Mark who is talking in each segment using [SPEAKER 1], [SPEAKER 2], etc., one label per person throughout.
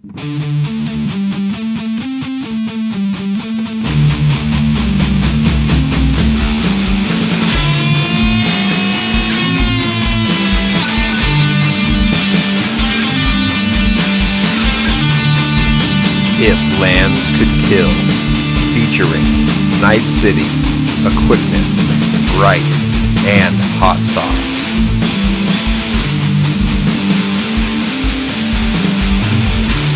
[SPEAKER 1] If Lands Could Kill, featuring Knife City, A Quickness, Bright, and Hot Sauce.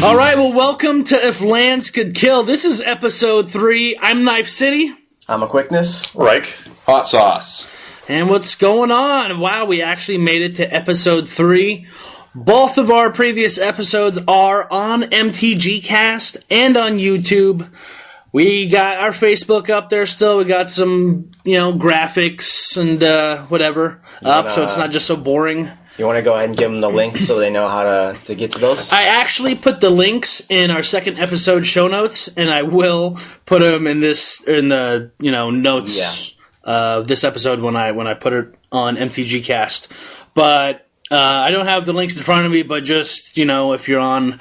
[SPEAKER 2] All right, well, welcome to If Lands Could Kill. This is episode 3. I'm Knife City.
[SPEAKER 3] I'm A Quickness.
[SPEAKER 4] Reich.
[SPEAKER 5] Hot Sauce.
[SPEAKER 2] And what's going on? Wow, we actually made it to episode 3. Both of our previous episodes are on MTG Cast and on YouTube. We got our Facebook up there still. We got some, graphics and whatever up, so it's not just so boring.
[SPEAKER 3] You want to go ahead and give them the links so they know how to get to those?
[SPEAKER 2] I actually put the links in our second episode show notes, and I will put them in the notes of this episode when I put it on MTG Cast. But I don't have the links in front of me, but just, if you're on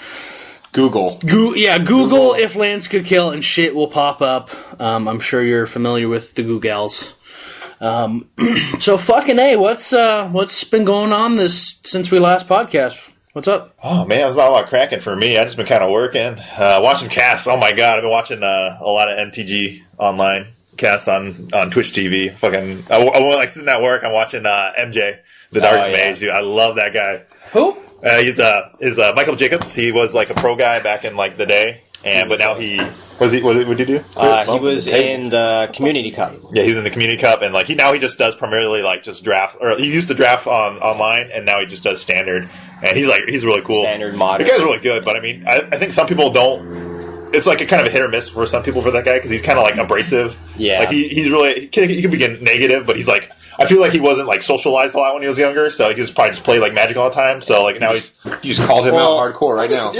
[SPEAKER 5] Google.
[SPEAKER 2] Google If Lands Could Kill, and shit will pop up. I'm sure you're familiar with the Googles. So fucking A, what's been going on since we last podcast? What's up?
[SPEAKER 4] Oh man, there's not a lot cracking for me. I just been kind of working, watching casts. Oh my god, I've been watching a lot of MTG online casts on Twitch TV. Fucking, I sitting at work. I'm watching MJ, the Darkest Mage. Dude, I love that guy.
[SPEAKER 2] Who?
[SPEAKER 4] He's Michael Jacobs. He was like a pro guy back in like the day, but now he. What did he do?
[SPEAKER 3] He was in the Community Cup.
[SPEAKER 4] Yeah, he's in the Community Cup, and like he just does primarily like just draft, or he used to draft online, and now he just does standard. And he's really cool.
[SPEAKER 3] Standard modern.
[SPEAKER 4] The guy's really good, but I mean, I think some people don't. It's like a kind of a hit or miss for some people for that guy because he's kind of like abrasive. Yeah, like he's really he can be negative, but he's like. I feel like he wasn't like socialized a lot when he was younger, so he just probably just played like Magic all the time. So like now you
[SPEAKER 5] just called him out hardcore right now.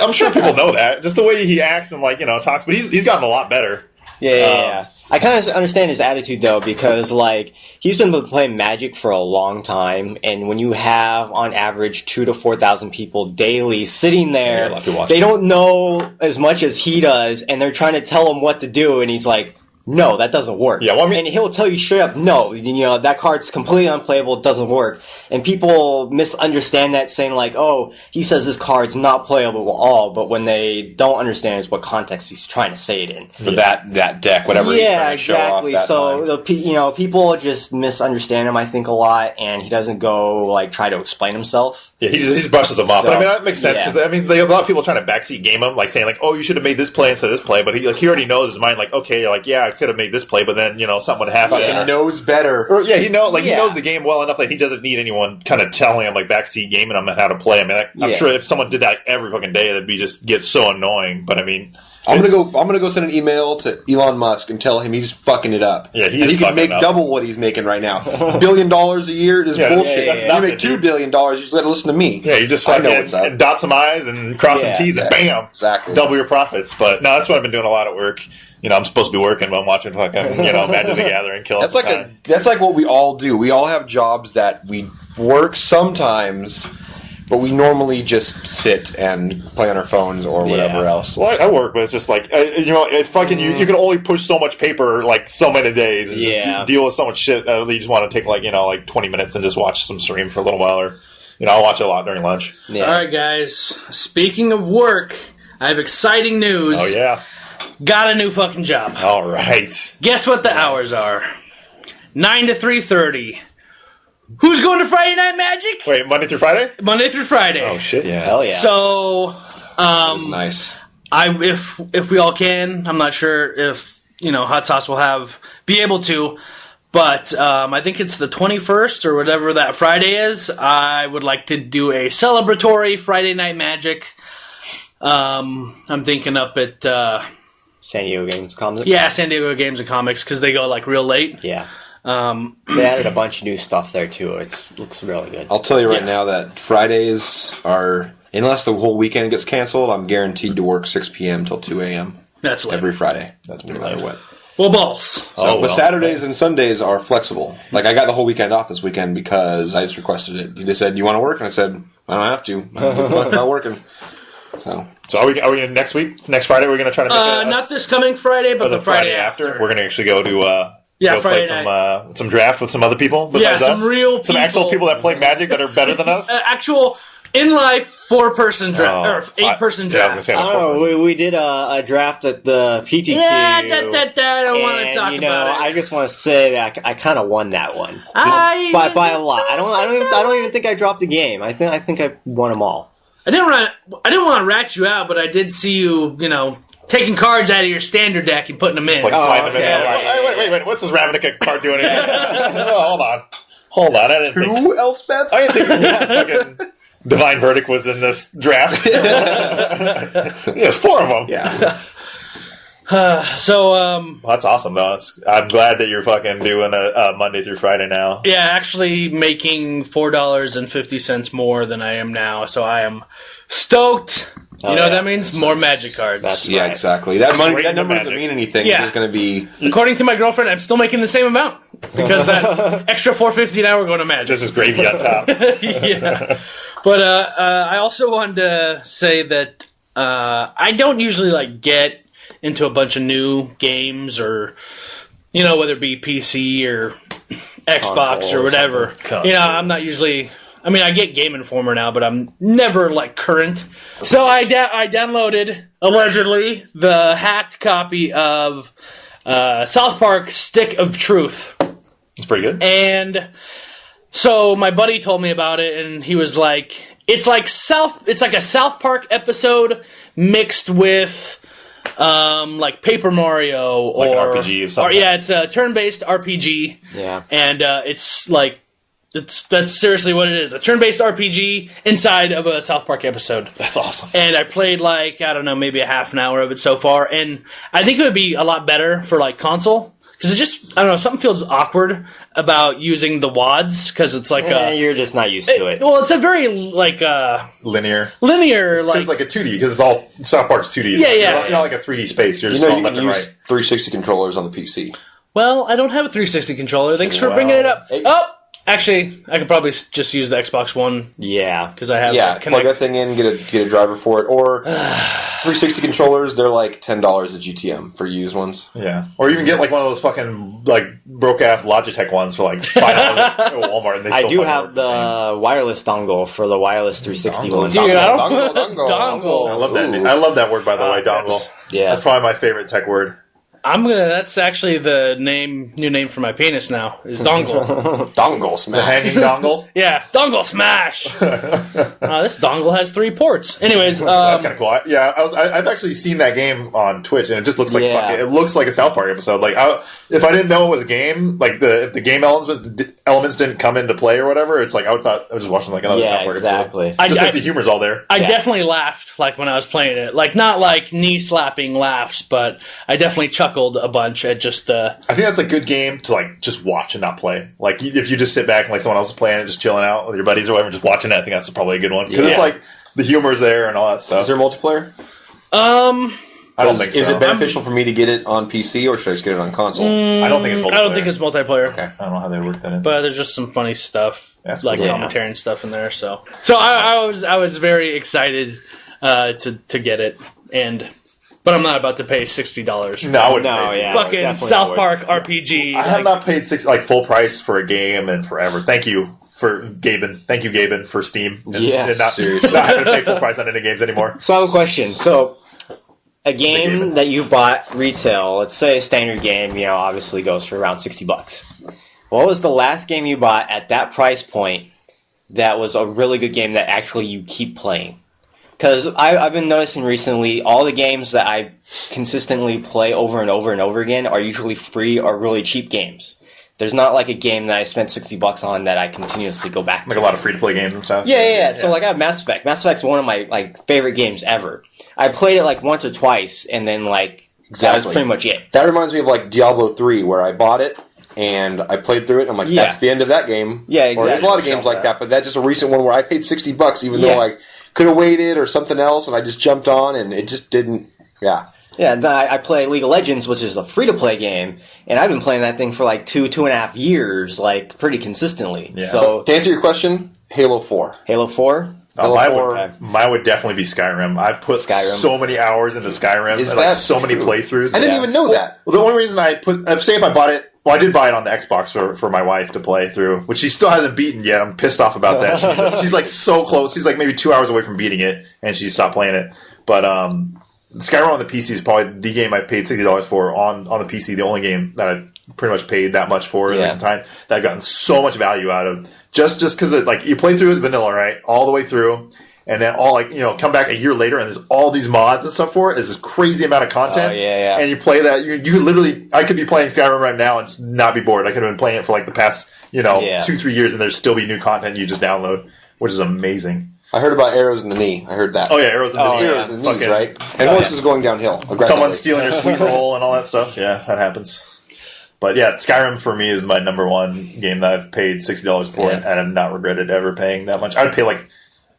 [SPEAKER 4] I'm sure people know that just the way he acts and talks, but he's gotten a lot better.
[SPEAKER 3] Yeah. I kind of understand his attitude though because like he's been playing Magic for a long time, and when you have on average 2,000 to 4,000 people daily sitting there, they don't know as much as he does, and they're trying to tell him what to do, and he's like. No, that doesn't work. Yeah, and he'll tell you straight up, no, that card's completely unplayable, it doesn't work. And people misunderstand that, saying like, oh, he says this card's not playable at all, but when they don't understand is what context he's trying to say it in.
[SPEAKER 5] For that deck, whatever he's trying to show off that
[SPEAKER 3] so people just misunderstand him, I think, a lot, and he doesn't go, try to explain himself.
[SPEAKER 4] Yeah, he just brushes them off. But I mean, that makes sense, because a lot of people trying to backseat game him, saying oh, you should have made this play instead of this play, but he already knows his mind, okay, I could have made this play, but then, something would happen.
[SPEAKER 5] He knows better.
[SPEAKER 4] Or, he knows the game well enough that he doesn't need anyone kind of telling him, backseat gaming him how to play. I mean, I'm sure if someone did that every fucking day, it'd get so annoying, but I mean...
[SPEAKER 5] I'm gonna go send an email to Elon Musk and tell him he's fucking it up.
[SPEAKER 4] Yeah,
[SPEAKER 5] he can make double what he's making right now. $1 billion a year is bullshit. You make $2 billion, you just let it listen to me.
[SPEAKER 4] Yeah, you just fucking dot some I's and cross some T's and bam,
[SPEAKER 5] exactly,
[SPEAKER 4] double your profits. But no, that's what I've been doing a lot of work. I'm supposed to be working, but I'm watching fucking Magic the Gathering kill.
[SPEAKER 5] That's like what we all do. We all have jobs that we work sometimes. But we normally just sit and play on our phones or whatever else.
[SPEAKER 4] Well, I work, but it's just you can only push so much paper so many days and just deal with so much shit that you just want to take 20 minutes and just watch some stream for a little while, or I'll watch it a lot during lunch.
[SPEAKER 2] Yeah. All right, guys. Speaking of work, I have exciting news.
[SPEAKER 4] Oh yeah,
[SPEAKER 2] got a new fucking job.
[SPEAKER 4] All right.
[SPEAKER 2] Guess what the hours are? 9 to 3:30. Who's going to Friday Night Magic?
[SPEAKER 4] Wait, Monday through Friday?
[SPEAKER 2] Monday through Friday.
[SPEAKER 4] Oh shit, yeah.
[SPEAKER 3] Hell yeah.
[SPEAKER 2] So,
[SPEAKER 5] that's nice.
[SPEAKER 2] If we all can, I'm not sure if, Hot Sauce will be able to, but I think it's the 21st or whatever that Friday is. I would like to do a celebratory Friday Night Magic. I'm thinking up at...
[SPEAKER 3] San Diego Games Comics?
[SPEAKER 2] Yeah, San Diego Games and Comics, because they go real late.
[SPEAKER 3] Yeah. They added a bunch of new stuff there too. It looks really good.
[SPEAKER 5] I'll tell you right now that Fridays are, unless the whole weekend gets canceled, I'm guaranteed to work 6 p.m. till 2 a.m.
[SPEAKER 2] That's late.
[SPEAKER 5] Every Friday. That's no matter what.
[SPEAKER 2] Well, balls.
[SPEAKER 5] So, but Saturdays and Sundays are flexible. I got the whole weekend off this weekend because I just requested it. They said, "You want to work?" And I said, "I don't have to. I'm not working." So
[SPEAKER 4] are we gonna, next Friday? We're gonna try to make
[SPEAKER 2] not this coming Friday, but the Friday after.
[SPEAKER 4] We're gonna actually go to
[SPEAKER 2] Friday
[SPEAKER 4] play
[SPEAKER 2] night.
[SPEAKER 4] some draft with some other people besides us.
[SPEAKER 2] Some
[SPEAKER 4] actual people that play Magic that are better than us.
[SPEAKER 2] Actual in life 4-person draft or 8-person draft.
[SPEAKER 3] I don't know. We did a draft at the PTQ.
[SPEAKER 2] I don't want to talk about it.
[SPEAKER 3] I just want to say that I kind of won that one by a lot. I don't even think I dropped the game. I think I won them all.
[SPEAKER 2] I didn't want to rat you out, but I did see you, taking cards out of your standard deck and putting them in.
[SPEAKER 4] It's like sliding them in there. Wait. What's this Ravnica card doing here? Hold on. I didn't think...
[SPEAKER 5] Who else bets?
[SPEAKER 4] I didn't think fucking Divine Verdict was in this draft. There's 4 of them.
[SPEAKER 5] Yeah.
[SPEAKER 4] That's awesome, though. I'm glad that you're fucking doing a Monday through Friday now.
[SPEAKER 2] Yeah, actually making $4.50 more than I am now, so I am stoked. You know what that means? More Magic cards.
[SPEAKER 5] Yeah, exactly. That number doesn't mean anything.
[SPEAKER 2] Yeah.
[SPEAKER 5] It's going to be...
[SPEAKER 2] According to my girlfriend, I'm still making the same amount. Because that extra $4.50 now we're going to Magic.
[SPEAKER 4] This is gravy on top.
[SPEAKER 2] Yeah. But I also wanted to say that I don't usually get into a bunch of new games or, whether it be PC or Xbox
[SPEAKER 3] console
[SPEAKER 2] or whatever. I'm not usually... I get Game Informer now, but I'm never, current. So I downloaded, allegedly, the hacked copy of South Park Stick of Truth.
[SPEAKER 4] It's pretty good.
[SPEAKER 2] And so my buddy told me about it, and he was like, it's like a South Park episode mixed with... Paper Mario or
[SPEAKER 4] an RPG of something.
[SPEAKER 2] It's a turn-based RPG.
[SPEAKER 3] Yeah.
[SPEAKER 2] And it's that's seriously what it is. A turn-based RPG inside of a South Park episode.
[SPEAKER 4] That's awesome.
[SPEAKER 2] And I played maybe a half an hour of it so far, and I think it would be a lot better for console. Because it just, something feels awkward about using the WADs, because it's
[SPEAKER 3] you're just not used to it.
[SPEAKER 2] Well, it's a very,
[SPEAKER 4] linear. It's like a 2D, because it's all, South Park's 2D.
[SPEAKER 2] Yeah.
[SPEAKER 4] You're not like a 3D space, you're just
[SPEAKER 5] you
[SPEAKER 4] going
[SPEAKER 5] can
[SPEAKER 4] left and
[SPEAKER 5] use
[SPEAKER 4] right.
[SPEAKER 5] 360 controllers on the PC.
[SPEAKER 2] Well, I don't have a 360 controller. Thanks for bringing it up.
[SPEAKER 5] Hey.
[SPEAKER 2] Oh! Actually, I could probably just use the Xbox One.
[SPEAKER 3] Yeah.
[SPEAKER 2] Because I have
[SPEAKER 5] plug that thing in, get a driver for it. Or 360 controllers, they're like $10 at GTM for used ones.
[SPEAKER 4] Yeah. Or you can get one of those fucking broke-ass Logitech ones for $5 at Walmart. And
[SPEAKER 3] I do have the wireless dongle for the wireless 360 one.
[SPEAKER 2] Dude,
[SPEAKER 5] dongle.
[SPEAKER 4] I love that. I love that word, by the way, dongle. That's probably my favorite tech word.
[SPEAKER 2] That's actually the new name for my penis now, is dongle.
[SPEAKER 5] Dongle smash.
[SPEAKER 4] The hanging dongle?
[SPEAKER 2] Yeah, dongle smash! This dongle has 3 ports. Anyways,
[SPEAKER 4] that's kind of cool. I've actually seen that game on Twitch, and it just looks like it looks like a South Park episode. If I didn't know it was a game, if the game elements didn't come into play or whatever, it's I was just watching another South Park episode. Just the humor's all there.
[SPEAKER 2] I definitely laughed when I was playing it. Not knee-slapping laughs, but I definitely chuckled a bunch at just the...
[SPEAKER 4] I think that's a good game to just watch and not play. If you just sit back and someone else is playing and just chilling out with your buddies or whatever, just watching it, I think that's probably a good one. Because it's the humor's there and all that stuff.
[SPEAKER 5] Is there multiplayer?
[SPEAKER 4] I don't think so.
[SPEAKER 5] Is it beneficial for me to get it on PC or should I just get it on console?
[SPEAKER 4] I don't think it's multiplayer.
[SPEAKER 2] I don't think it's multiplayer.
[SPEAKER 5] Okay.
[SPEAKER 4] I don't know how they work that in.
[SPEAKER 2] But there's just some funny stuff, commentary and stuff in there. So I was very excited to get it, but I'm not about to pay $60.
[SPEAKER 4] No, I wouldn't pay $60.
[SPEAKER 2] Fucking South Park RPG.
[SPEAKER 4] I have not paid full price for a game in forever. Thank you for Gaben. Thank you, Gaben, for Steam. And not having to pay full price on any games anymore.
[SPEAKER 3] So I have a question. So a game that you bought retail, let's say a standard game, obviously goes for around $60. What was the last game you bought at that price point that was a really good game that actually you keep playing? Because I've been noticing recently, all the games that I consistently play over and over and over again are usually free or really cheap games. There's not a game that I spent $60 on that I continuously go back to.
[SPEAKER 4] A lot of free-to-play games and stuff?
[SPEAKER 3] Yeah. So I have Mass Effect. Mass Effect's one of my favorite games ever. I played it once or twice, and then that was pretty much it.
[SPEAKER 5] That reminds me of Diablo 3, where I bought it, and I played through it, and I'm that's the end of that game.
[SPEAKER 3] Yeah, exactly.
[SPEAKER 5] Or there's a lot of games like that, but that's just a recent one where I paid $60, even though I could have waited or something else, and I just jumped on, and it just didn't,
[SPEAKER 3] Yeah, and I play League of Legends, which is a free-to-play game, and I've been playing that thing for 2.5 years, pretty consistently.
[SPEAKER 4] Yeah.
[SPEAKER 3] So
[SPEAKER 5] to answer your question, Halo 4.
[SPEAKER 3] Halo 4?
[SPEAKER 4] Mine would definitely be Skyrim. I've put so many hours into Skyrim.
[SPEAKER 5] Is
[SPEAKER 4] and,
[SPEAKER 5] that
[SPEAKER 4] so many playthroughs.
[SPEAKER 5] I didn't even know that.
[SPEAKER 4] Well, the only reason say if I bought it, well, I did buy it on the Xbox for my wife to play through, which she still hasn't beaten yet. I'm pissed off about that. She's like so close. She's like maybe 2 hours away from beating it, and she stopped playing it. But Skyrim on the PC is probably the game I paid $60 for on the PC. The only game that I've pretty much paid that much for in recent time that I've gotten so much value out of. Just because like you play through it vanilla, right, all the way through. And then come back a year later and there's all these mods and stuff for it. There's this crazy amount of content. And you play that. You literally, I could be playing Skyrim right now and just not be bored. I could have been playing it for like the past, 2-3 years and there's still be new content you just download, which is amazing.
[SPEAKER 5] I heard about arrows in the knee. I heard that.
[SPEAKER 4] Oh yeah, arrows in the knee.
[SPEAKER 5] Arrows in the knees, right? And horses going downhill.
[SPEAKER 4] Someone stealing your sweet roll and all that stuff. Yeah, that happens. But yeah, Skyrim for me is my number one game that I've paid $60 for and I've not regretted ever paying that much. I'd pay like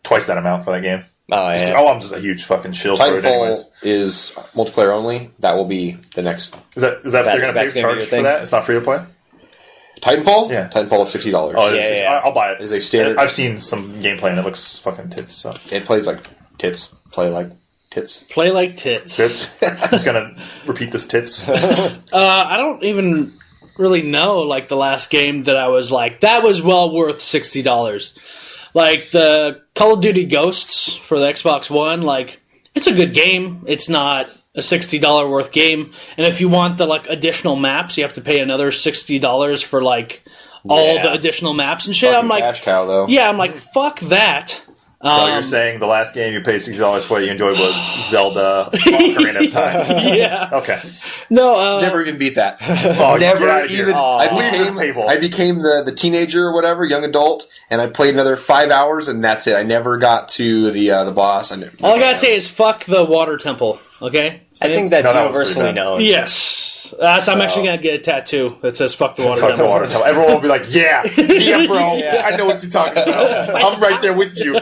[SPEAKER 4] twice that amount for that game. I'm just a huge fucking shill for it anyways.
[SPEAKER 5] Titanfall is multiplayer only. That will be the next.
[SPEAKER 4] Is that they're going to pay charge for that? It's not free to play?
[SPEAKER 5] Titanfall?
[SPEAKER 4] Yeah.
[SPEAKER 5] Titanfall is $60.
[SPEAKER 4] Oh, I'll buy it.
[SPEAKER 5] It's a standard.
[SPEAKER 4] I've seen some gameplay and it looks fucking tits. So.
[SPEAKER 5] It plays like tits. Play like tits.
[SPEAKER 2] Play like tits.
[SPEAKER 4] I'm just going to repeat this tits.
[SPEAKER 2] I don't even really know like the last game that I was like, that was well worth $60. Like the Call of Duty Ghosts for the Xbox One, like it's a good game. It's not a $60 worth game. And if you want the like additional maps, you have to pay another $60 for like all the additional maps and shit.
[SPEAKER 5] Fucking
[SPEAKER 2] I'm like,
[SPEAKER 5] cash cow though.
[SPEAKER 2] Yeah, I'm like, fuck that.
[SPEAKER 4] So you're saying the last game you paid $60 for that you enjoyed was Zelda Ocarina of Time?
[SPEAKER 2] Yeah.
[SPEAKER 4] Okay.
[SPEAKER 2] No,
[SPEAKER 5] never even beat that.
[SPEAKER 4] Never even.
[SPEAKER 5] I became the teenager or whatever, young adult, and I played another 5 hours, and that's it. I never got to the boss.
[SPEAKER 2] All I gotta say is fuck the water temple. Okay.
[SPEAKER 3] I think that's universally known.
[SPEAKER 2] Yes. I'm actually going to get a tattoo that says fuck the water temple.
[SPEAKER 4] Everyone will be like, yeah, bro. I know what you're talking about. I'm right there with you.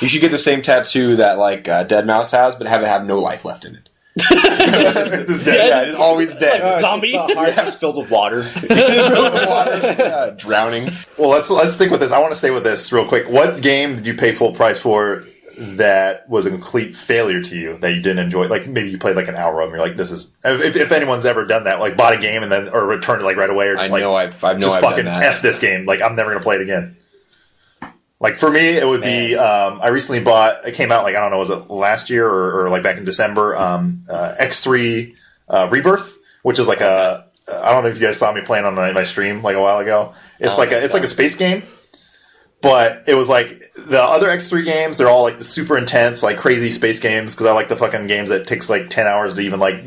[SPEAKER 5] You should get the same tattoo that like Deadmau5 has, but have it have no life left in it.
[SPEAKER 4] It's just dead.
[SPEAKER 5] Yeah, it's always dead.
[SPEAKER 2] Like zombie.
[SPEAKER 3] The heart is filled with water.
[SPEAKER 5] Drowning.
[SPEAKER 4] Well, let's stick with this. I want to stay with this real quick. What game did you pay full price for that was a complete failure to you that you didn't enjoy? Like maybe you played like an hour of them. You're like, this is. If anyone's ever done that, like bought a game and then or returned it like right away, or just I've fucking F this game. Like I'm never gonna play it again. Like for me, it would be. I recently bought. It came out like I don't know, was it last year or like back in December? X3 Rebirth, which is like a. I don't know if you guys saw me playing on my stream like a while ago. It's like a space game. But it was like the other X3 games, they're all like the super intense, like crazy space games, because I like the fucking games that takes like 10 hours to even like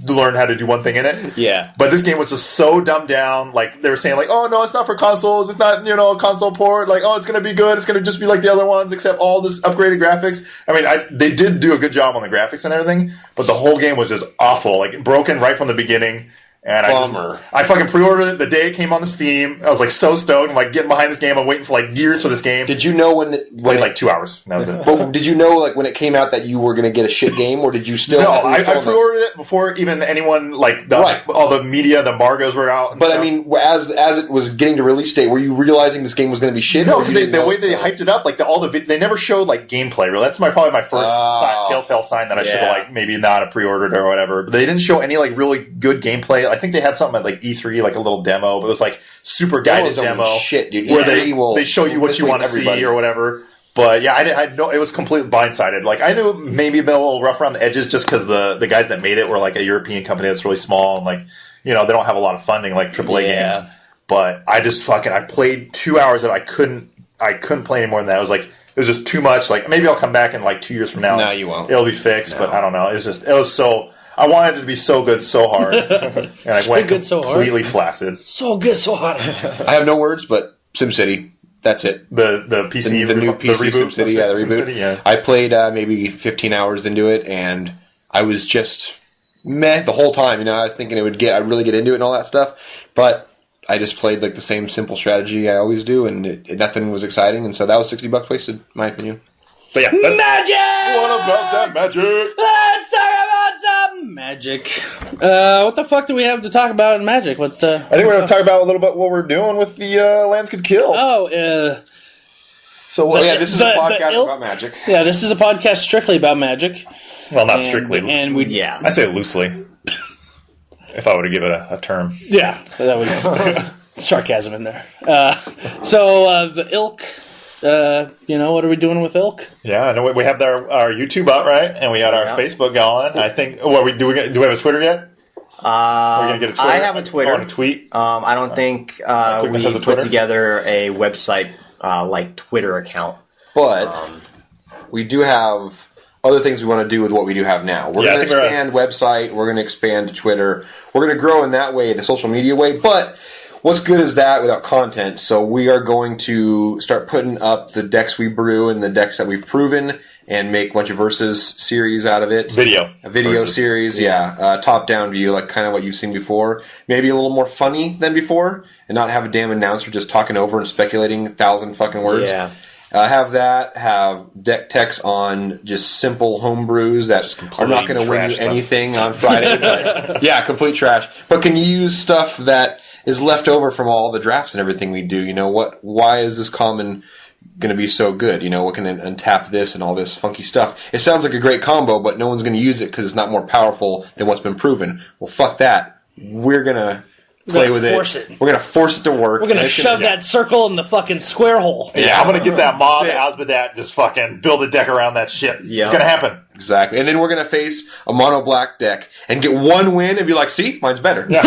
[SPEAKER 4] learn how to do one thing in it.
[SPEAKER 3] Yeah.
[SPEAKER 4] But this game was just so dumbed down. Like they were saying like, oh no, it's not for consoles, it's not, a console port, like, oh, it's gonna be good, it's gonna just be like the other ones, except all this upgraded graphics. I mean, they did do a good job on the graphics and everything, but the whole game was just awful, like broken right from the beginning. And I fucking pre-ordered it the day it came on the Steam. I was like so stoked. I'm like getting behind this game. I'm waiting for like years for this game.
[SPEAKER 5] Did you know when it
[SPEAKER 4] played like 2 hours? And that was it.
[SPEAKER 5] But did you know like when it came out that you were going to get a shit game, or did you still?
[SPEAKER 4] No, I pre-ordered it before even anyone like all the media, the embargoes were out.
[SPEAKER 5] But stuff. I mean, as it was getting to release date, were you realizing this game was going to be shit?
[SPEAKER 4] No, because the way they hyped it up, like they never showed like gameplay. Really, that's probably my first telltale sign that I should have like maybe not have pre-ordered or whatever. But they didn't show any like really good gameplay. I think they had something at like E3, like a little demo, but it was like super guided demo
[SPEAKER 5] shit, dude.
[SPEAKER 4] where they show you what you want to see or whatever. But yeah, I know it was completely blindsided. Like I knew maybe a bit a little rough around the edges just because the guys that made it were like a European company that's really small and like they don't have a lot of funding like AAA games. But I just I played 2 hours of it. I couldn't play any more than that. It was just too much. Like maybe I'll come back in like 2 years from now.
[SPEAKER 5] No, you won't.
[SPEAKER 4] It'll be fixed, but I don't know. It was so. I wanted it to be so good, so hard, and I went completely flaccid.
[SPEAKER 2] So good, so hard.
[SPEAKER 5] I have no words, but SimCity. That's it.
[SPEAKER 4] The PC,
[SPEAKER 5] the new PC
[SPEAKER 4] reboot,
[SPEAKER 5] SimCity, the reboot.
[SPEAKER 4] SimCity, yeah.
[SPEAKER 5] I played maybe 15 hours into it, and I was just meh the whole time. I was thinking I'd really get into it and all that stuff, but I just played like the same simple strategy I always do, and nothing was exciting, and so that was $60 wasted, in my opinion.
[SPEAKER 4] But yeah,
[SPEAKER 2] magic!
[SPEAKER 4] What about that magic?
[SPEAKER 2] Let's talk about some magic. What the fuck do we have to talk about in magic?
[SPEAKER 4] I think we're going to talk about a little bit what we're doing with the Lands Could Kill.
[SPEAKER 2] Oh,
[SPEAKER 5] So, this is a podcast about Magic.
[SPEAKER 2] Yeah, this is a podcast strictly about Magic.
[SPEAKER 4] Well, not strictly.
[SPEAKER 2] And
[SPEAKER 4] I say loosely. If I were to give it a term.
[SPEAKER 2] Yeah, that was sarcasm in there. The Ilk, what are we doing with Ilk?
[SPEAKER 4] Yeah, I know we have our YouTube out, right? And we got our Facebook going. I think, do we have a Twitter yet? We're gonna get a Twitter.
[SPEAKER 3] I have a Twitter.
[SPEAKER 4] A tweet.
[SPEAKER 3] I don't think we put together a website like Twitter account.
[SPEAKER 5] But we do have other things we want to do with what we do have now. We're going to expand website. We're going to expand Twitter. We're going to grow in that way, the social media way. But what's good is that without content. So we are going to start putting up the decks we brew and the decks that we've proven and make a bunch of versus series out of it.
[SPEAKER 4] A video
[SPEAKER 5] series, top-down view, like kind of what you've seen before. Maybe a little more funny than before and not have a damn announcer just talking over and speculating 1,000 fucking words.
[SPEAKER 3] Yeah.
[SPEAKER 5] Have deck techs on just simple home brews that are not going to win you anything on Friday. But, complete trash. But can you use stuff that is left over from all the drafts and everything we do? Why is this common going to be so good? What can untap this and all this funky stuff? It sounds like a great combo, but no one's going to use it because it's not more powerful than what's been proven. Well, fuck that. We're going to play with it. We're going to force it to work.
[SPEAKER 2] We're going to shove that circle in the fucking square hole.
[SPEAKER 4] Yeah, I'm going to get that mob Asmodat, just fucking build a deck around that shit. Yeah. It's going to happen.
[SPEAKER 5] Exactly. And then we're going to face a mono black deck and get one win and be like, see, mine's better.
[SPEAKER 4] Yeah.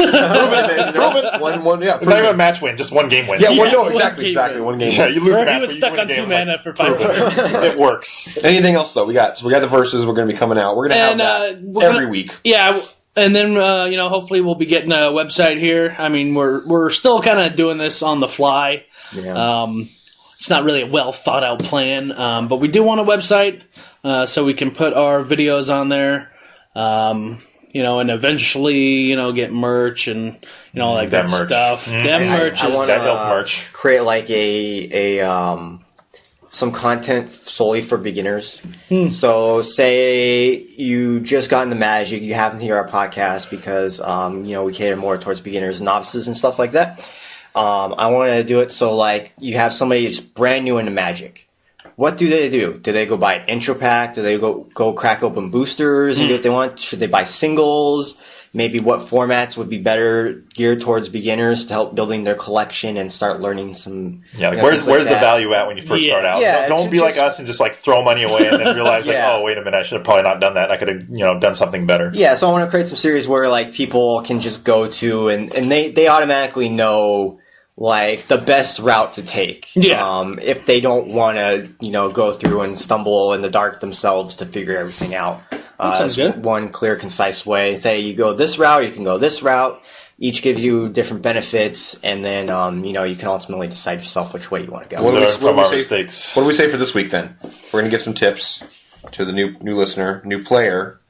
[SPEAKER 4] Proven.
[SPEAKER 5] One,
[SPEAKER 4] not even a match win, just one game win.
[SPEAKER 5] Yeah, exactly. One game win.
[SPEAKER 4] Yeah, you lose the match.
[SPEAKER 2] He was stuck on 2 mana for 5 turns.
[SPEAKER 4] It works.
[SPEAKER 5] Anything else, though? We got the verses. We're going to be coming out. We're going to have that every week.
[SPEAKER 2] Yeah. And then, hopefully we'll be getting a website here. I mean, we're still kind of doing this on the fly.
[SPEAKER 3] Yeah.
[SPEAKER 2] It's not really a well thought out plan, but we do want a website so we can put our videos on there. And eventually, get merch and all like that stuff. Them merch.
[SPEAKER 3] I want to create like a some content solely for beginners. So say you just got into Magic, you happen to hear our podcast because, we cater more towards beginners, novices and stuff like that. I want to do it so like you have somebody that's brand new into Magic. What do? Do they go buy an intro pack? Do they go crack open boosters and do what they want? Should they buy singles? Maybe what formats would be better geared towards beginners to help building their collection and start learning some.
[SPEAKER 4] Yeah, where's the value at when you first start out?
[SPEAKER 3] Yeah,
[SPEAKER 4] don't be like us and just like throw money away and then realize oh wait a minute, I should have probably not done that. I could have done something better.
[SPEAKER 3] Yeah, so I want to create some series where like people can just go to and they automatically know like the best route to take.
[SPEAKER 2] Yeah.
[SPEAKER 3] If they don't want to go through and stumble in the dark themselves to figure everything out.
[SPEAKER 2] That sounds good.
[SPEAKER 3] One clear, concise way. Say you go this route, you can go this route. Each give you different benefits, and then you can ultimately decide yourself which way you want to go.
[SPEAKER 4] What do
[SPEAKER 5] we say for this week then? We're going to give some tips to the new listener, new player.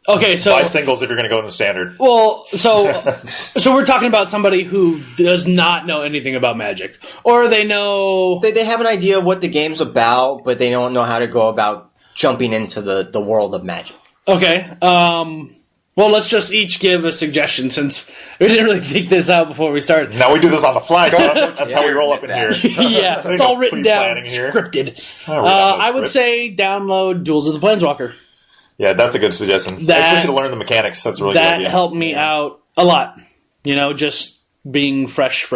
[SPEAKER 2] Okay, so
[SPEAKER 4] buy singles if you're going to go in the standard.
[SPEAKER 2] Well, so we're talking about somebody who does not know anything about Magic, or they know
[SPEAKER 3] they have an idea of what the game's about, but they don't know how to go about jumping into the world of Magic.
[SPEAKER 2] Okay. Well, let's just each give a suggestion since we didn't really think this out before we started.
[SPEAKER 4] Now we do this on the fly. That's how we roll up in here.
[SPEAKER 2] Yeah, it's all written down, scripted. I would say download Duels of the Planeswalker.
[SPEAKER 4] Yeah, that's a good suggestion. Especially to learn the mechanics. That's a really good idea.
[SPEAKER 2] That helped me out a lot. Just being fresh.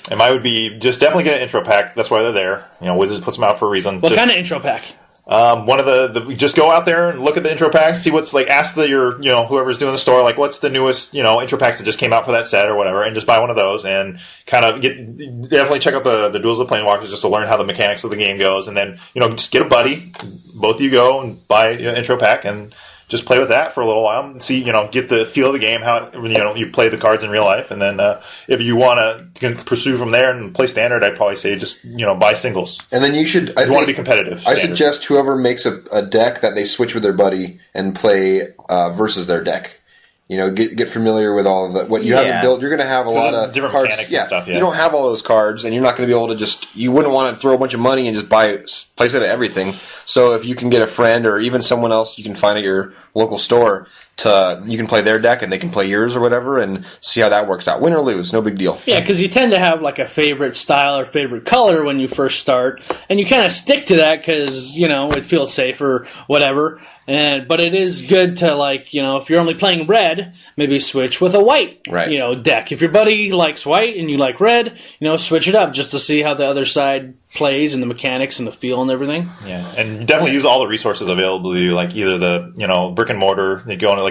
[SPEAKER 4] And mine would be just definitely get an intro pack. That's why they're there. Wizards puts them out for a reason.
[SPEAKER 2] What kind of intro pack?
[SPEAKER 4] One of the just go out there and look at the intro packs, see what's like. Ask your whoever's doing the store like what's the newest intro packs that just came out for that set or whatever, and just buy one of those and kind of definitely check out the Duels of Planewalkers just to learn how the mechanics of the game goes, and then just get a buddy, both of you go and buy an intro pack and just play with that for a little while and see, get the feel of the game, how you play the cards in real life, and then if you want to pursue from there and play standard, I'd probably say just buy singles.
[SPEAKER 5] And then you should.
[SPEAKER 4] You want to be competitive.
[SPEAKER 5] I suggest whoever makes a deck that they switch with their buddy and play versus their deck. Get familiar with all of the what you haven't built. You're going to have a lot of
[SPEAKER 4] different
[SPEAKER 5] cards.
[SPEAKER 4] Mechanics and stuff. Yeah.
[SPEAKER 5] You don't have all those cards, and you're not going to be able to you wouldn't want to throw a bunch of money and just place it at everything. So if you can get a friend or even someone else you can find at your local store you can play their deck and they can play yours or whatever, and see how that works out. Win or lose, no big deal.
[SPEAKER 2] Yeah, because you tend to have like a favorite style or favorite color when you first start, and you kind of stick to that because it feels safe or whatever. But it is good to if you're only playing red, maybe switch with a white deck. If your buddy likes white and you like red, switch it up just to see how the other side plays and the mechanics and the feel and everything.
[SPEAKER 4] Yeah, and definitely use all the resources available to you, like either the brick and mortar. You go into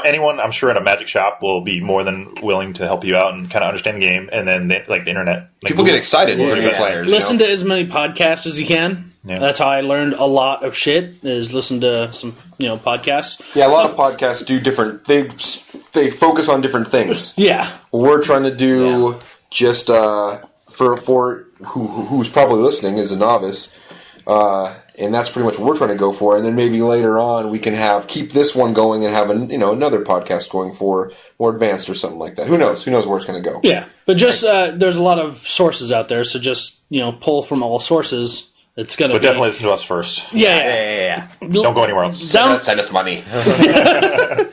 [SPEAKER 4] anyone I'm sure in a Magic shop will be more than willing to help you out and kind of understand the game, and then the internet.
[SPEAKER 5] People get excited for new players.
[SPEAKER 2] Listen to as many podcasts as you can. Yeah. That's how I learned a lot of shit. Is listen to some podcasts.
[SPEAKER 5] Yeah, a lot of podcasts do different. They focus on different things.
[SPEAKER 2] Yeah,
[SPEAKER 5] we're trying to do just for who's probably listening is a novice, and that's pretty much what we're trying to go for. And then maybe later on we can keep this one going and have another podcast going for more advanced or something like that. Who knows? Who knows where it's going to go?
[SPEAKER 2] Yeah, but just there's a lot of sources out there, so just pull from all sources. It's gonna.
[SPEAKER 4] But definitely listen to us first.
[SPEAKER 2] Yeah.
[SPEAKER 4] Don't go anywhere else.
[SPEAKER 5] Send us money.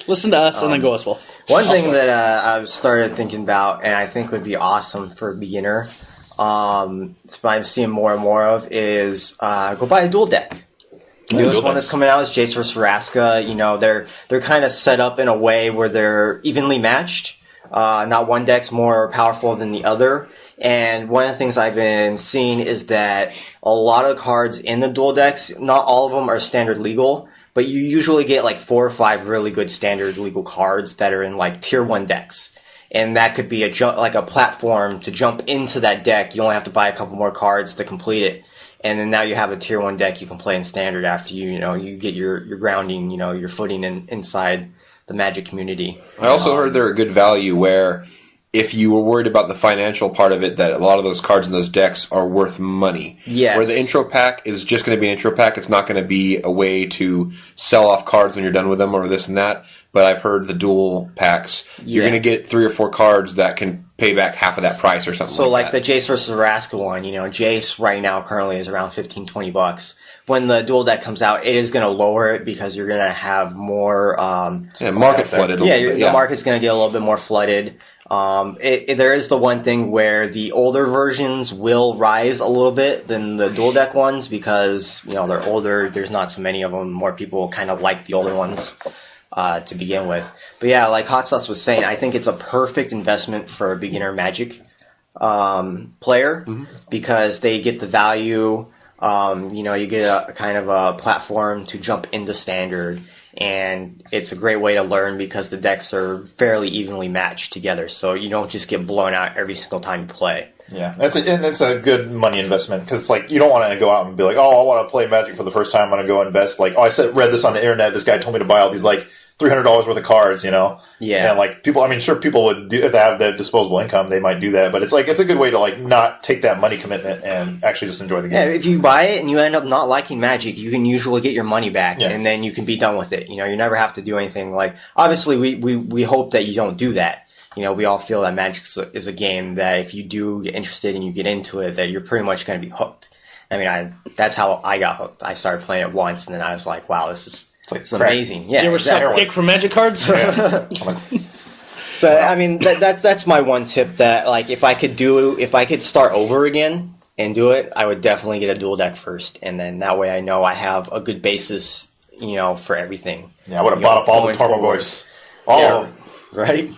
[SPEAKER 2] Listen to us and then go as well.
[SPEAKER 3] One thing that I've started thinking about, and I think would be awesome for a beginner, I'm seeing more and more of, is go buy a dual deck. The newest one that's coming out is Jace vs. Vraska. They're kind of set up in a way where they're evenly matched. Not one deck's more powerful than the other. And one of the things I've been seeing is that a lot of cards in the dual decks, not all of them are standard legal, but you usually get like 4 or 5 really good standard legal cards that are in like tier 1 decks. And that could be like a platform to jump into that deck. You only have to buy a couple more cards to complete it. And then now you have a tier 1 deck you can play in standard after you get your grounding, your footing inside the Magic community.
[SPEAKER 5] I also heard they're a good value where if you were worried about the financial part of it, that a lot of those cards in those decks are worth money.
[SPEAKER 3] Yes.
[SPEAKER 5] Where the intro pack is just going to be an intro pack. It's not going to be a way to sell off cards when you're done with them or this and that. But I've heard the dual packs, you're going to get 3 or 4 cards that can pay back half of that price or something.
[SPEAKER 3] So
[SPEAKER 5] like
[SPEAKER 3] the Jace vs. Vraska one, Jace right now currently is around $15-$20. When the dual deck comes out, it is going to lower it because you're going to have more
[SPEAKER 5] market flooded.
[SPEAKER 3] The market's going to get a little bit more flooded. There is the one thing where the older versions will rise a little bit than the dual deck ones because they're older. There's not so many of them. More people kind of like the older ones to begin with. But yeah, like Hot Sauce was saying, I think it's a perfect investment for a beginner Magic player because they get the value. You get a kind of a platform to jump into standard. And it's a great way to learn because the decks are fairly evenly matched together, so you don't just get blown out every single time you play.
[SPEAKER 4] Yeah, it's a good money investment because you don't want to go out and be like, oh, I want to play Magic for the first time. I'm going to go invest. Like, oh, read this on the internet. This guy told me to buy all these $300 worth of cards.
[SPEAKER 3] Yeah.
[SPEAKER 4] And people, sure, people would do if they have the disposable income, they might do that. But it's a good way to not take that money commitment and actually just enjoy the game.
[SPEAKER 3] Yeah, if you buy it and you end up not liking Magic, you can usually get your money back, and then you can be done with it. You never have to do anything. Obviously, we hope that you don't do that. We all feel that Magic is a game that if you do get interested and you get into it, that you're pretty much going to be hooked. That's how I got hooked. I started playing it once, and then I was like, wow, it's amazing. Yeah,
[SPEAKER 2] you ever suck dick for Magic cards?
[SPEAKER 4] Yeah.
[SPEAKER 3] So that's my one tip. That if I could start over again and do it, I would definitely get a dual deck first, and then that way I know I have a good basis, for everything.
[SPEAKER 4] Yeah, I would have bought up all the Tarmogoyfs. All of them.
[SPEAKER 3] Right?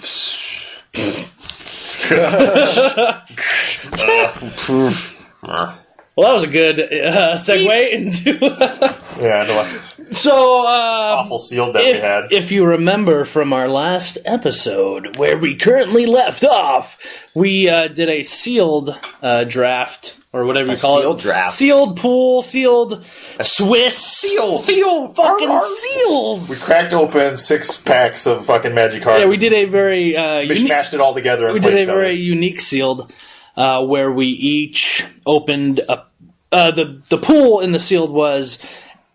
[SPEAKER 2] Well, that was a good segue into. So,
[SPEAKER 4] awful sealed that we had.
[SPEAKER 2] If you remember from our last episode, where we currently left off, we did a sealed draft, or whatever you call it.
[SPEAKER 3] Sealed draft.
[SPEAKER 2] Sealed pool, sealed Swiss.
[SPEAKER 5] Seal,
[SPEAKER 2] fucking seals.
[SPEAKER 4] We cracked open 6 packs of fucking Magic cards.
[SPEAKER 2] Yeah, we did a very
[SPEAKER 4] mishmashed it all together.
[SPEAKER 2] We did a very unique sealed, where we each opened up. The pool in the sealed was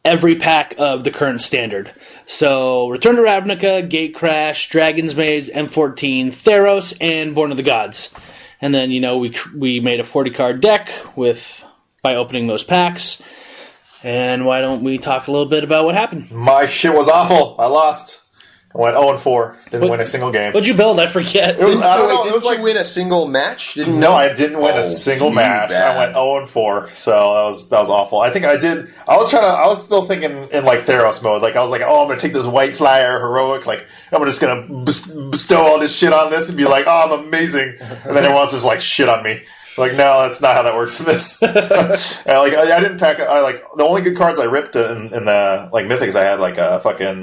[SPEAKER 2] every pack of the current standard. So, Return to Ravnica, Gatecrash, Dragon's Maze, M14, Theros, and Born of the Gods. And then, we made a 40-card deck by opening those packs. And why don't we talk a little bit about what happened?
[SPEAKER 4] My shit was awful. I lost. I went 0-4. Didn't win a single game.
[SPEAKER 2] What'd you build? I forget.
[SPEAKER 4] It was, I don't know. It was
[SPEAKER 5] Didn't
[SPEAKER 4] like
[SPEAKER 5] you win a single match?
[SPEAKER 4] No, I didn't win a single match.
[SPEAKER 5] bad.
[SPEAKER 4] I went 0-4, so that was awful. I think I did. I was still thinking in like Theros mode. Like I was like, oh, I'm gonna take this white flyer heroic. Like I'm just gonna bestow all this shit on this and be like, oh, I'm amazing. And then everyone else just like shit on me. Like no, that's not how that works in this. And, like I didn't pack. I like the only good cards I ripped in the like mythics. I had like a fucking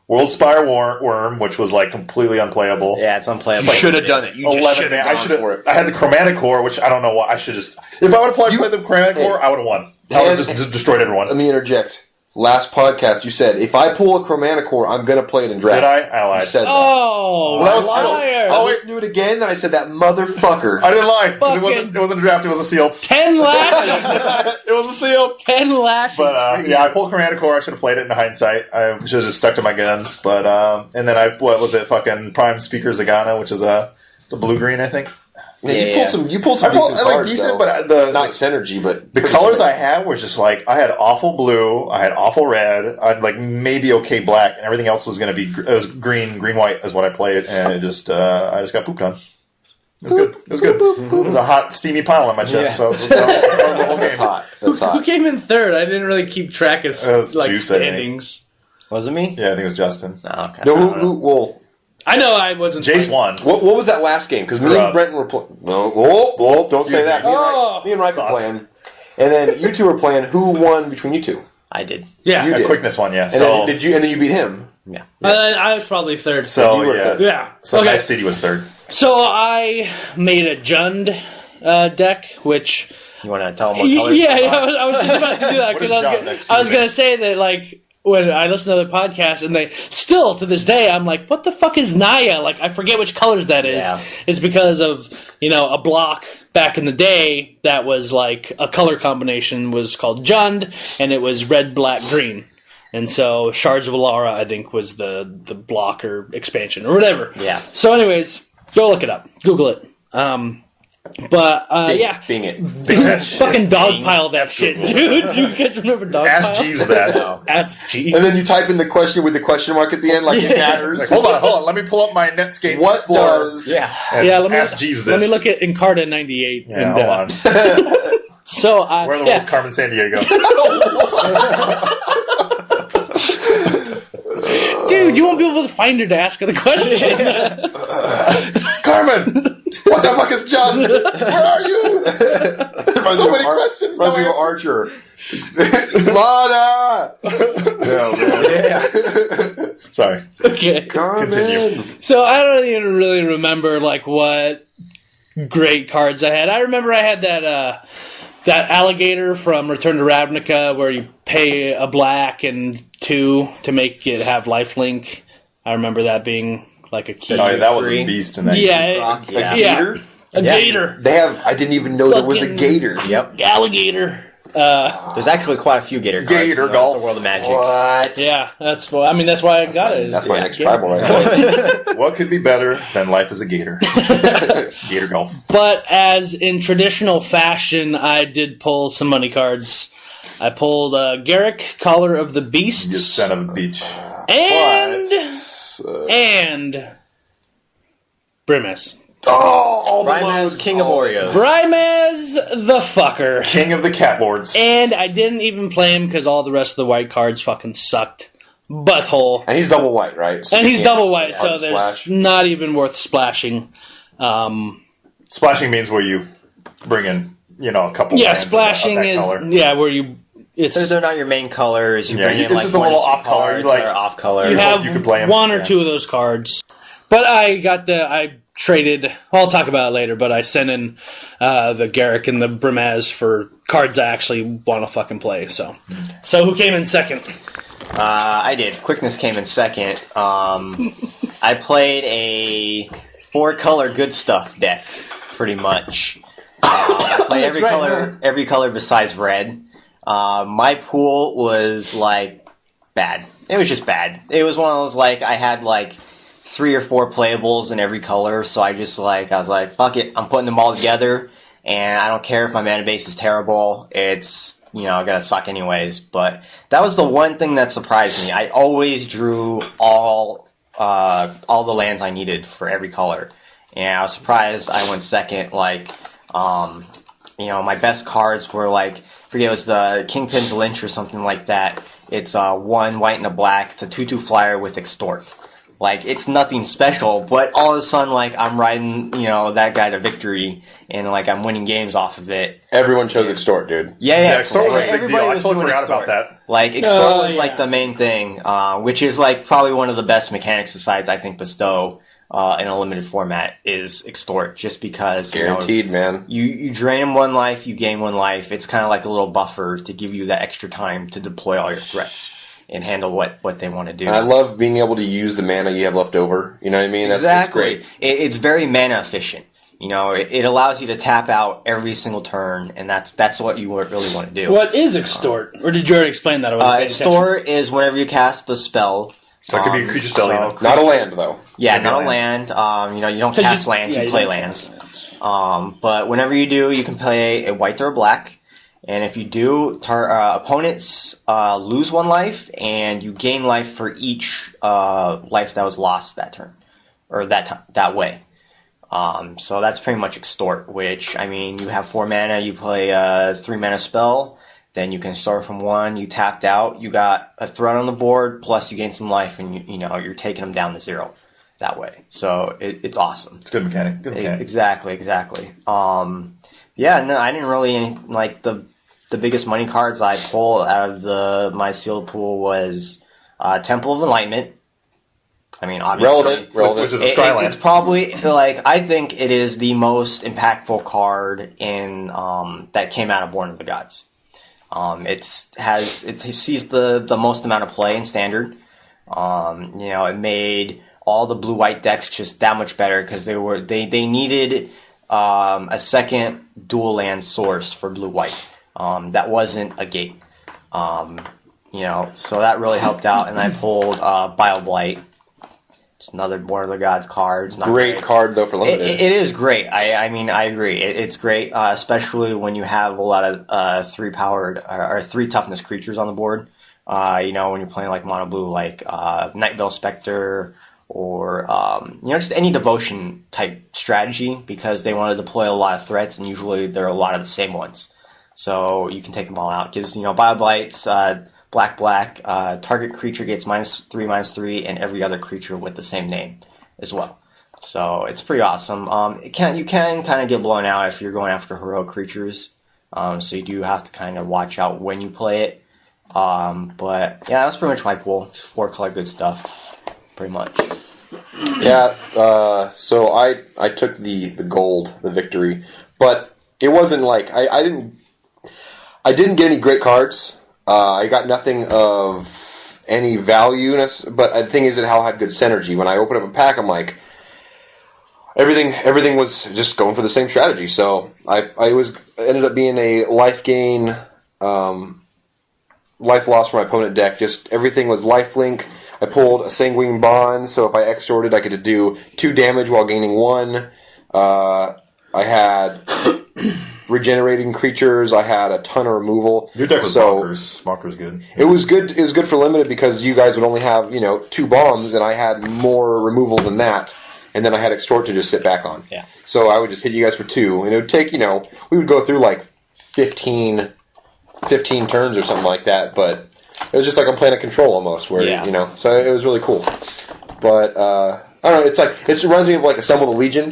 [SPEAKER 4] Worldspire Worm, which was like completely unplayable.
[SPEAKER 3] Yeah, it's unplayable.
[SPEAKER 5] You should have done it. You just should have gone for it.
[SPEAKER 4] I had the Chromatic Core, which I don't know why. I should just. If I would have played the Chromatic Core, I would have won. I would have just destroyed everyone.
[SPEAKER 5] Let me interject. Last podcast, you said, if I pull a Chromaticor, I'm going to play it in draft.
[SPEAKER 4] Did I? I lied.
[SPEAKER 5] You said that.
[SPEAKER 2] Oh,
[SPEAKER 4] that was
[SPEAKER 2] liar.
[SPEAKER 5] I listened to it again, then I said, that motherfucker.
[SPEAKER 4] I didn't lie. It wasn't a draft, it was a sealed.
[SPEAKER 2] 10 lashes.
[SPEAKER 4] It was a sealed.
[SPEAKER 2] 10 lashes.
[SPEAKER 4] But, yeah, I pulled Chromatic Core. I should have played it in hindsight. I should have just stuck to my guns. But, and then what was it? Fucking Prime Speaker Zagana, which is it's a blue-green, I think.
[SPEAKER 5] Yeah, you pulled some decent cards,
[SPEAKER 4] decent,
[SPEAKER 5] though.
[SPEAKER 4] but
[SPEAKER 5] not synergy, but
[SPEAKER 4] the colors I had were just like I had awful blue, I had awful red, I had like maybe okay black, and everything else was going to be it was green, white is what I played, and it just I just got pooped on. It was good. It was good. It was a hot, steamy pile on my chest. So that was the whole game.
[SPEAKER 5] That's hot.
[SPEAKER 2] Who came in third? I didn't really keep track of like
[SPEAKER 4] Juice,
[SPEAKER 2] standings.
[SPEAKER 3] Was it me?
[SPEAKER 4] Yeah, I think it was Justin.
[SPEAKER 3] Oh, okay.
[SPEAKER 5] No, who
[SPEAKER 2] I know I wasn't.
[SPEAKER 4] Jace won.
[SPEAKER 5] What was that last game? Because me and Brenton were playing. No, don't say that. Me and Wright were playing. And then you two were playing. Who won between you two?
[SPEAKER 3] I did.
[SPEAKER 2] Yeah.
[SPEAKER 5] You did.
[SPEAKER 4] Quickness won, yeah.
[SPEAKER 5] And then you beat him.
[SPEAKER 3] Yeah.
[SPEAKER 2] I was probably third.
[SPEAKER 4] So,
[SPEAKER 5] you were
[SPEAKER 4] yeah.
[SPEAKER 5] third.
[SPEAKER 2] Yeah.
[SPEAKER 4] So
[SPEAKER 2] Okay.
[SPEAKER 4] Night City was third.
[SPEAKER 2] So I made a Jund deck, which...
[SPEAKER 3] You want to tell them what colors?
[SPEAKER 2] Yeah, I was just about to do that
[SPEAKER 4] What is
[SPEAKER 2] because
[SPEAKER 4] Jund?
[SPEAKER 2] I was going to say that, like, when I listen to other podcasts, and they still to this day, I'm like, what the fuck is Naya? Like, I forget which colors that is.
[SPEAKER 3] Yeah.
[SPEAKER 2] It's because of a block back in the day that was like a color combination was called Jund, and it was red, black, green. And so Shards of Alara, I think, was the block or expansion or whatever.
[SPEAKER 3] Yeah.
[SPEAKER 2] So, anyways, go look it up, Google it. Yeah.
[SPEAKER 5] Bing it.
[SPEAKER 2] Fucking dogpile that shit, dude. Do you guys remember dogpile?
[SPEAKER 4] Ask Jeeves that.
[SPEAKER 2] Ask Jeeves.
[SPEAKER 5] And then you type in the question with the question mark at the end, like it matters.
[SPEAKER 4] Like, hold on. Let me pull up my Netscape
[SPEAKER 5] What
[SPEAKER 4] Explorer.
[SPEAKER 5] does...
[SPEAKER 3] Yeah.
[SPEAKER 4] And
[SPEAKER 2] let me
[SPEAKER 4] ask Jeeves this.
[SPEAKER 2] Let me look at Encarta 98.
[SPEAKER 4] Yeah,
[SPEAKER 2] and,
[SPEAKER 4] hold on.
[SPEAKER 2] So,
[SPEAKER 4] Where in the world is Carmen Sandiego?
[SPEAKER 2] dude, you won't be able to find her to ask her the question.
[SPEAKER 4] Carmen! What the fuck is John? Where are you? So many questions. No answers.
[SPEAKER 5] Archer. Lana!
[SPEAKER 4] Yeah. Sorry.
[SPEAKER 2] Okay.
[SPEAKER 5] Carmen.
[SPEAKER 4] Continue.
[SPEAKER 2] So I don't even really remember like what great cards I had. I remember I had that alligator from Return to Ravnica where you pay a black and 2 to make it have lifelink. I remember that being like a key.
[SPEAKER 4] Oh, yeah, that was a beast in that game.
[SPEAKER 2] Yeah,
[SPEAKER 3] Yeah.
[SPEAKER 5] Gator?
[SPEAKER 2] a gator.
[SPEAKER 5] They have... I didn't even know there was a
[SPEAKER 2] Fucking-
[SPEAKER 5] gator.
[SPEAKER 3] Yep.
[SPEAKER 2] Alligator.
[SPEAKER 3] There's actually quite a few Gator cards
[SPEAKER 4] Gator
[SPEAKER 3] in
[SPEAKER 4] Golf.
[SPEAKER 3] the World of Magic.
[SPEAKER 5] What?
[SPEAKER 2] Yeah, that's why I got it.
[SPEAKER 5] That's my
[SPEAKER 2] Yeah.
[SPEAKER 5] next tribal right there.
[SPEAKER 4] What could be better than life as a gator? Gator golf.
[SPEAKER 2] But as in traditional fashion, I did pull some money cards. I pulled Garrick, Caller of the
[SPEAKER 4] You
[SPEAKER 2] Beasts,
[SPEAKER 4] son of a bitch.
[SPEAKER 2] and Brimez.
[SPEAKER 5] All the
[SPEAKER 3] Primus,
[SPEAKER 5] modes.
[SPEAKER 3] King of Oreos.
[SPEAKER 2] Brimez the fucker.
[SPEAKER 4] King of the catboards.
[SPEAKER 2] And I didn't even play him because all the rest of the white cards fucking sucked. Butthole.
[SPEAKER 5] And he's double white, right? So
[SPEAKER 2] And
[SPEAKER 5] you
[SPEAKER 2] he's
[SPEAKER 5] can't-
[SPEAKER 2] double white,
[SPEAKER 5] it's hard
[SPEAKER 2] so
[SPEAKER 5] to
[SPEAKER 2] there's
[SPEAKER 5] splash.
[SPEAKER 2] not even worth splashing.
[SPEAKER 4] Splashing means where you bring in, a couple
[SPEAKER 2] Yeah,
[SPEAKER 4] lands of
[SPEAKER 2] splashing
[SPEAKER 4] that
[SPEAKER 2] is
[SPEAKER 4] color.
[SPEAKER 2] where you. It's
[SPEAKER 3] They're not your main colors. You
[SPEAKER 4] Yeah,
[SPEAKER 3] bring in
[SPEAKER 4] it's
[SPEAKER 3] like
[SPEAKER 4] just a
[SPEAKER 3] one
[SPEAKER 4] little
[SPEAKER 3] or two
[SPEAKER 4] off color.
[SPEAKER 3] cards
[SPEAKER 4] You like-
[SPEAKER 3] that are off color.
[SPEAKER 2] you have
[SPEAKER 4] you can play 'em.
[SPEAKER 2] one or
[SPEAKER 4] Yeah.
[SPEAKER 2] two of those cards. But I traded. I'll talk about it later. But I sent in the Garrick and the Brimaz for cards I actually want to fucking play. So who came in second?
[SPEAKER 3] I did. Quickness came in second. I played a 4-color good stuff deck, pretty much. I played every color besides red. My pool was like bad. It was just bad. It was one of those like I had like 3 or 4 playables in every color, so I was like, fuck it, I'm putting them all together, and I don't care if my mana base is terrible. gonna suck anyways. But that was the one thing that surprised me. I always drew all the lands I needed for every color, and I was surprised I went second. Like, my best cards were like, I forget, it was the Kingpin's Lynch or something like that. It's 1 white and a black. It's a 2/2 flyer with Extort. Like, it's nothing special, but all of a sudden, like, I'm riding, that guy to victory, and, like, I'm winning games off of it.
[SPEAKER 5] Everyone chose Extort, dude.
[SPEAKER 3] Yeah.
[SPEAKER 4] Extort was a big deal. I totally forgot about that.
[SPEAKER 3] Like, Extort was, like, the main thing, which is, like, probably one of the best mechanics besides, I think, Bestow, in a limited format, is Extort, just because,
[SPEAKER 5] Guaranteed, man.
[SPEAKER 3] You drain 1 life, you gain 1 life. It's kind of like a little buffer to give you that extra time to deploy all your threats and handle what they want to do.
[SPEAKER 5] And I love being able to use the mana you have left over. You know what I mean?
[SPEAKER 3] That's
[SPEAKER 5] great.
[SPEAKER 3] It's very mana efficient. It allows you to tap out every single turn, and that's what you really want to do.
[SPEAKER 2] What is Extort? Or did you already explain that?
[SPEAKER 3] Extort is whenever you cast the spell.
[SPEAKER 4] So it could be a creature spell.
[SPEAKER 5] Not a land, though.
[SPEAKER 3] Yeah, not a land. You don't cast lands, you play lands. But whenever you do, you can play a white or a black. And if you do, opponents lose 1 life, and you gain life for each life that was lost that turn, or that way. So that's pretty much Extort, which, you have 4 mana, you play a 3 mana spell, then you can start from 1, you tapped out, you got a threat on the board, plus you gain some life, and you're taking them down to 0 that way. So it's awesome.
[SPEAKER 4] It's good mechanic. Good mechanic.
[SPEAKER 3] Exactly. I didn't really like the biggest money cards I pulled out of my sealed pool was Temple of Enlightenment. Obviously,
[SPEAKER 5] relevant.
[SPEAKER 4] Which is a scry land.
[SPEAKER 3] It's probably I think it is the most impactful card in that came out of Born of the Gods. It sees the most amount of play in Standard. It made all the blue-white decks just that much better because they needed a second dual land source for blue-white. That wasn't a gate. So that really helped out, and I pulled Bile-Blight. Just another Born of the Gods card.
[SPEAKER 5] Great card, though, for limited.
[SPEAKER 3] It is great. I agree. It's great, especially when you have a lot of 3 powered or 3 toughness creatures on the board. When you're playing like mono blue, like Night Veil Spectre, or just any devotion type strategy, because they want to deploy a lot of threats, and usually there are a lot of the same ones. So you can take them all out. Gives Bile-Blight's black. Target creature gets -3/-3, and every other creature with the same name as well. So it's pretty awesome. You can kind of get blown out if you're going after heroic creatures. So you do have to kind of watch out when you play it. But yeah, that's pretty much my pool. Just 4 color good stuff, pretty much.
[SPEAKER 5] Yeah. So I took the gold, the victory, but it wasn't like I didn't get any great cards. I got nothing of any value, but the thing is that Hal had good synergy. When I opened up a pack, I'm like, everything was just going for the same strategy. So I ended up being a life gain, life loss for my opponent deck. Just everything was lifelink. I pulled a Sanguine Bond, so if I extorted, I could do 2 damage while gaining 1. I had regenerating creatures. I had a ton of removal.
[SPEAKER 4] Your deck was bonkers. Bonkers good.
[SPEAKER 5] It was good. It was good for limited because you guys would only have 2 bombs, and I had more removal than that. And then I had Extort to just sit back on.
[SPEAKER 3] Yeah.
[SPEAKER 5] So I would just hit you guys for 2, and it would take we would go through like 15 turns or something like that. But it was just like I'm playing a control almost, where So it was really cool. But I don't know. It reminds me of like Assemble the Legion,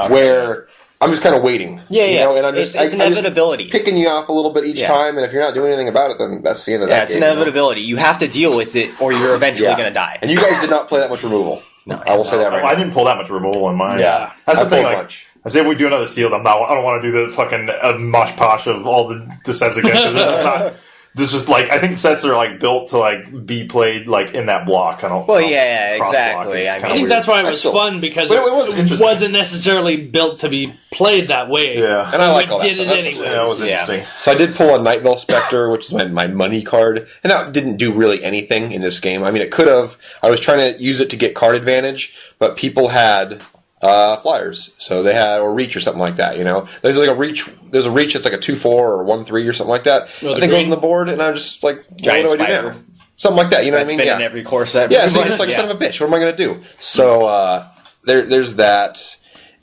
[SPEAKER 5] where I'm just kind of waiting.
[SPEAKER 3] Yeah.
[SPEAKER 5] And I'm just,
[SPEAKER 3] it's inevitability.
[SPEAKER 5] Just picking you off a little bit each time, and if you're not doing anything about it, then that's the end of that.
[SPEAKER 3] Yeah, it's inevitability. You have to deal with it, or you're eventually going to die.
[SPEAKER 5] And you guys did not play that much removal.
[SPEAKER 3] No,
[SPEAKER 5] I will say that right now.
[SPEAKER 4] I didn't pull that much removal in mine.
[SPEAKER 5] Yeah.
[SPEAKER 4] That's the thing.
[SPEAKER 5] Much.
[SPEAKER 4] I say if we do another sealed, I don't want to do the fucking mosh posh of all the sets again, because there's just not. There's just I think sets are built to be played in that block.
[SPEAKER 3] Exactly.
[SPEAKER 2] I think that's why it was fun, because
[SPEAKER 4] it was
[SPEAKER 2] wasn't necessarily built to be played that way.
[SPEAKER 4] Yeah,
[SPEAKER 5] and I like all that
[SPEAKER 2] did
[SPEAKER 5] stuff.
[SPEAKER 2] it anyway.
[SPEAKER 4] That was interesting.
[SPEAKER 5] So I did pull a Night Veil Spectre, which is my money card, and that didn't do really anything in this game. I mean, it could have. I was trying to use it to get card advantage, but people had flyers. So they had, or reach or something like that, you know. There's like a reach that's like a 2-4 or 1-3 or something like that.
[SPEAKER 2] Oh,
[SPEAKER 5] I think goes on the board, and I'm just like,
[SPEAKER 3] Giant
[SPEAKER 5] what do I do
[SPEAKER 3] spider.
[SPEAKER 5] now? Something like that, you know
[SPEAKER 3] That's
[SPEAKER 5] what I mean?
[SPEAKER 3] been in every course ever.
[SPEAKER 5] Yeah, so you're just like, son of a bitch, what am I going to do? So there's that,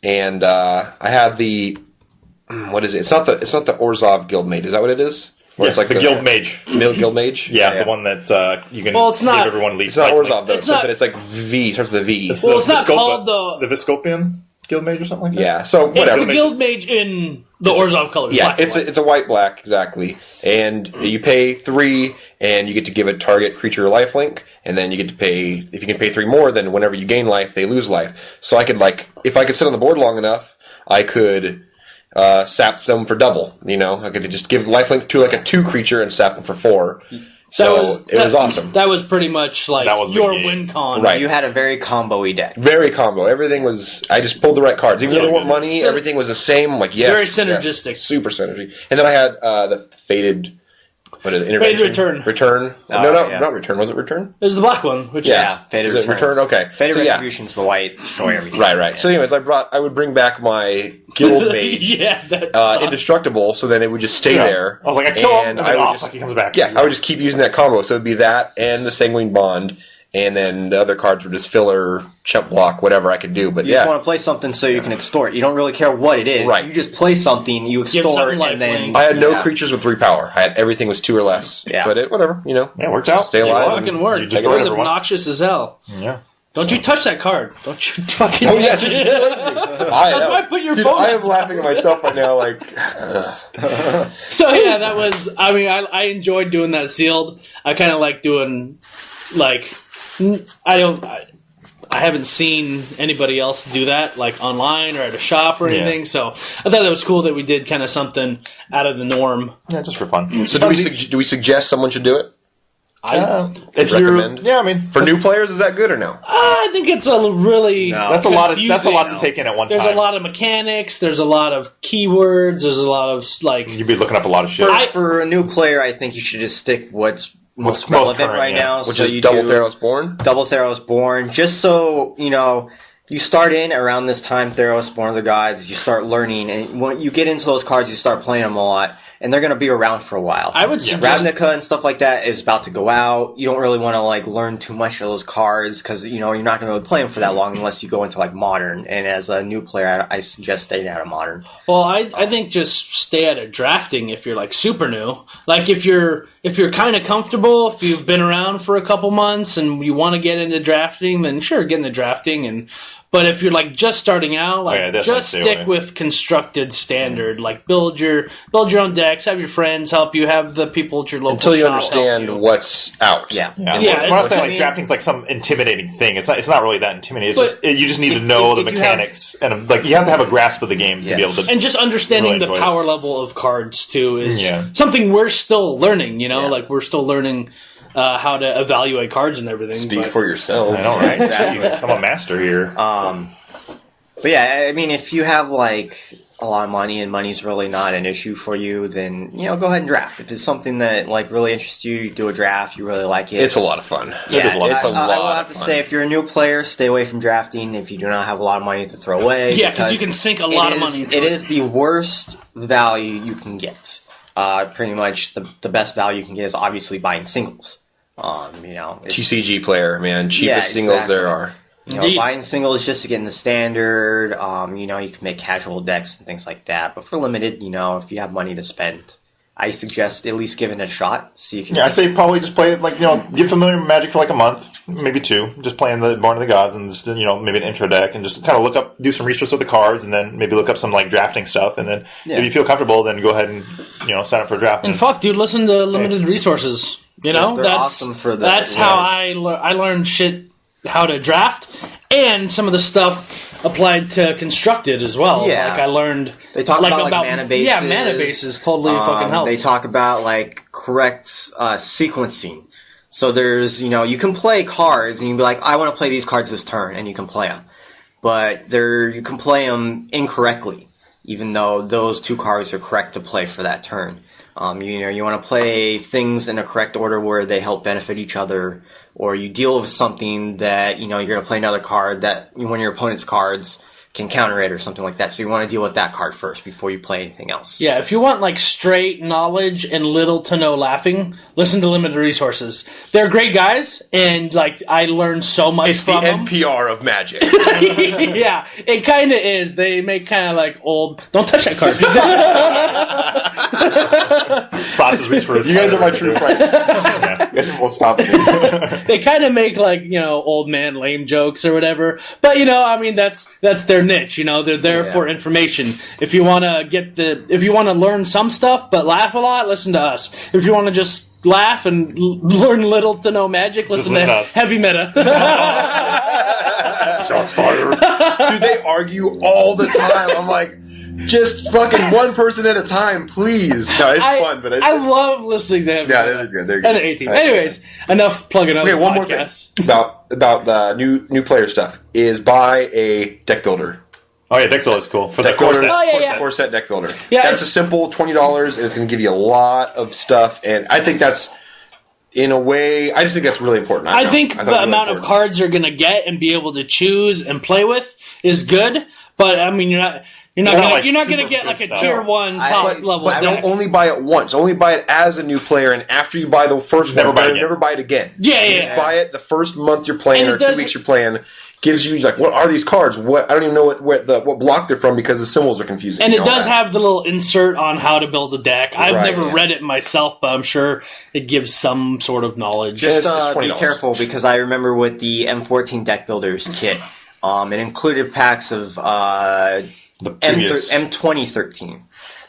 [SPEAKER 5] and I have the, what is it? It's not the Orzhov Guildmate, is that what it is? Where
[SPEAKER 4] It's like the Guild Mage.
[SPEAKER 5] Guild Mage?
[SPEAKER 4] Yeah, the one that you can
[SPEAKER 2] Well, it's not-
[SPEAKER 4] give everyone leaves.
[SPEAKER 5] It's not Orzhov, though.
[SPEAKER 2] It's not-
[SPEAKER 5] It's like V, starts with a V.
[SPEAKER 4] It's
[SPEAKER 2] Well,
[SPEAKER 4] the
[SPEAKER 2] it's not called
[SPEAKER 4] the Viscopian Guild Mage or something like that.
[SPEAKER 5] Yeah, so
[SPEAKER 2] It's
[SPEAKER 5] whatever.
[SPEAKER 2] the Guild Mage in the Orzhov colors.
[SPEAKER 5] Yeah,
[SPEAKER 2] black and
[SPEAKER 5] it's
[SPEAKER 2] white.
[SPEAKER 5] a white-black, exactly. And you pay 3, and you get to give a target creature a lifelink, and then you get to pay, if you can pay 3 more, then whenever you gain life, they lose life. So I could, like, if I could sit on the board long enough, I could sap them for double, you know? I could just give lifelink to, like, a 2 creature and sap them for 4. So it was awesome.
[SPEAKER 2] That was pretty much like
[SPEAKER 4] That was the
[SPEAKER 2] your
[SPEAKER 4] game.
[SPEAKER 2] win con.
[SPEAKER 5] Right.
[SPEAKER 3] You had a very combo-y deck.
[SPEAKER 5] Very combo. Everything was, I just pulled the right cards. Even though there weren't money, everything was the same. I'm like, yes.
[SPEAKER 2] Very
[SPEAKER 5] yes,
[SPEAKER 2] synergistic.
[SPEAKER 5] super synergy. And then I had the Fated, what is it? Intervention?
[SPEAKER 2] Return.
[SPEAKER 5] Return.
[SPEAKER 3] Oh,
[SPEAKER 5] no,
[SPEAKER 3] yeah.
[SPEAKER 5] not Return. Was it Return?
[SPEAKER 2] There's the black one, which
[SPEAKER 3] Yeah,
[SPEAKER 2] is
[SPEAKER 3] Fated
[SPEAKER 5] Is it
[SPEAKER 3] Return.
[SPEAKER 5] Return? Okay.
[SPEAKER 3] Fated
[SPEAKER 5] So, yeah.
[SPEAKER 3] Retribution's the white, destroy everything.
[SPEAKER 5] Right. So anyways, I would bring back my Guild Mage.
[SPEAKER 2] yeah, that's
[SPEAKER 5] Indestructible, so then it would just stay there.
[SPEAKER 4] I was like, I kill him, and
[SPEAKER 5] I
[SPEAKER 4] then
[SPEAKER 5] would
[SPEAKER 4] off,
[SPEAKER 5] just,
[SPEAKER 4] like he comes back.
[SPEAKER 5] yeah, I would just keep using that combo. So it'd be that and the Sanguine Bond, and then the other cards were just filler, chump block, whatever I could do. But
[SPEAKER 3] You just want to play something so you can extort. You don't really care what it is.
[SPEAKER 5] Right.
[SPEAKER 3] You just play something, you extort,
[SPEAKER 2] something
[SPEAKER 3] and then...
[SPEAKER 2] lifelink.
[SPEAKER 5] I had no
[SPEAKER 3] Yeah.
[SPEAKER 5] creatures with 3 power. I had everything was 2 or less.
[SPEAKER 3] Yeah.
[SPEAKER 5] But whatever, you know.
[SPEAKER 4] Yeah, it worked out.
[SPEAKER 5] Stay alive.
[SPEAKER 4] Yeah,
[SPEAKER 2] fucking work.
[SPEAKER 4] You
[SPEAKER 2] It
[SPEAKER 4] destroyed
[SPEAKER 2] was
[SPEAKER 4] everyone.
[SPEAKER 2] obnoxious as hell.
[SPEAKER 4] Yeah.
[SPEAKER 2] Don't you touch that card. Don't you fucking...
[SPEAKER 5] Oh, yes. That's
[SPEAKER 2] why I put your
[SPEAKER 5] Dude,
[SPEAKER 2] phone
[SPEAKER 5] I am
[SPEAKER 2] down.
[SPEAKER 5] laughing at myself right now, like...
[SPEAKER 2] So yeah, that was. I mean, I enjoyed doing that sealed. I kind of like doing, like, I haven't seen anybody else do that, like online or at a shop or anything. So I thought that was cool that we did kind of something out of the norm.
[SPEAKER 4] Yeah, just for fun.
[SPEAKER 5] So do we suggest someone should do it?
[SPEAKER 4] If
[SPEAKER 5] recommend?
[SPEAKER 4] yeah, I mean,
[SPEAKER 5] For new players, is that good or no?
[SPEAKER 2] I think it's a really
[SPEAKER 4] that's a lot
[SPEAKER 2] confusing.
[SPEAKER 4] to take in at one
[SPEAKER 2] There's
[SPEAKER 4] time.
[SPEAKER 2] a lot of mechanics. There's a lot of keywords. There's a lot of like.
[SPEAKER 4] You'd be looking up a lot of shit.
[SPEAKER 3] For a new player, I think you should just stick what's most
[SPEAKER 4] most
[SPEAKER 3] relevant
[SPEAKER 4] current,
[SPEAKER 3] right
[SPEAKER 4] yeah.
[SPEAKER 3] now.
[SPEAKER 5] Which
[SPEAKER 3] so
[SPEAKER 5] is
[SPEAKER 3] you
[SPEAKER 5] Double
[SPEAKER 3] do
[SPEAKER 5] Theros Born?
[SPEAKER 3] Double Theros Born, just so, you know, you start in around this time, Theros Born of the Gods, you start learning, and when you get into those cards, you start playing them a lot, and they're going to be around for a while.
[SPEAKER 2] I would suggest
[SPEAKER 3] Ravnica and stuff like that is about to go out. You don't really want to, like, learn too much of those cards, because, you know, you're not going to play them for that long unless you go into, like, Modern, and as a new player, I suggest staying out of Modern.
[SPEAKER 2] Well, I think just stay out of drafting if you're like super new. Like if you're kind of comfortable, if you've been around for a couple months and you want to get into drafting, then sure, get into drafting. But if you're like just starting out, like
[SPEAKER 4] definitely
[SPEAKER 2] just
[SPEAKER 4] stay
[SPEAKER 2] stick
[SPEAKER 4] away.
[SPEAKER 2] with constructed standard. Like build your own decks, have your friends help you, have the people at your local
[SPEAKER 5] Until you
[SPEAKER 2] shop help
[SPEAKER 5] understand
[SPEAKER 2] you.
[SPEAKER 5] what's out.
[SPEAKER 3] Yeah.
[SPEAKER 4] Yeah,
[SPEAKER 2] Yeah,
[SPEAKER 4] we're not saying
[SPEAKER 3] I
[SPEAKER 4] like
[SPEAKER 3] mean-
[SPEAKER 4] drafting's like some intimidating thing. It's not really that intimidating. It's
[SPEAKER 2] But
[SPEAKER 4] just you just need to know the
[SPEAKER 3] if you have-
[SPEAKER 4] mechanics and like you have to have a grasp of the game to
[SPEAKER 3] Yeah.
[SPEAKER 4] be able to.
[SPEAKER 2] And just understanding
[SPEAKER 4] Really
[SPEAKER 2] the
[SPEAKER 4] enjoy it.
[SPEAKER 2] power level of cards too is
[SPEAKER 4] Yeah.
[SPEAKER 2] something we're still learning. You know,
[SPEAKER 3] Yeah.
[SPEAKER 2] like we're still learning how to evaluate cards and everything.
[SPEAKER 5] Speak
[SPEAKER 2] but-
[SPEAKER 5] for yourself.
[SPEAKER 4] I know, right?
[SPEAKER 3] Exactly.
[SPEAKER 4] Jeez, I'm a master here.
[SPEAKER 3] But yeah, I mean, if you have like a lot of money and money's really not an issue for you, then, you know, go ahead and draft. If it's something that like really interests you, you do a draft, you really like it.
[SPEAKER 5] It's a lot of fun.
[SPEAKER 3] yeah,
[SPEAKER 4] is a lot.
[SPEAKER 5] It's a
[SPEAKER 3] I will
[SPEAKER 5] lot
[SPEAKER 3] have
[SPEAKER 5] of
[SPEAKER 3] to
[SPEAKER 5] fun.
[SPEAKER 3] say, if you're a new player, stay away from drafting if you do not have a lot of money to throw away.
[SPEAKER 2] Yeah, because you can sink a lot of money into
[SPEAKER 3] It is the worst value you can get. Pretty much the best value you can get is obviously buying singles. You know, it's-
[SPEAKER 5] TCG player, man. Cheapest
[SPEAKER 3] Yeah,
[SPEAKER 5] singles
[SPEAKER 3] exactly.
[SPEAKER 5] there are.
[SPEAKER 3] You know,
[SPEAKER 2] Indeed.
[SPEAKER 3] buying singles just to get in the standard. You know, you can make casual decks and things like that. But for limited, you know, if you have money to spend, I suggest at least giving it a shot. See if you.
[SPEAKER 4] Yeah, I say probably just play it like, get familiar with Magic for like a month, maybe 2. Just playing the Born of the Gods and just, maybe an intro deck and just kind of do some research with the cards and then maybe look up some like drafting stuff. And then if you feel comfortable, then go ahead and, sign up for a draft.
[SPEAKER 2] And fuck, dude, listen to limited resources. You know,
[SPEAKER 3] They're
[SPEAKER 2] that's
[SPEAKER 3] awesome for that,
[SPEAKER 2] That's
[SPEAKER 3] yeah.
[SPEAKER 2] how I learned shit how to draft, and some of the stuff applied to constructed as well.
[SPEAKER 3] Yeah.
[SPEAKER 2] Like I learned.
[SPEAKER 3] They talk about mana bases.
[SPEAKER 2] Yeah, mana bases totally fucking help.
[SPEAKER 3] They talk about like correct sequencing. So there's, you can play cards and you can be like, I want to play these cards this turn, and you can play them. But you can play them incorrectly, even though those 2 cards are correct to play for that turn. You want to play things in a correct order where they help benefit each other, or you deal with something that, you're going to play another card that one of your opponent's cards can counter it or something like that. So you want to deal with that card first before you play anything else.
[SPEAKER 2] Yeah, if you want like straight knowledge and little to no laughing, listen to Limited Resources. They're great guys, and like I learned so much
[SPEAKER 5] It's the
[SPEAKER 2] from them.
[SPEAKER 5] NPR of Magic.
[SPEAKER 2] Yeah, it kind of is. They make kind of like old. Don't touch that card.
[SPEAKER 4] Sauces reach for his
[SPEAKER 5] You guys are my true friends.
[SPEAKER 4] Yeah.
[SPEAKER 5] Guess we won't stop it.
[SPEAKER 2] They kind of make like old man lame jokes or whatever. But I mean that's their niche. They're there for information. If you want to learn some stuff but laugh a lot, listen to us. If you want to just laugh and learn little to no magic, listen to
[SPEAKER 4] us.
[SPEAKER 2] Heavy Meta.
[SPEAKER 4] Shots fired.
[SPEAKER 5] Dude, they argue all the time. I'm like, just fucking one person at a time, please. No, it's fun, but
[SPEAKER 2] I love listening to Heavy
[SPEAKER 5] Yeah,
[SPEAKER 2] Meta.
[SPEAKER 5] they're good. They're good.
[SPEAKER 2] And the 18. Anyways, enough plugging other
[SPEAKER 5] Okay, one more thing
[SPEAKER 2] podcasts.
[SPEAKER 5] about the new player stuff is buy a deck builder.
[SPEAKER 4] Oh yeah, deck builder is cool for the
[SPEAKER 5] Deck
[SPEAKER 4] core
[SPEAKER 5] builder,
[SPEAKER 4] set.
[SPEAKER 2] Oh, yeah.
[SPEAKER 5] core set deck builder.
[SPEAKER 2] Yeah,
[SPEAKER 5] That's a simple $20, and it's going to give you a lot of stuff. And I think that's, in a way, I just think that's really important.
[SPEAKER 2] I think
[SPEAKER 5] thought it
[SPEAKER 2] the
[SPEAKER 5] was really
[SPEAKER 2] amount of
[SPEAKER 5] important.
[SPEAKER 2] cards you're going to get and be able to choose and play with is good, but I mean you're not
[SPEAKER 4] like
[SPEAKER 2] going to
[SPEAKER 4] super
[SPEAKER 2] get like a
[SPEAKER 4] good stuff.
[SPEAKER 2] tier 1
[SPEAKER 3] I-
[SPEAKER 2] top
[SPEAKER 3] but-
[SPEAKER 2] level
[SPEAKER 5] But
[SPEAKER 2] deck.
[SPEAKER 5] don't only buy it once. Only buy it as a new player, and after you buy the first
[SPEAKER 4] Never
[SPEAKER 5] one,
[SPEAKER 4] buy it again.
[SPEAKER 5] never buy it again.
[SPEAKER 2] Yeah,
[SPEAKER 5] You
[SPEAKER 2] yeah,
[SPEAKER 5] just
[SPEAKER 2] yeah.
[SPEAKER 5] buy it the first month you're playing
[SPEAKER 2] And
[SPEAKER 5] or
[SPEAKER 2] it
[SPEAKER 5] 2
[SPEAKER 2] does-
[SPEAKER 5] weeks you're playing. Gives you like, what are these cards? What I don't even know what block they're from because the symbols are confusing.
[SPEAKER 2] And
[SPEAKER 5] you
[SPEAKER 2] it
[SPEAKER 5] know
[SPEAKER 2] does
[SPEAKER 5] that.
[SPEAKER 2] have the little insert on how to build a deck. I've
[SPEAKER 5] Right,
[SPEAKER 2] never
[SPEAKER 5] yeah.
[SPEAKER 2] read it myself, but I'm sure it gives some sort of knowledge.
[SPEAKER 3] Just
[SPEAKER 5] It's
[SPEAKER 3] be
[SPEAKER 5] $20.
[SPEAKER 3] careful because I remember with the M14 deck builders kit, it included packs of
[SPEAKER 4] The previous.
[SPEAKER 3] M2013.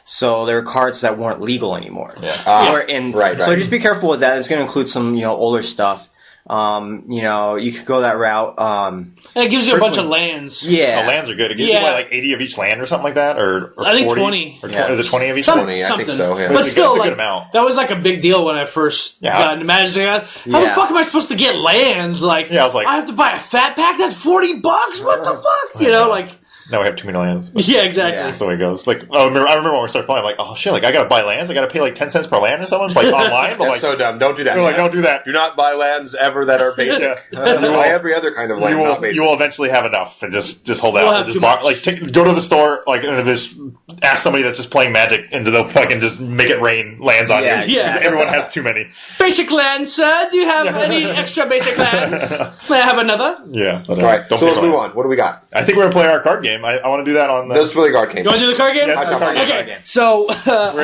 [SPEAKER 3] So there are cards that weren't legal anymore.
[SPEAKER 4] Yeah.
[SPEAKER 5] Right.
[SPEAKER 3] So just be careful with that. It's going to include some older stuff. You could go that route.
[SPEAKER 2] And it gives you a bunch of
[SPEAKER 3] personally-
[SPEAKER 2] lands.
[SPEAKER 3] Yeah.
[SPEAKER 4] The lands are good. It gives
[SPEAKER 2] Yeah.
[SPEAKER 4] you like 80 of each land or something like that, or
[SPEAKER 2] I think
[SPEAKER 4] 40?
[SPEAKER 2] 20.
[SPEAKER 4] Or 20.
[SPEAKER 3] Yeah.
[SPEAKER 4] Is it 20 of each
[SPEAKER 2] Some-
[SPEAKER 4] land?
[SPEAKER 5] 20, I think
[SPEAKER 2] something.
[SPEAKER 5] so, yeah.
[SPEAKER 2] But
[SPEAKER 4] It's a
[SPEAKER 2] still,
[SPEAKER 4] good
[SPEAKER 2] like,
[SPEAKER 4] amount.
[SPEAKER 2] that was like a big deal when I first
[SPEAKER 4] Yeah.
[SPEAKER 2] got into Magic. How the
[SPEAKER 3] Yeah.
[SPEAKER 2] fuck am I supposed to get lands? Like,
[SPEAKER 4] Yeah, I was like-
[SPEAKER 2] I have to buy a fat pack? That's $40? What the fuck? Like,
[SPEAKER 4] Now we have too many lands.
[SPEAKER 2] yeah, exactly.
[SPEAKER 4] That's the way it goes. Like, I remember when we started playing, I'm like, oh shit, like I gotta buy lands. I gotta pay like 10 cents per land or something. Like online, but
[SPEAKER 5] That's
[SPEAKER 4] like,
[SPEAKER 5] so dumb. Don't do that.
[SPEAKER 4] they're like, don't do that.
[SPEAKER 5] Do not buy lands ever that are basic. Buy every other kind of land, not basic.
[SPEAKER 4] You will eventually have enough, and just hold out.
[SPEAKER 2] You'll
[SPEAKER 4] Or
[SPEAKER 2] have
[SPEAKER 4] just
[SPEAKER 2] too much.
[SPEAKER 4] go to the store, like, and just ask somebody that's just playing Magic, and they'll fucking just make it rain lands on
[SPEAKER 3] Yeah,
[SPEAKER 4] you.
[SPEAKER 2] yeah.
[SPEAKER 4] Because everyone has too many.
[SPEAKER 2] Basic lands, sir. Do you have any extra basic lands? May I have another?
[SPEAKER 4] Yeah. But,
[SPEAKER 5] All right,
[SPEAKER 4] don't
[SPEAKER 5] so
[SPEAKER 4] pick
[SPEAKER 5] let's move
[SPEAKER 4] lands.
[SPEAKER 5] on. What do we got?
[SPEAKER 4] I think we're gonna play our card game. I want to do that on the.
[SPEAKER 5] This is for the guard game.
[SPEAKER 2] You want to do the card game?
[SPEAKER 4] Yes, the card game.
[SPEAKER 2] Okay, so
[SPEAKER 4] We're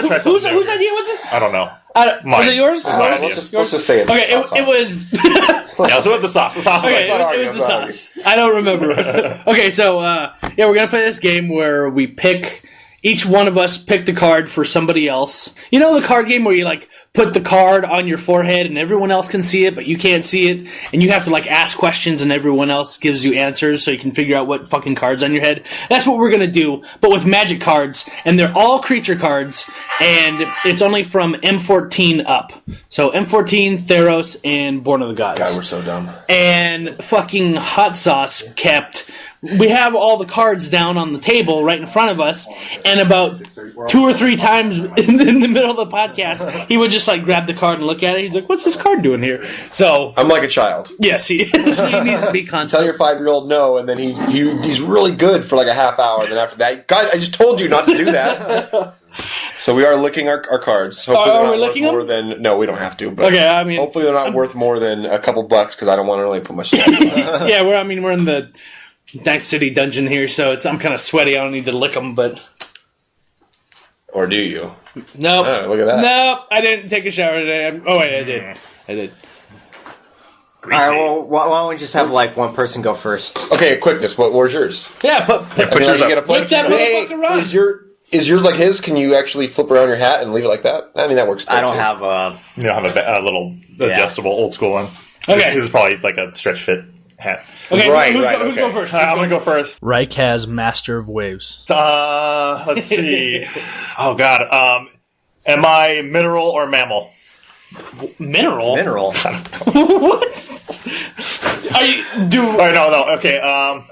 [SPEAKER 4] gonna try something
[SPEAKER 2] whose
[SPEAKER 4] new.
[SPEAKER 2] idea was it?
[SPEAKER 4] I don't know.
[SPEAKER 2] Was
[SPEAKER 4] Mine.
[SPEAKER 2] it yours?
[SPEAKER 4] Mine.
[SPEAKER 2] Yours?
[SPEAKER 5] Let's just say it.
[SPEAKER 2] Okay, it was.
[SPEAKER 4] Yeah, so with the sauce. The sauce
[SPEAKER 2] Okay,
[SPEAKER 4] is like,
[SPEAKER 2] it was the
[SPEAKER 5] I'm sorry.
[SPEAKER 2] sauce. I don't remember. Okay, so we're gonna play this game where we pick. Each one of us picked a card for somebody else. You know the card game where you like put the card on your forehead and everyone else can see it, but you can't see it, and you have to like ask questions and everyone else gives you answers so you can figure out what fucking card's on your head. That's what we're gonna do, but with Magic cards, and they're all creature cards, and it's only from M14 up. So M14, Theros, and Born of the Gods.
[SPEAKER 5] God, we're so dumb.
[SPEAKER 2] And fucking Hot Sauce kept. We have all the cards down on the table right in front of us, and about 2 or 3 times in the middle of the podcast, he would just like grab the card and look at it. He's like, "What's this card doing here?" So
[SPEAKER 5] I'm like a child.
[SPEAKER 2] yes, he is. He needs to be
[SPEAKER 5] Tell
[SPEAKER 2] constant.
[SPEAKER 5] your 5-year-old no, and then he's really good for like a half hour. And then after that, God, I just told you not to do that. So we are licking our cards. Hopefully
[SPEAKER 2] Are
[SPEAKER 5] they're
[SPEAKER 2] we
[SPEAKER 5] not worth
[SPEAKER 2] licking
[SPEAKER 5] more
[SPEAKER 2] them?
[SPEAKER 5] than. No, we don't have to. But
[SPEAKER 2] Okay, I mean,
[SPEAKER 5] hopefully they're not worth more than a couple bucks because I don't want to really put much stuff on.
[SPEAKER 2] yeah, we're in the Night City dungeon here, so I'm kind of sweaty. I don't need to lick them, but
[SPEAKER 5] Or do you?
[SPEAKER 2] nope,
[SPEAKER 5] Oh, look at that.
[SPEAKER 2] nope. I didn't take a shower today. Oh wait, I did. I did.
[SPEAKER 3] All right, well, why don't we just have like one person go first?
[SPEAKER 5] Okay, quickness. Where's yours?
[SPEAKER 2] Yeah, put
[SPEAKER 5] I mean,
[SPEAKER 4] yours
[SPEAKER 5] you
[SPEAKER 4] up.
[SPEAKER 5] get a point.
[SPEAKER 2] Flip that
[SPEAKER 5] Hey,
[SPEAKER 2] motherfucker around.
[SPEAKER 5] is yours like his? Can you actually flip around your hat and leave it like that? I mean, that works.
[SPEAKER 3] I don't
[SPEAKER 5] too.
[SPEAKER 3] have
[SPEAKER 4] You know, have a little adjustable old school one.
[SPEAKER 2] Okay.
[SPEAKER 4] This is probably like a stretch fit hat.
[SPEAKER 2] Okay,
[SPEAKER 5] Right,
[SPEAKER 2] who's
[SPEAKER 5] right,
[SPEAKER 2] going
[SPEAKER 5] okay.
[SPEAKER 2] first?
[SPEAKER 4] I'm gonna go first.
[SPEAKER 2] Reich has Master of Waves.
[SPEAKER 4] Let's see. Oh god. Am I mineral or mammal?
[SPEAKER 2] Mineral?
[SPEAKER 3] mineral.
[SPEAKER 2] What? Are you do?
[SPEAKER 4] Oh, no. Okay.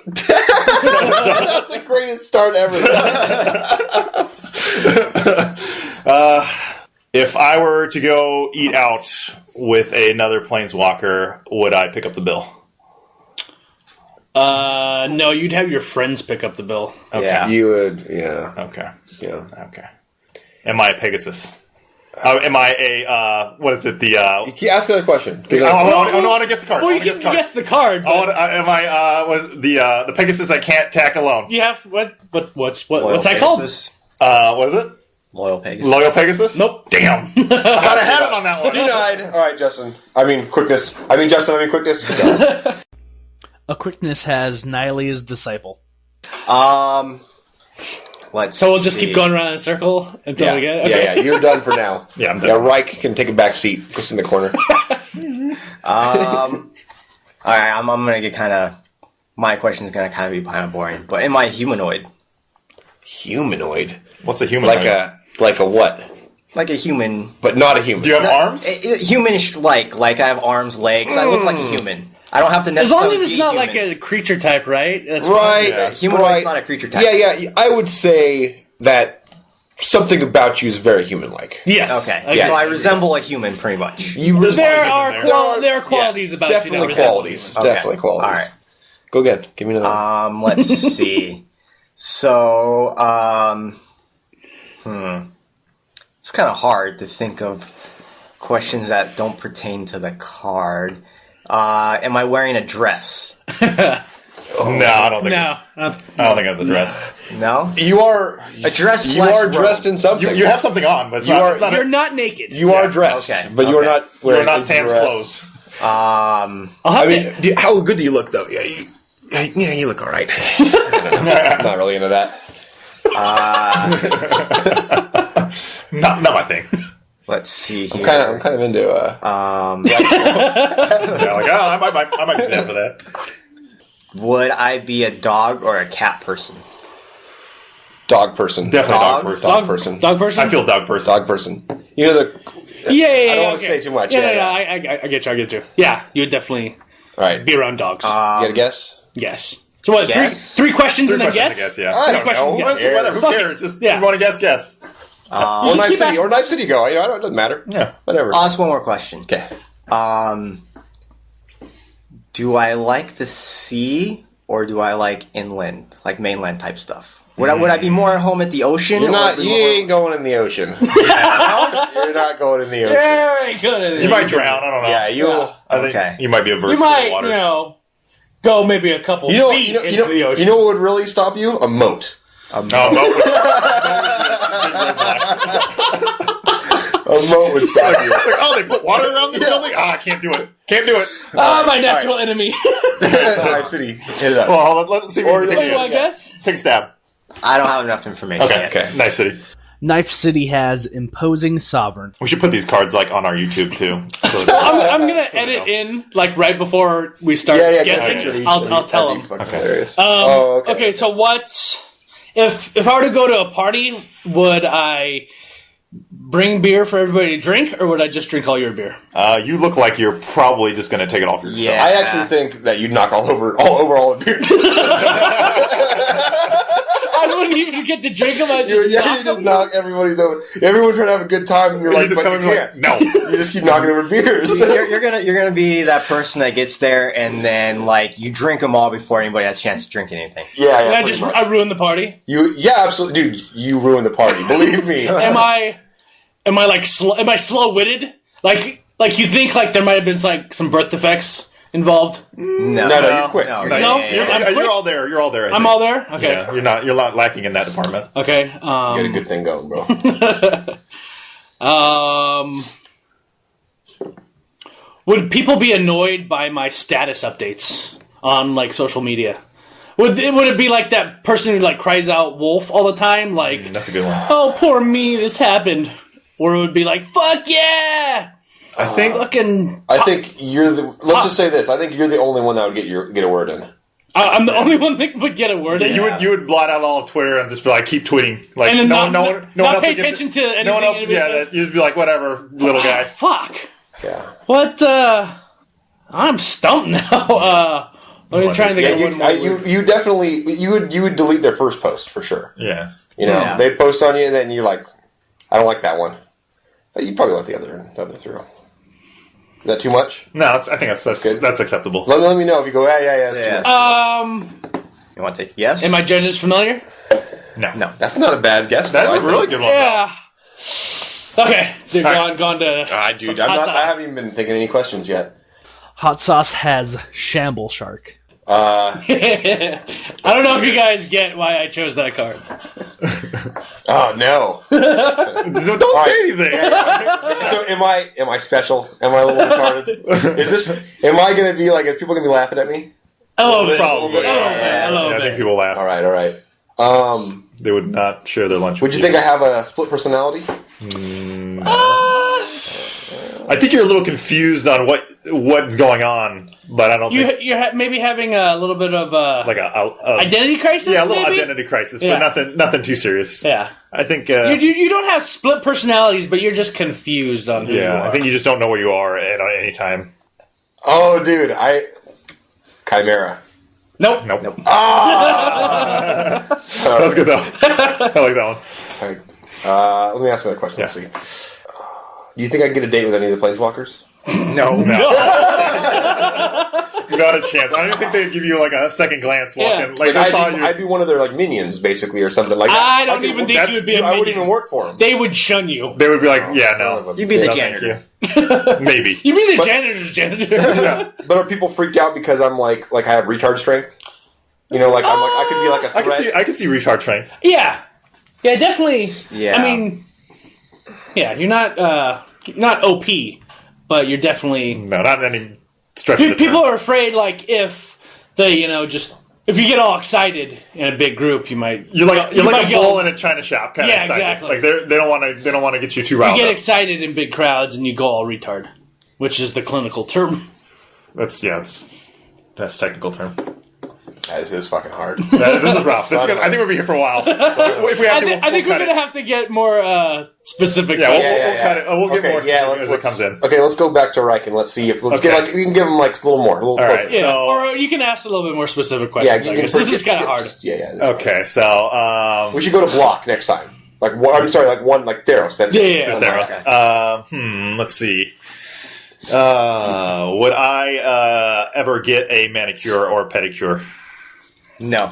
[SPEAKER 5] That's the greatest start ever.
[SPEAKER 4] If I were to go eat out with another planeswalker, would I pick up the bill?
[SPEAKER 2] No, you'd have your friends pick up the bill.
[SPEAKER 4] Okay.
[SPEAKER 3] Yeah.
[SPEAKER 5] You would, yeah.
[SPEAKER 4] Okay.
[SPEAKER 5] Yeah.
[SPEAKER 4] Okay. Am I a Pegasus? Am I a, what is it, the...
[SPEAKER 5] Ask another question.
[SPEAKER 4] I want to guess the card.
[SPEAKER 2] Well,
[SPEAKER 4] I
[SPEAKER 2] you
[SPEAKER 4] want to guess
[SPEAKER 2] can
[SPEAKER 4] the card.
[SPEAKER 2] guess the card.
[SPEAKER 4] I
[SPEAKER 2] But
[SPEAKER 4] want am I, was the Pegasus that can't tack alone?
[SPEAKER 2] you have what's
[SPEAKER 3] Loyal
[SPEAKER 2] that called?
[SPEAKER 3] Pegasus.
[SPEAKER 4] What is it?
[SPEAKER 3] Loyal Pegasus.
[SPEAKER 4] Loyal Pegasus?
[SPEAKER 2] Nope.
[SPEAKER 4] Damn. I thought I had it on that one.
[SPEAKER 5] Denied. All right, Justin. Quickness. Quickness. Go.
[SPEAKER 6] A quickness has Nylea's disciple.
[SPEAKER 3] Let's
[SPEAKER 2] So we'll just
[SPEAKER 3] see.
[SPEAKER 2] keep going around in a circle until we get it. Okay.
[SPEAKER 5] Yeah. You're done for now.
[SPEAKER 4] Yeah, I'm done.
[SPEAKER 5] Yeah, Reich can take a back seat. Just in the corner.
[SPEAKER 3] Alright, I'm gonna get kind of... My question's gonna kind of be kind of boring, but am I humanoid?
[SPEAKER 5] Humanoid.
[SPEAKER 4] What's a humanoid?
[SPEAKER 5] Like a what?
[SPEAKER 3] Like a human...
[SPEAKER 5] But not a human.
[SPEAKER 4] Do you have arms?
[SPEAKER 3] Humanish, like I have arms, legs. I look like a human. I don't have to
[SPEAKER 2] As
[SPEAKER 3] necessarily
[SPEAKER 2] long as it's
[SPEAKER 3] be
[SPEAKER 2] not
[SPEAKER 3] human.
[SPEAKER 2] like a creature type, right? That's
[SPEAKER 5] Right.
[SPEAKER 4] Yeah.
[SPEAKER 3] Humanoid's
[SPEAKER 5] right.
[SPEAKER 3] not a creature type.
[SPEAKER 5] Yeah. I would say that something about you is very human-like.
[SPEAKER 2] Yes.
[SPEAKER 3] Okay,
[SPEAKER 5] Yes.
[SPEAKER 3] so I resemble a human, pretty much.
[SPEAKER 5] You
[SPEAKER 2] There
[SPEAKER 4] Something
[SPEAKER 2] are
[SPEAKER 4] in there.
[SPEAKER 2] there are qualities about you that
[SPEAKER 5] definitely
[SPEAKER 2] resemble
[SPEAKER 5] qualities.
[SPEAKER 2] humans.
[SPEAKER 3] Okay.
[SPEAKER 5] Definitely qualities.
[SPEAKER 3] All right.
[SPEAKER 5] Go again. Give me another. one.
[SPEAKER 3] Let's see. So, it's kind of hard to think of questions that don't pertain to the card. Am I wearing a dress?
[SPEAKER 4] No, I don't think.
[SPEAKER 2] No.
[SPEAKER 4] I don't think that's a dress.
[SPEAKER 3] No?
[SPEAKER 5] You are
[SPEAKER 3] A dress
[SPEAKER 5] You
[SPEAKER 3] slash
[SPEAKER 5] are
[SPEAKER 3] robe.
[SPEAKER 5] dressed in something.
[SPEAKER 4] You have something on, but it's
[SPEAKER 5] You
[SPEAKER 4] not,
[SPEAKER 5] are-
[SPEAKER 4] it's not
[SPEAKER 2] You're not naked.
[SPEAKER 5] You are dressed,
[SPEAKER 3] Okay.
[SPEAKER 5] but you are
[SPEAKER 3] Okay.
[SPEAKER 5] not.
[SPEAKER 4] you're
[SPEAKER 5] Wearing
[SPEAKER 4] not
[SPEAKER 5] a
[SPEAKER 4] sans
[SPEAKER 5] dress.
[SPEAKER 4] clothes.
[SPEAKER 2] I'll have
[SPEAKER 5] I mean, how good do you look though? Yeah, you look all right. I'm not really into that.
[SPEAKER 4] Not my thing.
[SPEAKER 3] Let's see here.
[SPEAKER 5] I'm kind of into.
[SPEAKER 4] Yeah, like, I might be down for that.
[SPEAKER 3] Would I be a dog or a cat person?
[SPEAKER 5] Dog person.
[SPEAKER 4] Definitely dog
[SPEAKER 3] Dog?
[SPEAKER 4] person.
[SPEAKER 5] Dog person.
[SPEAKER 2] Dog person?
[SPEAKER 4] I feel dog person.
[SPEAKER 5] Dog person. You know the.
[SPEAKER 2] Yeah.
[SPEAKER 5] I don't wanna
[SPEAKER 2] okay.
[SPEAKER 5] say too much.
[SPEAKER 2] Yeah,
[SPEAKER 5] Yeah,
[SPEAKER 2] no,
[SPEAKER 5] yeah.
[SPEAKER 2] I get you. Yeah, you would definitely
[SPEAKER 5] All right.
[SPEAKER 2] be around dogs.
[SPEAKER 5] You got a guess?
[SPEAKER 2] Yes. So what?
[SPEAKER 3] Guess?
[SPEAKER 2] Three questions
[SPEAKER 4] Three
[SPEAKER 2] and a
[SPEAKER 4] questions,
[SPEAKER 2] guess.
[SPEAKER 4] I guess, yeah.
[SPEAKER 5] I don't
[SPEAKER 2] questions,
[SPEAKER 5] know.
[SPEAKER 2] guess.
[SPEAKER 4] Who
[SPEAKER 2] Fuck it.
[SPEAKER 4] cares? Just
[SPEAKER 2] Yeah.
[SPEAKER 4] you want to guess.
[SPEAKER 5] Or Knife
[SPEAKER 2] keep
[SPEAKER 5] City.
[SPEAKER 2] asking-
[SPEAKER 5] Or Knife City go. It doesn't matter.
[SPEAKER 4] Yeah.
[SPEAKER 5] Whatever.
[SPEAKER 3] I'll ask one more question.
[SPEAKER 5] Okay.
[SPEAKER 3] Do I like the sea or do I like inland, like mainland type stuff? Would I be more at home at the ocean?
[SPEAKER 5] You're
[SPEAKER 3] or
[SPEAKER 5] not.
[SPEAKER 3] be
[SPEAKER 5] You
[SPEAKER 3] more-
[SPEAKER 5] ain't going in the ocean. You're not going in the ocean.
[SPEAKER 2] Very good.
[SPEAKER 4] You might drown. I don't know.
[SPEAKER 5] Yeah, you'll.
[SPEAKER 4] I think
[SPEAKER 3] Okay.
[SPEAKER 4] you might be averse
[SPEAKER 2] You
[SPEAKER 4] to
[SPEAKER 2] might,
[SPEAKER 4] the water.
[SPEAKER 2] go maybe a couple
[SPEAKER 5] You know.
[SPEAKER 2] feet
[SPEAKER 5] You know.
[SPEAKER 2] into
[SPEAKER 5] You know.
[SPEAKER 2] the ocean.
[SPEAKER 5] You know what would really stop you? A moat.
[SPEAKER 4] No.
[SPEAKER 5] A moat would stop you.
[SPEAKER 4] Oh, they put water around this building? I can't do it. Can't do it.
[SPEAKER 2] my natural enemy.
[SPEAKER 5] Knife City. Hit it up.
[SPEAKER 4] Well, let's see.
[SPEAKER 5] Or
[SPEAKER 4] Take
[SPEAKER 2] What do I
[SPEAKER 4] a
[SPEAKER 2] guess?
[SPEAKER 4] Take a stab.
[SPEAKER 3] I don't have enough information
[SPEAKER 4] Okay.
[SPEAKER 3] yet.
[SPEAKER 4] Okay. Nice city.
[SPEAKER 6] Knife City has imposing sovereign.
[SPEAKER 4] We should put these cards like on our YouTube too.
[SPEAKER 2] I'm gonna edit in like right before we start guessing.
[SPEAKER 5] Actually,
[SPEAKER 2] I'll tell
[SPEAKER 5] that'd be
[SPEAKER 2] them.
[SPEAKER 5] fucking hilarious.
[SPEAKER 2] Okay, so what's if I were to go to a party, would I bring beer for everybody to drink, or would I just drink all your beer?
[SPEAKER 4] You look like you're probably just going to take it off yourself.
[SPEAKER 3] Yeah.
[SPEAKER 5] I actually think that you'd knock all over all the beer.
[SPEAKER 2] I wouldn't even get to drink them. I
[SPEAKER 5] you
[SPEAKER 2] just
[SPEAKER 5] just
[SPEAKER 2] knock them.
[SPEAKER 5] knock everybody's over. Everyone's trying to have a good time, and you're
[SPEAKER 4] You
[SPEAKER 5] like,
[SPEAKER 4] just
[SPEAKER 5] but
[SPEAKER 4] come
[SPEAKER 5] you
[SPEAKER 4] in
[SPEAKER 5] can't.
[SPEAKER 4] like, no.
[SPEAKER 5] You just keep knocking over beers.
[SPEAKER 3] You're gonna be that person that gets there and then like you drink them all before anybody has a chance to drink anything.
[SPEAKER 5] yeah,
[SPEAKER 2] And
[SPEAKER 5] pretty much.
[SPEAKER 2] I ruin the party.
[SPEAKER 5] Yeah, absolutely, dude. You ruined the party. Believe me.
[SPEAKER 2] Am I like am I slow witted? Like you think like there might have been like some birth defects involved?
[SPEAKER 3] No,
[SPEAKER 5] No, you're quick.
[SPEAKER 3] No,
[SPEAKER 4] No,
[SPEAKER 2] No,
[SPEAKER 3] yeah,
[SPEAKER 4] you're,
[SPEAKER 3] yeah.
[SPEAKER 2] I'm quick.
[SPEAKER 4] you're all there. You're all there. I
[SPEAKER 2] I'm
[SPEAKER 4] think.
[SPEAKER 2] all there. Okay.
[SPEAKER 4] Yeah, you're not lacking in that department.
[SPEAKER 2] Okay.
[SPEAKER 5] You got a good thing going, bro.
[SPEAKER 2] Would people be annoyed by my status updates on like social media? Would it be like that person who like cries out wolf all the time, like
[SPEAKER 4] That's a good one.
[SPEAKER 2] oh poor me, this happened, or it would be like fuck yeah,
[SPEAKER 4] I think
[SPEAKER 2] fucking.
[SPEAKER 5] I think you're the. Let's just say this. I think you're the only one that would get a word in.
[SPEAKER 2] I'm the only one that would get a word in.
[SPEAKER 4] you would blot out all of Twitter and just be like, keep tweeting. Like,
[SPEAKER 2] And then
[SPEAKER 4] no
[SPEAKER 2] not
[SPEAKER 4] one
[SPEAKER 2] pay
[SPEAKER 4] would give-
[SPEAKER 2] attention to anything
[SPEAKER 4] No one else.
[SPEAKER 2] anybody
[SPEAKER 4] Yeah,
[SPEAKER 2] says.
[SPEAKER 4] you'd be like, whatever, little guy.
[SPEAKER 2] Fuck.
[SPEAKER 5] Yeah.
[SPEAKER 2] What? I'm stumped now. Let me try and think
[SPEAKER 5] Yeah,
[SPEAKER 2] of one more.
[SPEAKER 5] you definitely you would delete their first post for sure.
[SPEAKER 4] Yeah.
[SPEAKER 5] You know,
[SPEAKER 3] Yeah.
[SPEAKER 5] they post on you, and then you're like, I don't like that one. But you probably let the other through. Is that too much?
[SPEAKER 4] No, I think that's
[SPEAKER 5] good.
[SPEAKER 4] That's acceptable.
[SPEAKER 5] Let me know if you go, yeah, it's too much.
[SPEAKER 3] You want to take yes?
[SPEAKER 2] Am I judges familiar?
[SPEAKER 4] No.
[SPEAKER 5] That's not a bad guess.
[SPEAKER 4] That's
[SPEAKER 5] though,
[SPEAKER 4] a really good one.
[SPEAKER 2] Yeah. Okay. They've
[SPEAKER 4] All
[SPEAKER 2] gone to.
[SPEAKER 5] Dude,
[SPEAKER 2] some hot sauce.
[SPEAKER 5] I haven't even been thinking any questions yet.
[SPEAKER 6] Hot sauce has Shamble Shark.
[SPEAKER 2] I don't know if you guys get why I chose that card.
[SPEAKER 5] Oh no!
[SPEAKER 4] Don't say anything.
[SPEAKER 5] So am I special? Am I a little retarded? Am I going to be like? Is people going to be laughing at me?
[SPEAKER 2] A little bit.
[SPEAKER 4] Probably.
[SPEAKER 2] A little
[SPEAKER 4] I
[SPEAKER 2] bit.
[SPEAKER 4] think people laugh.
[SPEAKER 5] All right.
[SPEAKER 4] They would not share their lunch.
[SPEAKER 5] Would you think I have a split personality?
[SPEAKER 4] I think you're a little confused on what's going on, but I don't think
[SPEAKER 2] You're maybe having a little bit of
[SPEAKER 4] like a
[SPEAKER 2] identity crisis.
[SPEAKER 4] yeah, a little
[SPEAKER 2] maybe?
[SPEAKER 4] identity crisis,
[SPEAKER 2] Yeah.
[SPEAKER 4] but nothing too serious.
[SPEAKER 2] Yeah.
[SPEAKER 4] I think
[SPEAKER 2] You don't have split personalities, but you're just confused on who you
[SPEAKER 4] yeah,
[SPEAKER 2] are.
[SPEAKER 4] I think you just don't know where you are at any time.
[SPEAKER 5] Oh, dude, Chimera.
[SPEAKER 2] Nope.
[SPEAKER 4] Nope. That's good though. I like that one.
[SPEAKER 5] All right. Let me ask another question. Let's see. Do you think I can get a date with any of the Planeswalkers?
[SPEAKER 3] No.
[SPEAKER 4] Not a chance. I don't even think they'd give you like a second glance walking. Like I saw you.
[SPEAKER 5] I'd be one of their like minions, basically, or something like.
[SPEAKER 2] I don't even think you would be a
[SPEAKER 5] I wouldn't
[SPEAKER 2] minion.
[SPEAKER 5] even work for them.
[SPEAKER 2] They would shun you.
[SPEAKER 4] They would be like, yeah,
[SPEAKER 5] son of
[SPEAKER 4] no.
[SPEAKER 5] a
[SPEAKER 3] You'd be the
[SPEAKER 5] bitch.
[SPEAKER 3] janitor.
[SPEAKER 4] Maybe.
[SPEAKER 2] You'd be the janitor's janitor.
[SPEAKER 5] But are people freaked out because I'm like I have retard strength? You know, like I could be like a threat.
[SPEAKER 4] I can see retard train.
[SPEAKER 2] Yeah, definitely.
[SPEAKER 3] Yeah.
[SPEAKER 2] I mean, yeah, you're not OP, but you're definitely.
[SPEAKER 4] No, not in any stretch of the
[SPEAKER 2] People
[SPEAKER 4] term.
[SPEAKER 2] are afraid, like if they, if you get all excited in a big group, you might.
[SPEAKER 4] You're like
[SPEAKER 2] might
[SPEAKER 4] a
[SPEAKER 2] go-
[SPEAKER 4] bull in a china shop, kind of
[SPEAKER 2] Yeah,
[SPEAKER 4] excited.
[SPEAKER 2] exactly.
[SPEAKER 4] Like they don't want to get you too
[SPEAKER 2] You
[SPEAKER 4] riled
[SPEAKER 2] get
[SPEAKER 4] up.
[SPEAKER 2] excited in big crowds and you go all retard, which is the clinical term.
[SPEAKER 4] That's technical term.
[SPEAKER 5] This is fucking hard.
[SPEAKER 4] This is rough. I think we'll be here for a while. If we have to,
[SPEAKER 2] I think we're
[SPEAKER 4] cut
[SPEAKER 2] going to have to get more specific.
[SPEAKER 4] Yeah,
[SPEAKER 2] questions.
[SPEAKER 4] we'll cut it. We'll get more specific as it comes in.
[SPEAKER 5] Okay, let's go back to Riken. Let's see if we can give him like a little more, a little
[SPEAKER 4] All
[SPEAKER 5] closer.
[SPEAKER 4] right.
[SPEAKER 2] Yeah,
[SPEAKER 4] So-
[SPEAKER 2] or you can ask a little bit more specific
[SPEAKER 5] Yeah,
[SPEAKER 2] questions. I guess. This is kind of hard.
[SPEAKER 5] Yeah.
[SPEAKER 4] Okay, so
[SPEAKER 5] We should go to block next time. Like one. I'm sorry, like one, like Theros. That's
[SPEAKER 2] Yeah.
[SPEAKER 4] Theros. Let's see. Would I ever get a manicure or a pedicure?
[SPEAKER 3] No.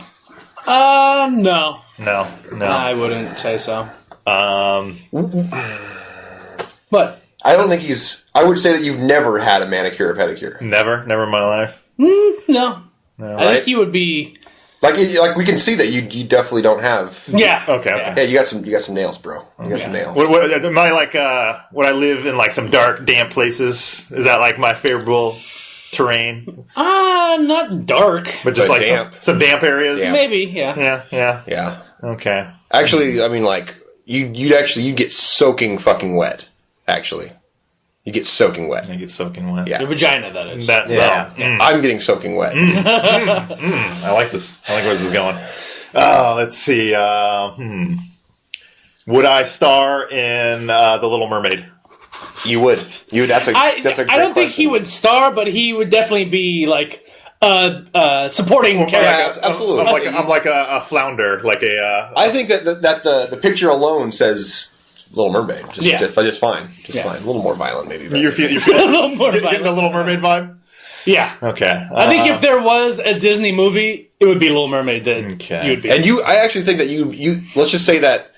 [SPEAKER 2] No.
[SPEAKER 4] No.
[SPEAKER 2] I wouldn't say so. But
[SPEAKER 5] I don't think he's. I would say that you've never had a manicure or pedicure.
[SPEAKER 4] Never in my life.
[SPEAKER 2] no. I
[SPEAKER 5] Right?
[SPEAKER 2] think you would be.
[SPEAKER 5] Like we can see that you definitely don't have.
[SPEAKER 2] Yeah.
[SPEAKER 4] Okay.
[SPEAKER 5] Yeah, you got some nails, bro. You got some nails.
[SPEAKER 4] What, am I like? Would I live in like some dark, damp places? Is that like my favorable terrain?
[SPEAKER 2] Not dark.
[SPEAKER 4] But just
[SPEAKER 5] But
[SPEAKER 4] like
[SPEAKER 5] damp.
[SPEAKER 4] some damp areas.
[SPEAKER 5] Yeah.
[SPEAKER 2] Maybe, yeah.
[SPEAKER 4] Yeah.
[SPEAKER 5] Yeah.
[SPEAKER 4] Okay.
[SPEAKER 5] Actually, I mean, like you'd get soaking fucking wet. Actually, you get soaking wet.
[SPEAKER 4] I get soaking wet.
[SPEAKER 5] Yeah.
[SPEAKER 2] Your vagina, that is.
[SPEAKER 3] Yeah.
[SPEAKER 5] I'm getting soaking wet.
[SPEAKER 4] I like this. I like where this is going. Let's see. Would I star in The Little Mermaid?
[SPEAKER 5] You would. That's a great
[SPEAKER 2] I don't think
[SPEAKER 5] question.
[SPEAKER 2] he would star, but he would definitely be like supporting character.
[SPEAKER 5] Yeah, absolutely.
[SPEAKER 4] I'm like a flounder, like a.
[SPEAKER 5] I think that the picture alone says Little Mermaid. Just fine. Just fine. A little more violent, maybe. but-
[SPEAKER 4] You're
[SPEAKER 2] A little more
[SPEAKER 4] getting
[SPEAKER 2] violent.
[SPEAKER 4] the Little Mermaid vibe.
[SPEAKER 2] Yeah.
[SPEAKER 4] Okay.
[SPEAKER 2] I think if there was a Disney movie, it would be Little Mermaid that
[SPEAKER 4] Okay.
[SPEAKER 2] you would be.
[SPEAKER 5] And I actually think that you let's just say that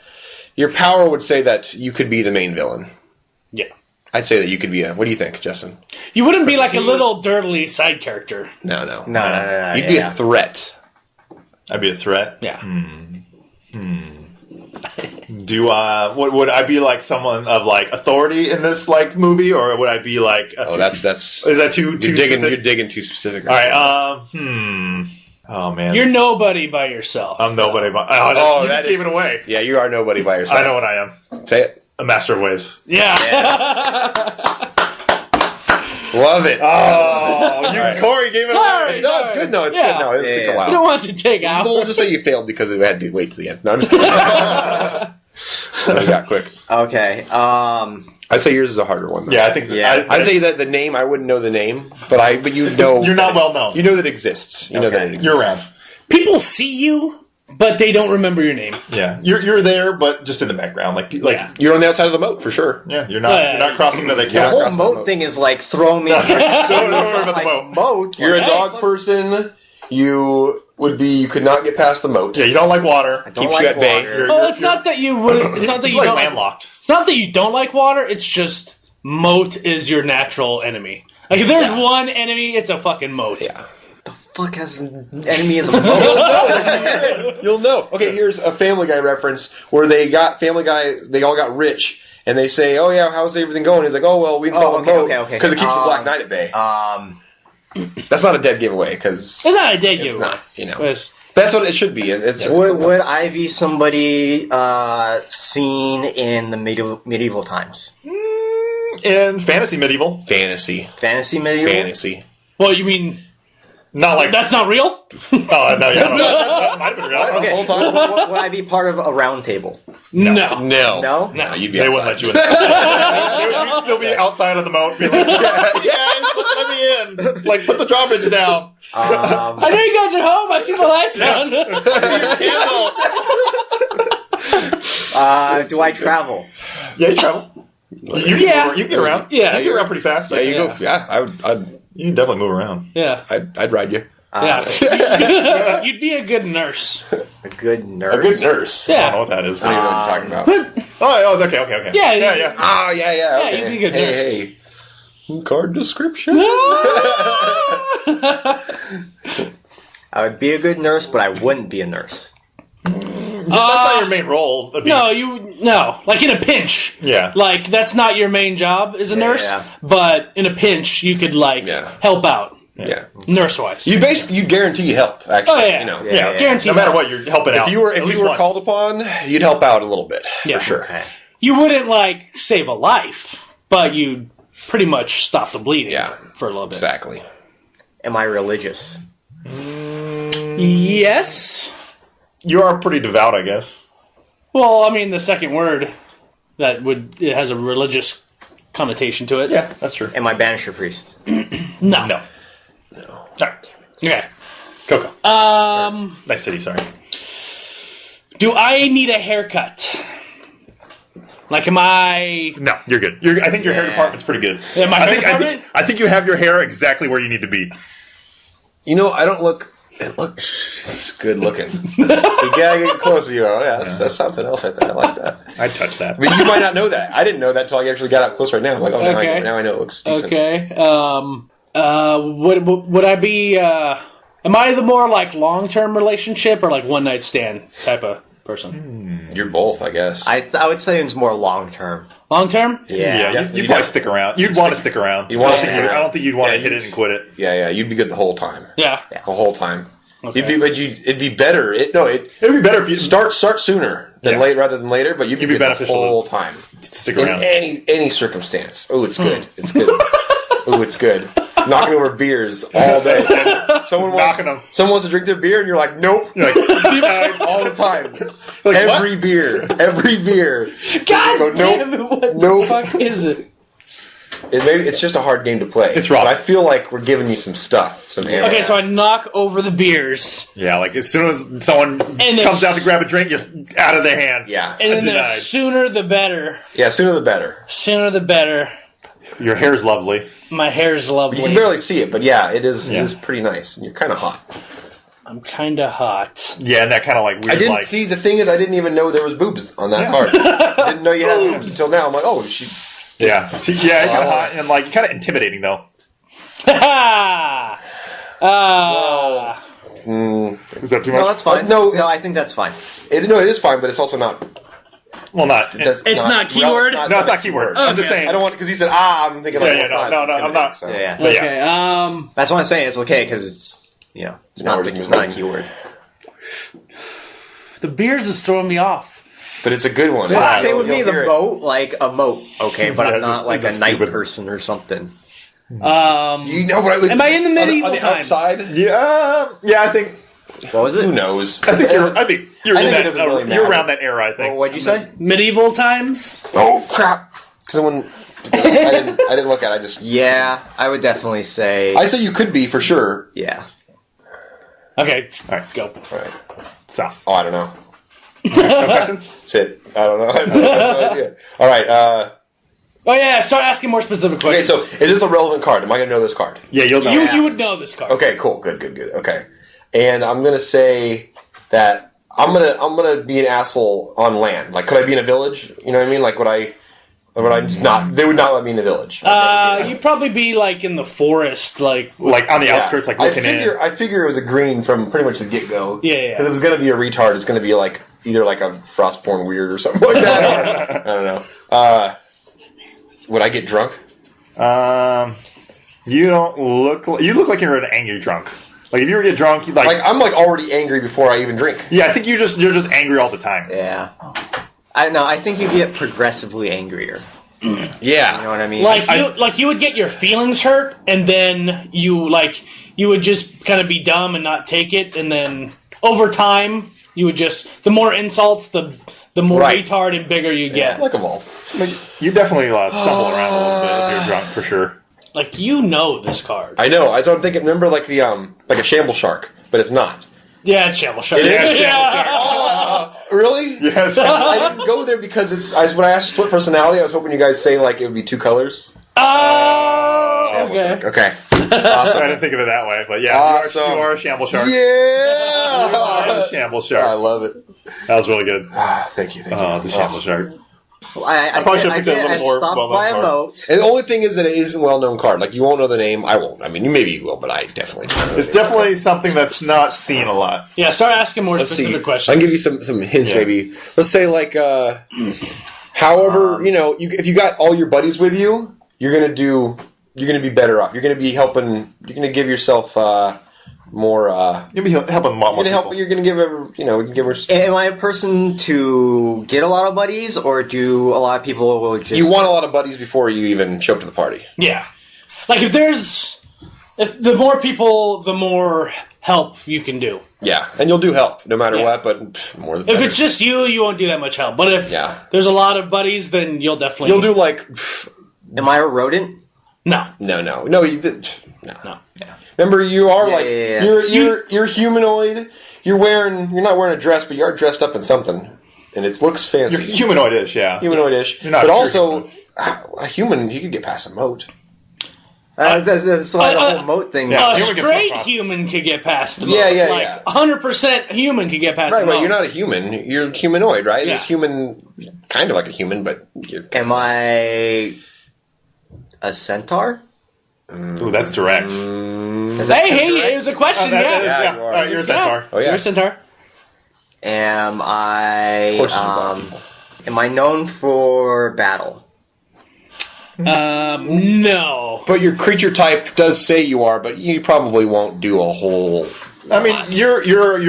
[SPEAKER 5] your power would say that you could be the main villain.
[SPEAKER 2] yeah.
[SPEAKER 5] I'd say that you could be a. What do you think, Justin?
[SPEAKER 2] You wouldn't be like a little dirtly side character.
[SPEAKER 5] No.
[SPEAKER 3] No.
[SPEAKER 5] You'd be a threat.
[SPEAKER 4] I'd be a threat.
[SPEAKER 2] Yeah.
[SPEAKER 4] Do what would I be like? Someone of like authority in this like movie, or would I be like?
[SPEAKER 5] Oh, that's.
[SPEAKER 4] Is that too?
[SPEAKER 5] You're
[SPEAKER 4] specific?
[SPEAKER 5] digging too specific.
[SPEAKER 4] All right. Oh man.
[SPEAKER 2] You're nobody by yourself.
[SPEAKER 4] I'm nobody. You
[SPEAKER 5] that
[SPEAKER 4] just gave
[SPEAKER 5] is-
[SPEAKER 4] it away.
[SPEAKER 5] Yeah, you are nobody by yourself.
[SPEAKER 4] I know what I am.
[SPEAKER 5] Say it.
[SPEAKER 4] A master of waves.
[SPEAKER 2] Yeah.
[SPEAKER 5] Love it.
[SPEAKER 4] Oh, Corey gave it
[SPEAKER 2] Sorry.
[SPEAKER 4] away.
[SPEAKER 5] No, it's good. No, it's good. No, it's took a while.
[SPEAKER 2] You don't want to take out.
[SPEAKER 5] We'll just say you failed because we had to wait to the end. No, I'm just kidding. So we got quick.
[SPEAKER 3] Okay.
[SPEAKER 5] I'd say yours is a harder one. Though.
[SPEAKER 4] Yeah, I think.
[SPEAKER 3] Yeah.
[SPEAKER 5] I'd say that the name I wouldn't know the name, but you know
[SPEAKER 4] you're not well known.
[SPEAKER 5] You know that it exists. You know that it exists.
[SPEAKER 4] You're around.
[SPEAKER 2] People see you, but they don't remember your name.
[SPEAKER 4] Yeah, you're there, but just in the background, like
[SPEAKER 5] You're on the outside of the moat for sure.
[SPEAKER 4] yeah, you're not crossing to the
[SPEAKER 3] The
[SPEAKER 4] cat.
[SPEAKER 3] whole moat thing is like throwing me.
[SPEAKER 4] Don't worry about the
[SPEAKER 3] like,
[SPEAKER 4] moat.
[SPEAKER 3] moat.
[SPEAKER 5] You're a
[SPEAKER 3] like,
[SPEAKER 5] dog person. You could not get past the moat.
[SPEAKER 4] Yeah, you don't like water.
[SPEAKER 3] don't
[SPEAKER 5] keeps
[SPEAKER 3] like
[SPEAKER 5] you at bay.
[SPEAKER 3] water.
[SPEAKER 2] Well, it's not that you would. It's not that
[SPEAKER 4] It's
[SPEAKER 2] you
[SPEAKER 4] like
[SPEAKER 2] don't.
[SPEAKER 4] landlocked.
[SPEAKER 2] It's not that you don't like water. It's just moat is your natural enemy. Like if there's one enemy, it's a fucking moat.
[SPEAKER 5] Yeah.
[SPEAKER 3] Fuck has an enemy as a moat.
[SPEAKER 5] You'll know. Okay, here's a Family Guy reference where Family Guy, they all got rich, and they say, "Oh yeah, how's everything going?" He's like, "Oh well, we installed a moat because it keeps the Black Knight at bay." That's not a dead giveaway because
[SPEAKER 2] It's not a dead
[SPEAKER 5] it's
[SPEAKER 2] giveaway.
[SPEAKER 5] not. You know,
[SPEAKER 2] It's-
[SPEAKER 5] that's what it should be. It's
[SPEAKER 3] would I be somebody seen in the medieval times?
[SPEAKER 4] In fantasy medieval,
[SPEAKER 5] fantasy.
[SPEAKER 3] Fantasy medieval?
[SPEAKER 5] Fantasy.
[SPEAKER 2] Well, you mean
[SPEAKER 4] not like
[SPEAKER 2] that's not real?
[SPEAKER 4] Oh no, yeah, that might have been real.
[SPEAKER 3] Okay,
[SPEAKER 5] Whole time?
[SPEAKER 3] would I be part of a round table?
[SPEAKER 2] No.
[SPEAKER 5] No.
[SPEAKER 3] No?
[SPEAKER 5] No, you'd be
[SPEAKER 4] They
[SPEAKER 5] outside.
[SPEAKER 4] wouldn't let you in. You'd still be outside of the moat. Be like, guys, let me in. Like, put the drawbridge down.
[SPEAKER 2] I know you guys are home. I see the lights on.
[SPEAKER 4] Candle.
[SPEAKER 3] Do I travel?
[SPEAKER 4] Yeah, you travel. You can get around.
[SPEAKER 2] Yeah.
[SPEAKER 4] you get around pretty fast.
[SPEAKER 5] Yeah, you
[SPEAKER 2] Yeah.
[SPEAKER 5] go. Yeah,
[SPEAKER 4] You can definitely move around.
[SPEAKER 2] Yeah.
[SPEAKER 5] I'd ride you.
[SPEAKER 2] Yeah. You'd be a good nurse.
[SPEAKER 3] A good nurse?
[SPEAKER 5] A good nurse.
[SPEAKER 4] I don't know
[SPEAKER 2] Yeah.
[SPEAKER 4] what that is.
[SPEAKER 5] I don't even know what you're talking about.
[SPEAKER 4] Oh, okay.
[SPEAKER 2] Yeah,
[SPEAKER 4] yeah.
[SPEAKER 5] Oh, yeah.
[SPEAKER 2] Yeah,
[SPEAKER 5] Okay.
[SPEAKER 2] you'd be a good nurse.
[SPEAKER 5] Hey. Card description.
[SPEAKER 3] I would be a good nurse, but I wouldn't be a nurse.
[SPEAKER 4] That's not your main role. That'd be-
[SPEAKER 2] No. Like in a pinch.
[SPEAKER 4] Yeah.
[SPEAKER 2] Like that's not your main job as a nurse,
[SPEAKER 3] yeah.
[SPEAKER 2] but in a pinch you could help out
[SPEAKER 5] Yeah.
[SPEAKER 2] nurse wise.
[SPEAKER 5] You guarantee help. Actually,
[SPEAKER 2] Oh, yeah.
[SPEAKER 5] you know.
[SPEAKER 4] Yeah,
[SPEAKER 2] Guaranteed
[SPEAKER 4] no matter
[SPEAKER 2] help.
[SPEAKER 4] what, you're helping out.
[SPEAKER 5] If you were
[SPEAKER 4] At least once.
[SPEAKER 5] called upon, you'd help out a little bit
[SPEAKER 2] Yeah.
[SPEAKER 5] for sure.
[SPEAKER 3] Okay.
[SPEAKER 2] You wouldn't like save a life, but you'd pretty much stop the bleeding
[SPEAKER 5] Yeah.
[SPEAKER 2] for a little bit.
[SPEAKER 5] Exactly.
[SPEAKER 3] Am I religious?
[SPEAKER 2] Yes.
[SPEAKER 4] You are pretty devout, I guess.
[SPEAKER 2] Well, I mean the second word it has a religious connotation to it.
[SPEAKER 4] Yeah, that's true.
[SPEAKER 3] Am I banisher priest?
[SPEAKER 2] No.
[SPEAKER 4] No. All right.
[SPEAKER 2] Okay.
[SPEAKER 4] Coco. Nice city, sorry.
[SPEAKER 2] Do I need a haircut? Like, am I?
[SPEAKER 4] No, you're good. I think your hair department's pretty good.
[SPEAKER 2] Yeah, my hair department?
[SPEAKER 4] I think you have your hair exactly where you need to be.
[SPEAKER 5] You know, I don't look. It's good looking. You gotta get closer. You go, that's something else right there. I like that.
[SPEAKER 4] I'd touch that.
[SPEAKER 5] I mean, you might not know that. I didn't know that until I actually got up close right now. I'm like, oh,
[SPEAKER 2] Okay.
[SPEAKER 5] now I know it looks decent.
[SPEAKER 2] Okay. Would I be? Am I the more like long-term relationship or like one-night stand type of person?
[SPEAKER 5] You're both, I guess.
[SPEAKER 3] I would say it's more long term.
[SPEAKER 2] Long-term?
[SPEAKER 3] Yeah.
[SPEAKER 4] You'd probably stick around. You'd want to stick around.
[SPEAKER 5] You'd wanna
[SPEAKER 4] I don't
[SPEAKER 5] stick
[SPEAKER 4] think
[SPEAKER 5] around.
[SPEAKER 4] I don't think you'd want to
[SPEAKER 5] Yeah,
[SPEAKER 4] hit it and quit it.
[SPEAKER 5] Yeah, you'd be good the whole time.
[SPEAKER 2] Yeah.
[SPEAKER 5] The whole time.
[SPEAKER 2] Okay.
[SPEAKER 5] It'd be better. It'd
[SPEAKER 4] It'd be better if you
[SPEAKER 5] start sooner than
[SPEAKER 4] Yeah.
[SPEAKER 5] late rather than later, but you'd be
[SPEAKER 4] You'd be
[SPEAKER 5] good the
[SPEAKER 4] beneficial
[SPEAKER 5] whole time.
[SPEAKER 4] to stick
[SPEAKER 5] In
[SPEAKER 4] around.
[SPEAKER 5] any circumstance. Oh, it's good. It's good. Oh, it's good. Knocking over beers all day. Someone
[SPEAKER 4] knocking them.
[SPEAKER 5] Someone wants to drink their beer, and you're like, nope.
[SPEAKER 4] You're like, denied.
[SPEAKER 5] All the time.
[SPEAKER 4] Like,
[SPEAKER 5] Every beer.
[SPEAKER 2] God
[SPEAKER 5] Go,
[SPEAKER 2] damn it! What
[SPEAKER 5] nope.
[SPEAKER 2] the fuck is it?
[SPEAKER 5] It's just a hard game to play.
[SPEAKER 4] It's rough.
[SPEAKER 5] But I feel like we're giving you some stuff. Some ammo.
[SPEAKER 2] Okay, so I knock over the beers,
[SPEAKER 4] Yeah, like as soon as someone
[SPEAKER 2] And
[SPEAKER 4] comes
[SPEAKER 2] it's-
[SPEAKER 4] out to grab a drink, just out of their hand.
[SPEAKER 5] Yeah.
[SPEAKER 2] and then the
[SPEAKER 4] Denied.
[SPEAKER 2] sooner the better.
[SPEAKER 5] Yeah, sooner the better.
[SPEAKER 2] Sooner the better.
[SPEAKER 4] Your hair's lovely.
[SPEAKER 2] My hair's
[SPEAKER 5] You
[SPEAKER 2] lovely.
[SPEAKER 5] can barely see it, but yeah, it is.
[SPEAKER 4] Yeah.
[SPEAKER 5] It is pretty nice, and you're kind of hot.
[SPEAKER 2] I'm kind of hot.
[SPEAKER 4] Yeah, and that kind of like weird.
[SPEAKER 5] I didn't
[SPEAKER 4] like,
[SPEAKER 5] see the thing is I didn't even know there was boobs on that card. I didn't know you had boobs until now. I'm like, oh, she.
[SPEAKER 4] Yeah, see, yeah, kind of hot and like kind of intimidating though.
[SPEAKER 2] Ha
[SPEAKER 4] Is that too
[SPEAKER 3] No,
[SPEAKER 4] much?
[SPEAKER 3] that's fine.
[SPEAKER 5] No.
[SPEAKER 3] I think that's fine.
[SPEAKER 5] It is fine, but it's also not.
[SPEAKER 4] Well, not.
[SPEAKER 5] That's
[SPEAKER 2] It's not keyword?
[SPEAKER 4] No, it's not keyword. I'm just saying.
[SPEAKER 5] I don't want because he said I'm thinking
[SPEAKER 4] Yeah,
[SPEAKER 5] like
[SPEAKER 4] yeah,
[SPEAKER 5] well,
[SPEAKER 4] no,
[SPEAKER 5] it's
[SPEAKER 4] no, I'm not.
[SPEAKER 5] So.
[SPEAKER 3] Yeah.
[SPEAKER 4] But
[SPEAKER 2] Okay.
[SPEAKER 3] That's why I'm saying it's okay because it's it's not a keyword.
[SPEAKER 2] The beers is throwing me off.
[SPEAKER 5] But it's a good one.
[SPEAKER 3] Well,
[SPEAKER 5] Yeah,
[SPEAKER 3] same with
[SPEAKER 5] you'll
[SPEAKER 3] me, the
[SPEAKER 5] hear it.
[SPEAKER 3] moat, like a moat. Okay, but
[SPEAKER 4] Yeah,
[SPEAKER 3] I'm not
[SPEAKER 4] just-
[SPEAKER 3] like
[SPEAKER 4] it's
[SPEAKER 3] a
[SPEAKER 4] a
[SPEAKER 3] night
[SPEAKER 4] stupid-
[SPEAKER 3] person or something.
[SPEAKER 5] You know what?
[SPEAKER 2] Am I in the medieval
[SPEAKER 5] on the
[SPEAKER 2] times?
[SPEAKER 5] outside?
[SPEAKER 4] Yeah, I think
[SPEAKER 3] What was it?
[SPEAKER 5] Who knows?
[SPEAKER 4] you're.
[SPEAKER 5] I
[SPEAKER 4] I think you're
[SPEAKER 5] think
[SPEAKER 4] in
[SPEAKER 5] it
[SPEAKER 4] that.
[SPEAKER 5] doesn't really
[SPEAKER 4] You're
[SPEAKER 5] matter.
[SPEAKER 4] around that era. I think.
[SPEAKER 3] Well, what'd you say?
[SPEAKER 2] Medieval times?
[SPEAKER 5] Oh crap! Someone. I didn't look at it. I just.
[SPEAKER 3] Yeah, I would definitely say
[SPEAKER 5] I say you could be for sure.
[SPEAKER 3] yeah.
[SPEAKER 2] Okay,
[SPEAKER 4] All right,
[SPEAKER 2] go.
[SPEAKER 5] All right.
[SPEAKER 4] Sauce.
[SPEAKER 5] Oh, I don't know.
[SPEAKER 4] No questions?
[SPEAKER 5] That's it. I don't know. I have no idea. All right.
[SPEAKER 2] Oh yeah, start asking more specific
[SPEAKER 5] Okay,
[SPEAKER 2] questions.
[SPEAKER 5] so is this a relevant card? Am I going to know this card?
[SPEAKER 4] Yeah, you'll know.
[SPEAKER 2] you would know this card.
[SPEAKER 5] Okay, cool. Good. Okay. And I'm going to say that I'm gonna be an asshole on land. Like, could I be in a village? You know what I mean? Like, would I just not? They would not let me in the village.
[SPEAKER 2] You'd probably be like in the forest, like
[SPEAKER 4] Like on the outskirts, like looking
[SPEAKER 5] I figure it was a green from pretty much the get go.
[SPEAKER 2] Yeah.
[SPEAKER 5] Because it was going to be a retard. It's going to be like either like a frostborn weird or something like that. I don't know. Would I get drunk?
[SPEAKER 4] You don't look. You look like you're an angry drunk. Like if you were to get drunk, you'd
[SPEAKER 5] Like I'm like already angry before I even drink.
[SPEAKER 4] yeah, I think you're just angry all the time.
[SPEAKER 3] Yeah. I don't know. I think you get progressively angrier.
[SPEAKER 5] Yeah.
[SPEAKER 3] You know what I mean?
[SPEAKER 2] like you would get your feelings hurt, and then you would just kind of be dumb and not take it, and then over time you would just the more insults, the more
[SPEAKER 5] Right.
[SPEAKER 2] retard and bigger you get.
[SPEAKER 5] Like them all.
[SPEAKER 4] Like, you definitely stumble around a little bit if you're drunk for sure.
[SPEAKER 2] Like you know this card.
[SPEAKER 5] I know. So I'm thinking. Remember, like the like a shamble shark, but it's not.
[SPEAKER 2] Yeah, it's Shamble Shark.
[SPEAKER 5] It is
[SPEAKER 2] Yeah.
[SPEAKER 5] Really?
[SPEAKER 4] Yes.
[SPEAKER 5] I didn't go there because it's. When I asked split personality, I was hoping you guys say like it would be two colors.
[SPEAKER 2] Oh, okay.
[SPEAKER 5] Okay.
[SPEAKER 4] I didn't think of it that way, but yeah,
[SPEAKER 5] Awesome.
[SPEAKER 4] you are a shamble shark.
[SPEAKER 5] Yeah.
[SPEAKER 4] You are a shamble shark.
[SPEAKER 5] I love it.
[SPEAKER 4] That was really good.
[SPEAKER 5] Thank you.
[SPEAKER 4] The shamble shark.
[SPEAKER 3] I
[SPEAKER 4] probably should have picked a little more
[SPEAKER 3] stopped
[SPEAKER 4] well-known
[SPEAKER 3] by a
[SPEAKER 4] card.
[SPEAKER 3] moat.
[SPEAKER 5] And the only thing is that it isn't a well-known card. Like, you won't know the name. I won't. I mean, maybe you will, but I definitely don't.
[SPEAKER 4] It's definitely something that's not seen a lot.
[SPEAKER 2] Yeah, start asking more
[SPEAKER 5] Let's see.
[SPEAKER 2] specific
[SPEAKER 5] I
[SPEAKER 2] questions.
[SPEAKER 5] can give you some hints,
[SPEAKER 4] Yeah.
[SPEAKER 5] maybe. Let's say, like, however, if you got all your buddies with you, you're gonna be better off. You're gonna be helping. You're gonna give yourself more.
[SPEAKER 4] You'll be helping a lot
[SPEAKER 5] You're
[SPEAKER 4] more
[SPEAKER 5] gonna help.
[SPEAKER 4] people.
[SPEAKER 5] You're gonna give we can give her.
[SPEAKER 3] Am I a person to get a lot of buddies, or do a lot of people will just...
[SPEAKER 5] You want a lot of buddies before you even show up to the party.
[SPEAKER 2] Yeah. Like, if the more people, the more help you can do.
[SPEAKER 5] Yeah, and you'll do help no matter
[SPEAKER 2] Yeah.
[SPEAKER 5] what. But more than
[SPEAKER 2] If it's just you won't do that much help. But if
[SPEAKER 5] Yeah.
[SPEAKER 2] there's a lot of buddies, then you'll definitely...
[SPEAKER 5] you'll do like
[SPEAKER 3] Am I a rodent?
[SPEAKER 2] No.
[SPEAKER 5] no.
[SPEAKER 2] No. Yeah.
[SPEAKER 5] Remember, you are
[SPEAKER 3] Yeah.
[SPEAKER 5] you're humanoid. You're not wearing a dress, but you are dressed up in something, and it looks fancy.
[SPEAKER 4] You're humanoid-ish, yeah.
[SPEAKER 5] Humanoid-ish,
[SPEAKER 4] You're not
[SPEAKER 5] but
[SPEAKER 4] a pure
[SPEAKER 5] also a human. You could get past a moat.
[SPEAKER 3] That's why the whole moat thing...
[SPEAKER 4] Yeah.
[SPEAKER 2] A
[SPEAKER 4] human gets
[SPEAKER 2] straight
[SPEAKER 4] come across.
[SPEAKER 2] human could get past the
[SPEAKER 5] Yeah,
[SPEAKER 2] moat.
[SPEAKER 5] yeah,
[SPEAKER 2] like,
[SPEAKER 5] yeah.
[SPEAKER 2] 100% human could get past
[SPEAKER 5] Right,
[SPEAKER 2] the
[SPEAKER 5] right.
[SPEAKER 2] moat.
[SPEAKER 5] You're not a human. You're humanoid, right?
[SPEAKER 2] Yeah.
[SPEAKER 5] It's human, kind of like a human, but you're.
[SPEAKER 3] Am I a centaur?
[SPEAKER 4] Ooh, that's direct.
[SPEAKER 3] Is that too
[SPEAKER 2] Hey,
[SPEAKER 3] direct?
[SPEAKER 2] it was a question,
[SPEAKER 4] That is-
[SPEAKER 2] yeah.
[SPEAKER 5] Yeah, you are.
[SPEAKER 4] All right, you're a centaur.
[SPEAKER 5] Oh, yeah.
[SPEAKER 2] You're a centaur.
[SPEAKER 3] Am I...
[SPEAKER 5] Horses are bad people.
[SPEAKER 3] am I known for battle?
[SPEAKER 2] No.
[SPEAKER 5] But your creature type does say you are, but you probably won't do a whole.
[SPEAKER 4] I mean, you're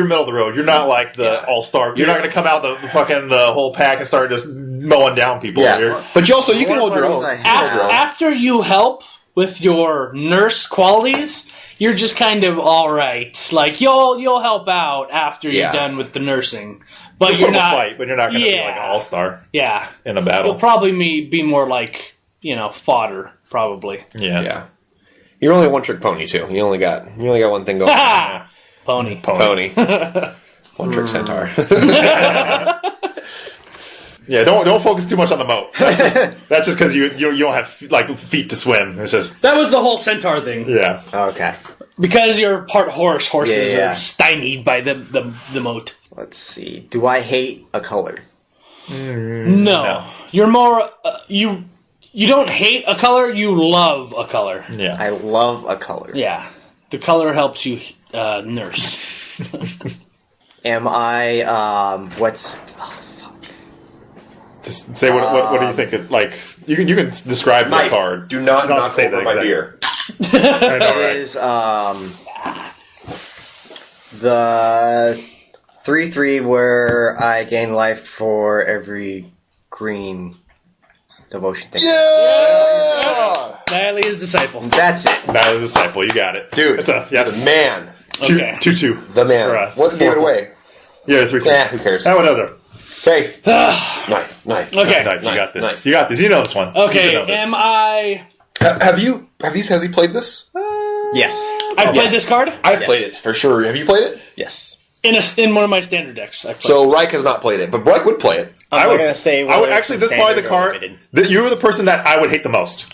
[SPEAKER 4] middle of the road. You're not like the all-star. You're not going to come out the whole pack and start just mowing down people.
[SPEAKER 5] Yeah,
[SPEAKER 4] You're-
[SPEAKER 5] but you can hold your own.
[SPEAKER 3] Buddies I have.
[SPEAKER 2] After you help with your nurse qualities, you're just kind of all right. Like you'll help out after you're
[SPEAKER 5] Yeah.
[SPEAKER 2] done with the nursing, but
[SPEAKER 4] You'll
[SPEAKER 2] you're
[SPEAKER 4] put up
[SPEAKER 2] not.
[SPEAKER 4] a fight, but you're not going to be
[SPEAKER 2] Yeah.
[SPEAKER 4] like an all-star
[SPEAKER 2] Yeah,
[SPEAKER 4] in a
[SPEAKER 2] you'll
[SPEAKER 4] battle.
[SPEAKER 2] probably be more like fodder, probably.
[SPEAKER 5] Yeah, you're only a one-trick pony too. You only got one thing going.
[SPEAKER 2] Ha! Pony.
[SPEAKER 5] Pony, one-trick centaur.
[SPEAKER 4] Yeah, don't focus too much on the moat. That's just because you don't have like feet to swim. It's just
[SPEAKER 2] That was the whole centaur thing.
[SPEAKER 4] yeah.
[SPEAKER 3] Okay.
[SPEAKER 2] Because you're part horse, horses
[SPEAKER 3] Yeah.
[SPEAKER 2] are stymied by the moat.
[SPEAKER 3] Let's see. Do I hate a color?
[SPEAKER 2] No. You're more you don't hate a color, you love a color.
[SPEAKER 4] Yeah.
[SPEAKER 3] I love a color.
[SPEAKER 2] Yeah. The color helps you nurse.
[SPEAKER 3] Am I, what's...
[SPEAKER 4] Just say what do you think? Like you can describe your card.
[SPEAKER 5] Do not
[SPEAKER 4] You don't have
[SPEAKER 5] knock
[SPEAKER 4] to say
[SPEAKER 5] over
[SPEAKER 4] that
[SPEAKER 5] my
[SPEAKER 4] exactly.
[SPEAKER 5] beer.
[SPEAKER 4] I know, right?
[SPEAKER 3] Is, the 3/3 where I gain life for every green devotion thing.
[SPEAKER 5] Yeah,
[SPEAKER 2] Nihilia's disciple.
[SPEAKER 3] That's it.
[SPEAKER 4] That is a disciple. You got it,
[SPEAKER 5] dude.
[SPEAKER 4] It's a
[SPEAKER 5] the man,
[SPEAKER 2] Okay.
[SPEAKER 4] 2-2.
[SPEAKER 5] the man.
[SPEAKER 4] Or,
[SPEAKER 5] What gave it away?
[SPEAKER 4] Yeah, 3-3.
[SPEAKER 5] Yeah, who cares?
[SPEAKER 4] That one other.
[SPEAKER 5] Okay, knife.
[SPEAKER 2] Okay.
[SPEAKER 4] Knife, you got this.
[SPEAKER 5] Knife.
[SPEAKER 4] You got this. You know this one. You
[SPEAKER 2] Okay,
[SPEAKER 4] should know this.
[SPEAKER 2] am I...
[SPEAKER 5] Has he played this?
[SPEAKER 3] Yes.
[SPEAKER 2] I played this card
[SPEAKER 5] I've played it for sure. Have you played it?
[SPEAKER 3] Yes.
[SPEAKER 2] in one of my standard decks. I've played
[SPEAKER 5] So Reich has not played it, but Reich would play it.
[SPEAKER 3] I'm not gonna say.
[SPEAKER 4] I would
[SPEAKER 3] whether
[SPEAKER 4] actually.
[SPEAKER 3] it's
[SPEAKER 4] This is probably the
[SPEAKER 3] standard or
[SPEAKER 4] card
[SPEAKER 3] limited.
[SPEAKER 4] that you were the person that I would hate the most.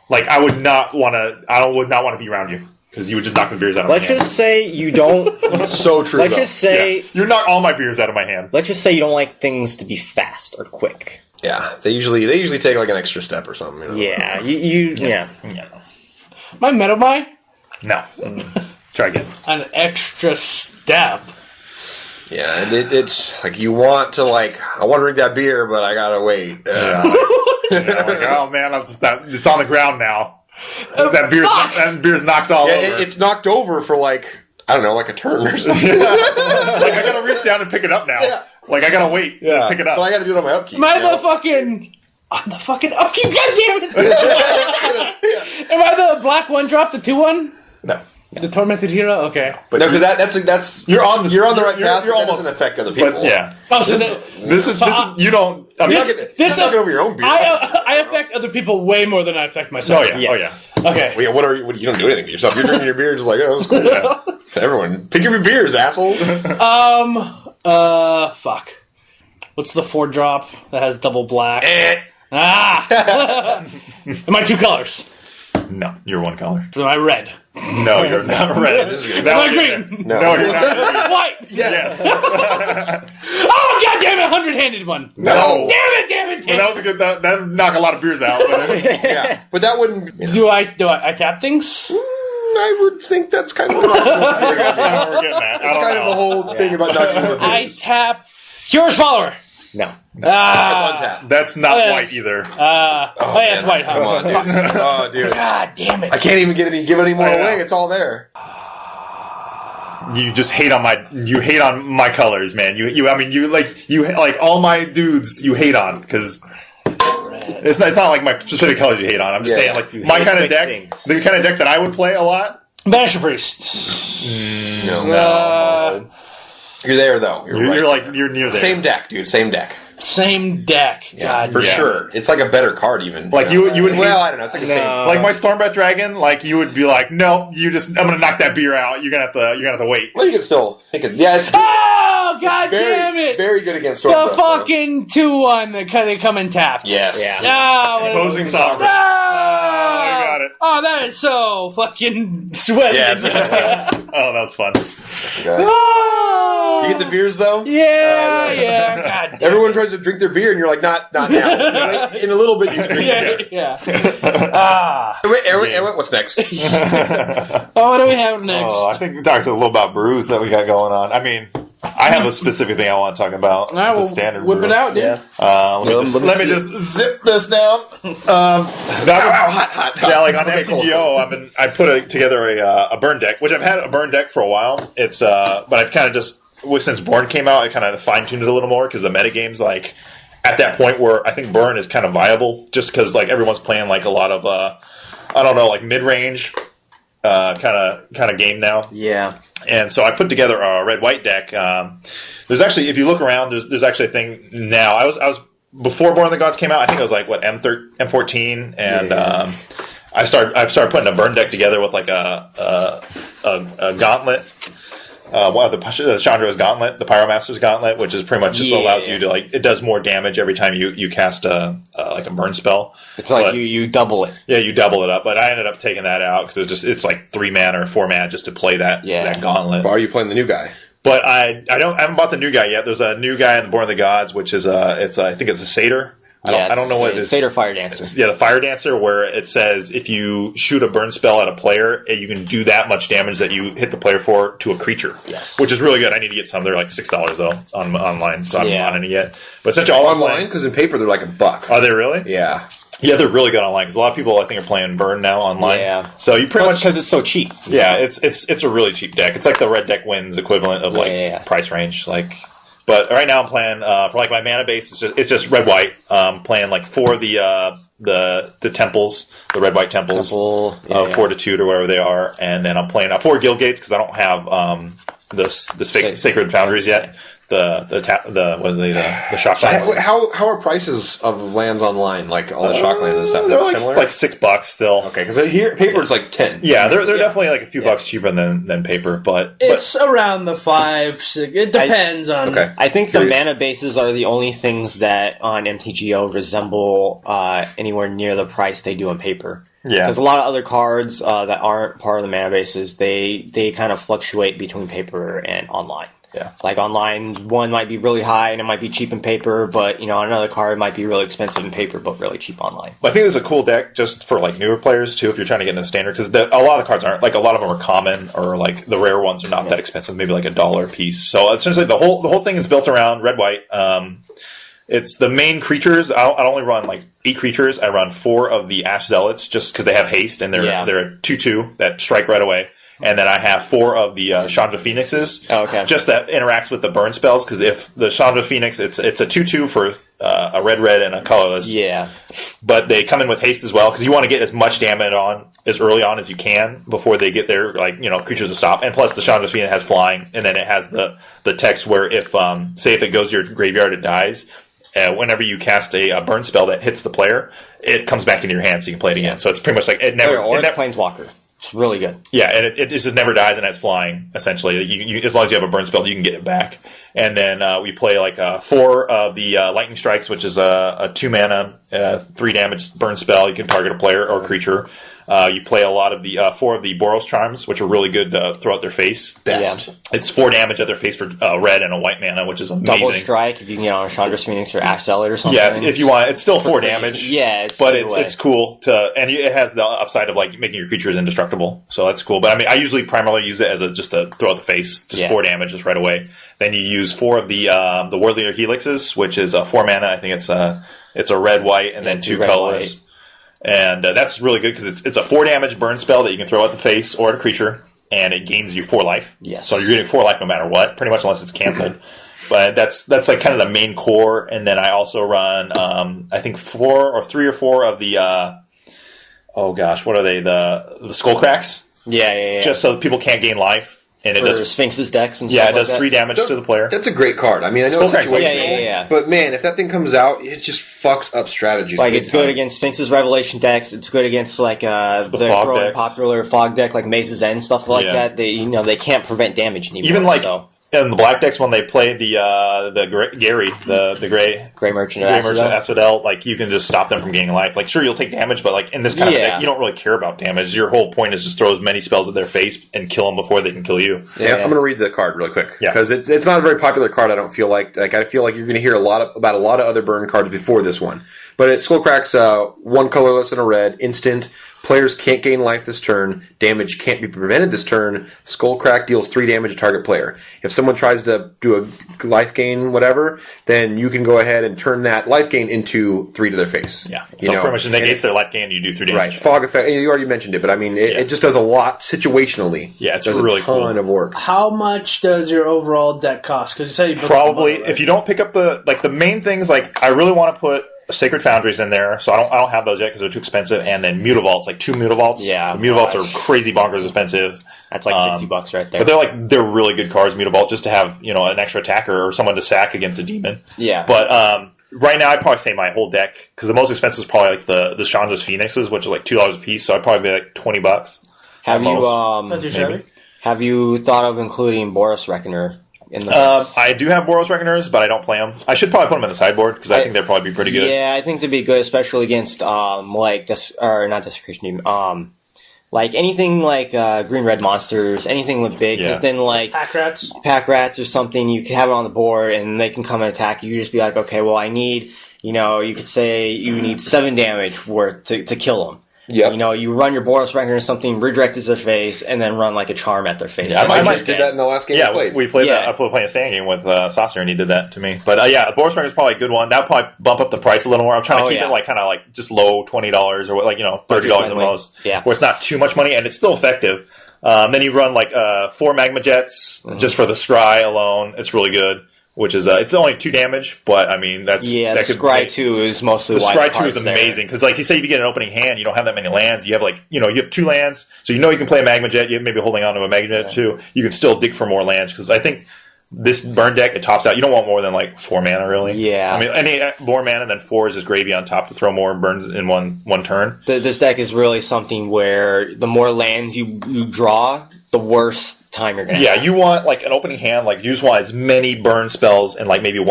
[SPEAKER 4] Like I would not want to. I would not want to be around you because you would just knock the beers out of
[SPEAKER 3] Let's
[SPEAKER 4] my hand.
[SPEAKER 3] just say you don't.
[SPEAKER 5] So true.
[SPEAKER 3] Let's
[SPEAKER 5] though.
[SPEAKER 3] just say.
[SPEAKER 4] Yeah. You knock all my beers out of my hand.
[SPEAKER 3] Let's just say you don't like things to be fast or quick.
[SPEAKER 5] Yeah, they usually take like an extra step or something. You know?
[SPEAKER 3] Yeah, yeah.
[SPEAKER 2] My Metamai,
[SPEAKER 4] No. Try again.
[SPEAKER 2] an extra step.
[SPEAKER 5] Yeah, it's like you want to I want to drink that beer, but I gotta wait.
[SPEAKER 4] Yeah, like, oh man, it's on the ground now. That beer's knocked all over.
[SPEAKER 5] It's knocked over for I don't know, like a turn or something.
[SPEAKER 4] Like I gotta reach down and pick it up now.
[SPEAKER 5] Yeah.
[SPEAKER 4] Like I gotta wait to pick it up.
[SPEAKER 5] But I gotta do it on my upkeep.
[SPEAKER 2] Am I
[SPEAKER 5] you know?
[SPEAKER 2] on the fucking upkeep? God damn it! Am I the black 1-drop, the 2-1?
[SPEAKER 4] No.
[SPEAKER 2] The Tormented Hero? Okay.
[SPEAKER 5] But no, because that's
[SPEAKER 4] You're on the
[SPEAKER 5] right path.
[SPEAKER 4] You're
[SPEAKER 5] That
[SPEAKER 4] almost
[SPEAKER 5] doesn't affect other people.
[SPEAKER 4] But yeah.
[SPEAKER 2] Oh, so
[SPEAKER 4] This is you don't. I mean,
[SPEAKER 2] this
[SPEAKER 5] You're not over your own beer.
[SPEAKER 2] I affect other people way more than I affect myself.
[SPEAKER 4] oh yeah.
[SPEAKER 3] Yes.
[SPEAKER 4] Oh yeah.
[SPEAKER 2] Okay.
[SPEAKER 5] Well, yeah, you don't do anything to yourself. You're drinking your beer just like, oh, that's cool. Yeah. Everyone, pick up your beers, assholes.
[SPEAKER 2] Fuck. What's the 4-drop that has double black?
[SPEAKER 5] Eh.
[SPEAKER 2] Am I 2 colors?
[SPEAKER 4] No, you're one color.
[SPEAKER 2] Am I red?
[SPEAKER 4] No, you're not red.
[SPEAKER 2] Am I green?
[SPEAKER 4] No, you're not green.
[SPEAKER 2] White.
[SPEAKER 4] Yes.
[SPEAKER 2] Oh, god damn it, 100-handed one.
[SPEAKER 5] No.
[SPEAKER 2] Damn it.
[SPEAKER 4] But that was a good. That would knock a lot of beers out. But
[SPEAKER 5] Yeah, but that wouldn't.
[SPEAKER 2] Do I tap things?
[SPEAKER 5] I would think that's kind of
[SPEAKER 4] that's kind of what we're getting at. I don't
[SPEAKER 5] kind of the
[SPEAKER 4] know.
[SPEAKER 5] whole thing about not doing your
[SPEAKER 2] I
[SPEAKER 5] beers.
[SPEAKER 2] tap Curious Follower.
[SPEAKER 3] No.
[SPEAKER 5] It's on tap.
[SPEAKER 4] That's not
[SPEAKER 2] yes.
[SPEAKER 4] white either.
[SPEAKER 2] Oh, yeah, it's white, huh?
[SPEAKER 5] Come on, dude. Oh, dude.
[SPEAKER 2] God damn it.
[SPEAKER 5] I can't even give any more
[SPEAKER 4] I know.
[SPEAKER 5] away. It's all there.
[SPEAKER 4] You just hate on my colors, man. You like all my dudes. You hate on because it's not like my specific colors you hate on. I'm just saying like my
[SPEAKER 3] hate
[SPEAKER 4] kind of
[SPEAKER 3] quick
[SPEAKER 4] deck,
[SPEAKER 3] things.
[SPEAKER 4] the kind of deck that I would play a lot.
[SPEAKER 2] Banisher Priest.
[SPEAKER 5] No. You're there though.
[SPEAKER 4] You're near there.
[SPEAKER 5] Same deck, dude. Same deck.
[SPEAKER 2] Same deck. God
[SPEAKER 5] For
[SPEAKER 4] Yeah.
[SPEAKER 5] sure. It's like a better card, even.
[SPEAKER 4] Like you would hate,
[SPEAKER 5] Well, I don't know. It's like the same.
[SPEAKER 4] like my Stormbreath Dragon. Like you would be like, no, I'm gonna knock that beer out. You're gonna have to wait.
[SPEAKER 5] Well, you can still. Yeah, it's
[SPEAKER 2] Oh, god damn it.
[SPEAKER 5] very good against
[SPEAKER 2] The
[SPEAKER 5] Stormbreath. though.
[SPEAKER 2] fucking 2-1 that they come in tapped.
[SPEAKER 5] Yes.
[SPEAKER 3] Yeah.
[SPEAKER 2] Oh, what
[SPEAKER 4] Opposing
[SPEAKER 2] is-
[SPEAKER 4] sovereign.
[SPEAKER 2] No!
[SPEAKER 4] Oh, you got it.
[SPEAKER 2] Oh, that is so fucking sweaty.
[SPEAKER 5] Yeah.
[SPEAKER 4] Oh, that was fun.
[SPEAKER 5] Okay.
[SPEAKER 2] Oh!
[SPEAKER 5] You get the beers though.
[SPEAKER 2] Yeah. God damn
[SPEAKER 5] Everyone tries to drink their beer, and you're like, not now. Like, in a little bit, you can drink your beer.
[SPEAKER 2] Yeah. Ah.
[SPEAKER 5] Eric, what's next?
[SPEAKER 2] Oh, what do we have next?
[SPEAKER 4] Oh, I think we talked a little about brews that we got going on. I mean, I have a specific thing I want to talk about.
[SPEAKER 2] All right,
[SPEAKER 4] It's a
[SPEAKER 2] well,
[SPEAKER 4] standard
[SPEAKER 2] whip
[SPEAKER 4] brew.
[SPEAKER 2] it out, dude.
[SPEAKER 3] Yeah.
[SPEAKER 4] Let me just zip this down.
[SPEAKER 5] Hot.
[SPEAKER 4] Yeah, like on
[SPEAKER 5] Okay,
[SPEAKER 4] MTGO, I put together a burn deck, which I've had a burn deck for a while. It's but I've kind of just since Burn came out, I kind of fine tuned it a little more because the metagame's like at that point where I think Burn is kind of viable, just because like everyone's playing like a lot of I don't know, like mid range kind of game now.
[SPEAKER 3] Yeah.
[SPEAKER 4] And so I put together a red white deck. There's actually, if you look around, there's actually a thing now. I was before Born of the Gods came out. I think I was like M14, and I started putting a burn deck together with like a gauntlet. The Chandra's Gauntlet, the Pyromaster's Gauntlet, which is pretty much just allows you to like it does more damage every time you cast like a burn spell.
[SPEAKER 3] It's like
[SPEAKER 4] But-
[SPEAKER 3] you double it.
[SPEAKER 4] Yeah, you double it up, but I ended up taking that out because it's like 3 mana or 4 mana just to play that gauntlet.
[SPEAKER 5] Or are you playing the new guy?
[SPEAKER 4] But I haven't bought the new guy yet. There's a new guy in Born of the Gods, which is I think it's a satyr. I don't know what it is.
[SPEAKER 3] Satyr Fire Dancer.
[SPEAKER 4] Yeah, the Fire Dancer, where it says if you shoot a burn spell at a player, you can do that much damage that you hit the player for to a creature.
[SPEAKER 3] Yes.
[SPEAKER 4] Which is really good. I need to get some. They're like $6 though online, so I haven't bought any yet. But essentially, all I'm
[SPEAKER 5] Online?
[SPEAKER 4] playing.
[SPEAKER 5] Because in paper, they're like $1.
[SPEAKER 4] Are they really?
[SPEAKER 5] Yeah.
[SPEAKER 4] Yeah, they're really good online because a lot of people I think are playing Burn now online.
[SPEAKER 3] Yeah.
[SPEAKER 4] So you pretty much
[SPEAKER 3] because it's so cheap.
[SPEAKER 4] yeah, it's a really cheap deck. It's like the Red Deck Wins equivalent of like price range. Like, but right now I'm playing for like my mana base. It's just red white. Playing like 4 of the temples, the red white temples, Fortitude or whatever they are, and then I'm playing 4 Guild Gates because I don't have the Sacred Foundries yet. the shock lands.
[SPEAKER 5] How are prices of lands online, like all the shock lands and stuff?
[SPEAKER 4] They're
[SPEAKER 5] similar?
[SPEAKER 4] like $6 still.
[SPEAKER 5] Okay, because here paper is like 10.
[SPEAKER 4] Yeah, they're definitely like a few bucks cheaper than paper, but
[SPEAKER 2] It's around the 5, 6. It depends on.
[SPEAKER 5] Okay.
[SPEAKER 3] I think the mana bases are the only things that on MTGO resemble anywhere near the price they do on paper.
[SPEAKER 4] Yeah.
[SPEAKER 3] Because a lot of other cards that aren't part of the mana bases, they kind of fluctuate between paper and online.
[SPEAKER 4] Yeah.
[SPEAKER 3] Like online, one might be really high and it might be cheap in paper, but another card might be really expensive in paper but really cheap online.
[SPEAKER 4] I think this is a cool deck just for like newer players too. If you're trying to get into standard, because a lot of the cards aren't like a lot of them are common or like the rare ones are not that expensive, maybe like $1 a piece. So essentially, the whole thing is built around red white. It's the main creatures. I only run like 8 creatures. I run 4 of the Ash Zealots just because they have haste and they're a 2/2 that strike right away. And then I have 4 of the Chandra Phoenixes.
[SPEAKER 3] Oh, okay.
[SPEAKER 4] Just that interacts with the burn spells, because if the Chandra Phoenix, it's a 2/2 for a red and a colorless.
[SPEAKER 3] Yeah.
[SPEAKER 4] But they come in with haste as well, because you want to get as much damage on as early on as you can before they get their creatures to stop. And plus the Chandra Phoenix has flying, and then it has the text where if say if it goes to your graveyard, it dies. Whenever you cast a burn spell that hits the player, it comes back into your hand, so you can play it again. So it's pretty much like it never.
[SPEAKER 3] Or Planeswalker. It's really good.
[SPEAKER 4] Yeah, and it just never dies, and it's flying, essentially. You, as long as you have a burn spell, you can get it back. And then we play like 4 of the Lightning Strikes, which is a 2 mana, 3 damage burn spell. You can target a player or creature. You play a lot of the 4 of the Boros Charms, which are really good to throw at their face.
[SPEAKER 3] Best.
[SPEAKER 4] Yeah. It's 4 damage at their face for red and a white mana, which is amazing.
[SPEAKER 3] Double strike if you can get on a Chandra Phoenix or Ash Zealot or something.
[SPEAKER 4] Yeah, if you want, it's still 4 damage.
[SPEAKER 3] Yeah,
[SPEAKER 4] but it's cool to, and it has the upside of like making your creatures indestructible, so that's cool. But I mean, I usually primarily use it as just a throw at the face, just 4 damage just right away. Then you use 4 of the Worldly Helixes, which is 4 mana. I think it's a red white and then 2 colors. White. And that's really good because it's a 4 damage burn spell that you can throw at the face or at a creature, and it gains you 4 life.
[SPEAKER 3] Yes.
[SPEAKER 4] So you're getting 4 life no matter what, pretty much, unless it's canceled. But that's like kind of the main core. And then I also run I think 3 or 4 of the what are they? The Skull Cracks.
[SPEAKER 3] Yeah.
[SPEAKER 4] Just so people can't gain life. And it does
[SPEAKER 3] Sphinx's decks and stuff.
[SPEAKER 4] Yeah, it does 3 damage to the player.
[SPEAKER 5] That's a great card. I mean, I know it's situational.
[SPEAKER 3] Yeah.
[SPEAKER 5] But man, if that thing comes out, it just fucks up strategies.
[SPEAKER 3] Like it's good against Sphinx's Revelation decks. It's good against like the growing popular Fog deck, like Maze's End stuff like that. They can't prevent damage anymore.
[SPEAKER 4] Even like in the black decks when they play the Gray Merchant Asphodel, like you can just stop them from gaining life. Like sure, you'll take damage, but like in this kind of deck, you don't really care about damage. Your whole point is just throw as many spells at their face and kill them before they can kill you.
[SPEAKER 5] Yeah, I'm going to read the card really quick because it's not a very popular card. I don't feel like I feel like you're going to hear about a lot of other burn cards before this one. But it Skullcrack's 1 colorless and a red instant. Players can't gain life this turn. Damage can't be prevented this turn. Skullcrack deals 3 damage to target player. If someone tries to do a life gain, whatever, then you can go ahead and turn that life gain into 3 to their face.
[SPEAKER 4] Yeah. So pretty much negates their life gain, you do 3 damage.
[SPEAKER 5] Right. Fog effect, you already mentioned it, but I mean, it just does a lot situationally.
[SPEAKER 4] Yeah, it's really cool.
[SPEAKER 5] A ton of work.
[SPEAKER 2] How much does your overall deck cost? Because you said you
[SPEAKER 4] probably, if you don't pick up the main things, like I really want to put Sacred Foundries in there, so I don't have those yet because they're too expensive. And then Mutavaults, like 2 Mutavaults.
[SPEAKER 3] Yeah,
[SPEAKER 4] the Mutavaults are crazy bonkers expensive.
[SPEAKER 3] That's like $60 right there.
[SPEAKER 4] But they're really good cards. Mutavault just to have an extra attacker or someone to sack against a demon.
[SPEAKER 3] Yeah.
[SPEAKER 4] But right now I'd probably say my whole deck because the most expensive is probably like the Chandra's Phoenixes, which are like $2 a piece. So I'd probably be like $20.
[SPEAKER 3] Have you thought of including Boros Reckoner?
[SPEAKER 4] I do have Boros Reckoners, but I don't play them. I should probably put them in the sideboard because I think they'll probably be pretty good.
[SPEAKER 3] Yeah, I think they'd be good, especially against not Desecration, like anything like green red monsters, anything with big. Because then like
[SPEAKER 2] pack rats
[SPEAKER 3] or something, you can have it on the board and they can come and attack you. You just be like, okay, well I need, you could say you need 7 damage worth to kill them.
[SPEAKER 5] Yep.
[SPEAKER 3] You run your Boros Reckoner or something, redirect to their face, and then run like a charm at their face.
[SPEAKER 5] Yeah, I just did that in the last game we played.
[SPEAKER 4] We played that. I played a stand game with Saucer, and he did that to me. But Boros Reckoner is probably a good one. That would probably bump up the price a little more. I'm trying to keep it kind of just low $20 or $30 at most.
[SPEAKER 3] Yeah.
[SPEAKER 4] Where it's not too much money, and it's still effective. Then you run 4 Magma Jets just for the Scry alone. It's really good. Which is it's only 2 damage, but I mean the
[SPEAKER 3] Scry 2 is mostly
[SPEAKER 4] the Scry 2 is amazing because you say if you get an opening hand, you don't have that many lands. You have you have 2 lands, so you can play a Magma Jet. You're maybe holding on to a Magma Jet too. You can still dig for more lands because I think This burn deck, it tops out. You don't want more than like 4 mana, really.
[SPEAKER 3] Yeah.
[SPEAKER 4] I mean, any more mana than 4 is just gravy on top to throw more burns in one turn.
[SPEAKER 3] This deck is really something where the more lands you draw, the worse time you're going to have.
[SPEAKER 4] Yeah, you want like an opening hand. Like you just want as many burn spells and like maybe 2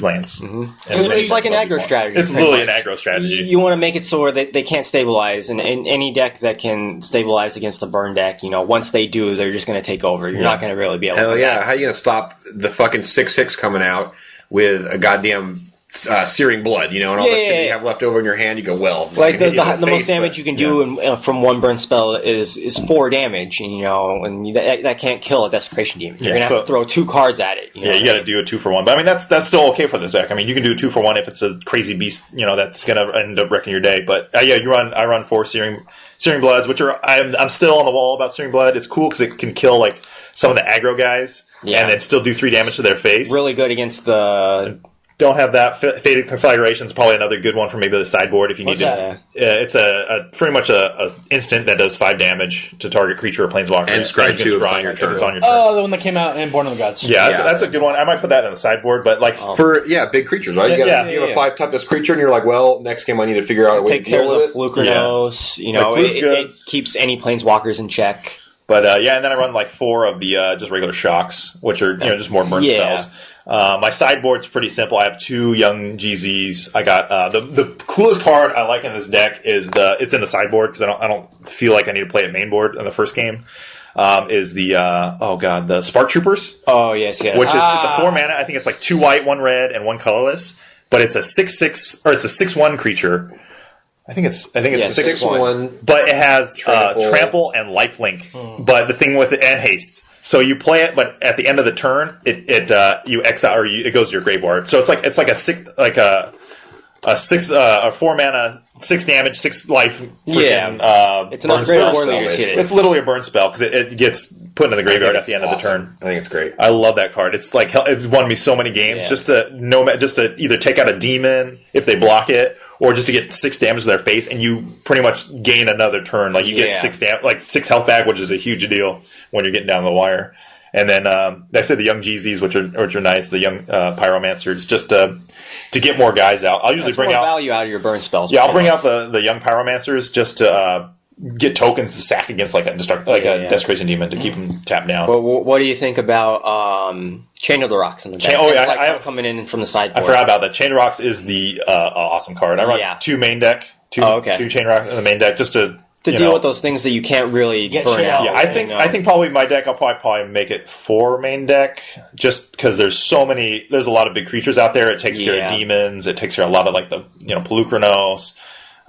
[SPEAKER 4] lands.
[SPEAKER 3] Mm-hmm. It's like an aggro strategy.
[SPEAKER 4] It's literally an aggro strategy.
[SPEAKER 3] You want to make it so where they can't stabilize, and any deck that can stabilize against the burn deck, once they do, they're just going to take over. You're not going to really be able to.
[SPEAKER 5] Hell yeah! How are you going to stop the fucking 6/6 coming out with a goddamn searing blood, and all that shit you have left over in your hand? You go, well,
[SPEAKER 3] like the most damage you can do from one burn spell is 4 damage, and that can't kill a desecration demon. You're gonna have to throw 2 cards at it.
[SPEAKER 4] You got to do a 2-for-1. But I mean, that's still okay for this deck. I mean, you can do a 2-for-1 if it's a crazy beast, that's gonna end up wrecking your day. But I run 4 searing bloods, which are I'm still on the wall about searing blood. It's cool because it can kill like some of the aggro guys, and then still do 3 damage to their face.
[SPEAKER 3] Really good against the.
[SPEAKER 4] Don't have that. Faded Conflagration is probably another good one for maybe the sideboard if you need to. It's a pretty much a instant that does 5 damage to target creature or planeswalker.
[SPEAKER 5] And scry 2
[SPEAKER 4] if it's on your turn.
[SPEAKER 2] Oh, the one that came out in Born of the Gods.
[SPEAKER 4] Yeah, that's a good one. I might put that in the sideboard, but like
[SPEAKER 5] for big creatures, right? You have a 5 toughness creature, and you're like, well, next game I need to figure out a way to deal with it.
[SPEAKER 3] Flukernos, it keeps any planeswalkers in check.
[SPEAKER 4] But and then I run like 4 of the just regular shocks, which are just more burn spells. My sideboard's pretty simple. I have 2 young GZs. I got the coolest card I like in this deck is it's in the sideboard because I don't feel like I need to play it main board in the first game. Is the Spark Troopers?
[SPEAKER 3] Oh yes.
[SPEAKER 4] Which is it's a 4 mana. I think it's like 2 white, 1 red, and 1 colorless. But it's a 6/6 or it's a 6/1 creature. I think it's a 6/1, but it has trample and lifelink. But the thing with it and haste. So you play it, but at the end of the turn, you exile or it goes to your graveyard. So it's like a 4 mana, 6 damage, 6 life.
[SPEAKER 3] It's an upgraded war leader.
[SPEAKER 4] It's literally a burn spell because it gets put in the graveyard at the end of the turn.
[SPEAKER 5] I think it's great.
[SPEAKER 4] I love that card. It's like it's won me so many games just to either take out a demon if they block it, or just to get 6 damage to their face, and you pretty much gain another turn. Like you get 6 health back, which is a huge deal when you're getting down the wire. And then like I said, the young GZs, which are nice, the young pyromancers, just to get more guys out. I'll usually bring out
[SPEAKER 3] value out of your burn spells.
[SPEAKER 4] Yeah, I'll bring out the young pyromancers just to get tokens to sack against like a desecration demon to keep them tapped down.
[SPEAKER 3] Well, what do you think about Chain of the Rocks in the deck? I have coming in from the sideboard.
[SPEAKER 4] I forgot about that. Chain of Rocks is the awesome card. I run 2 main deck, 2 Chain Rocks in the main deck just to
[SPEAKER 3] deal with those things that you can't really burn out.
[SPEAKER 4] Yeah, I think probably my deck I'll probably make it 4 main deck just because there's a lot of big creatures out there. It takes care of demons. It takes care of a lot of like the Pelukrinos.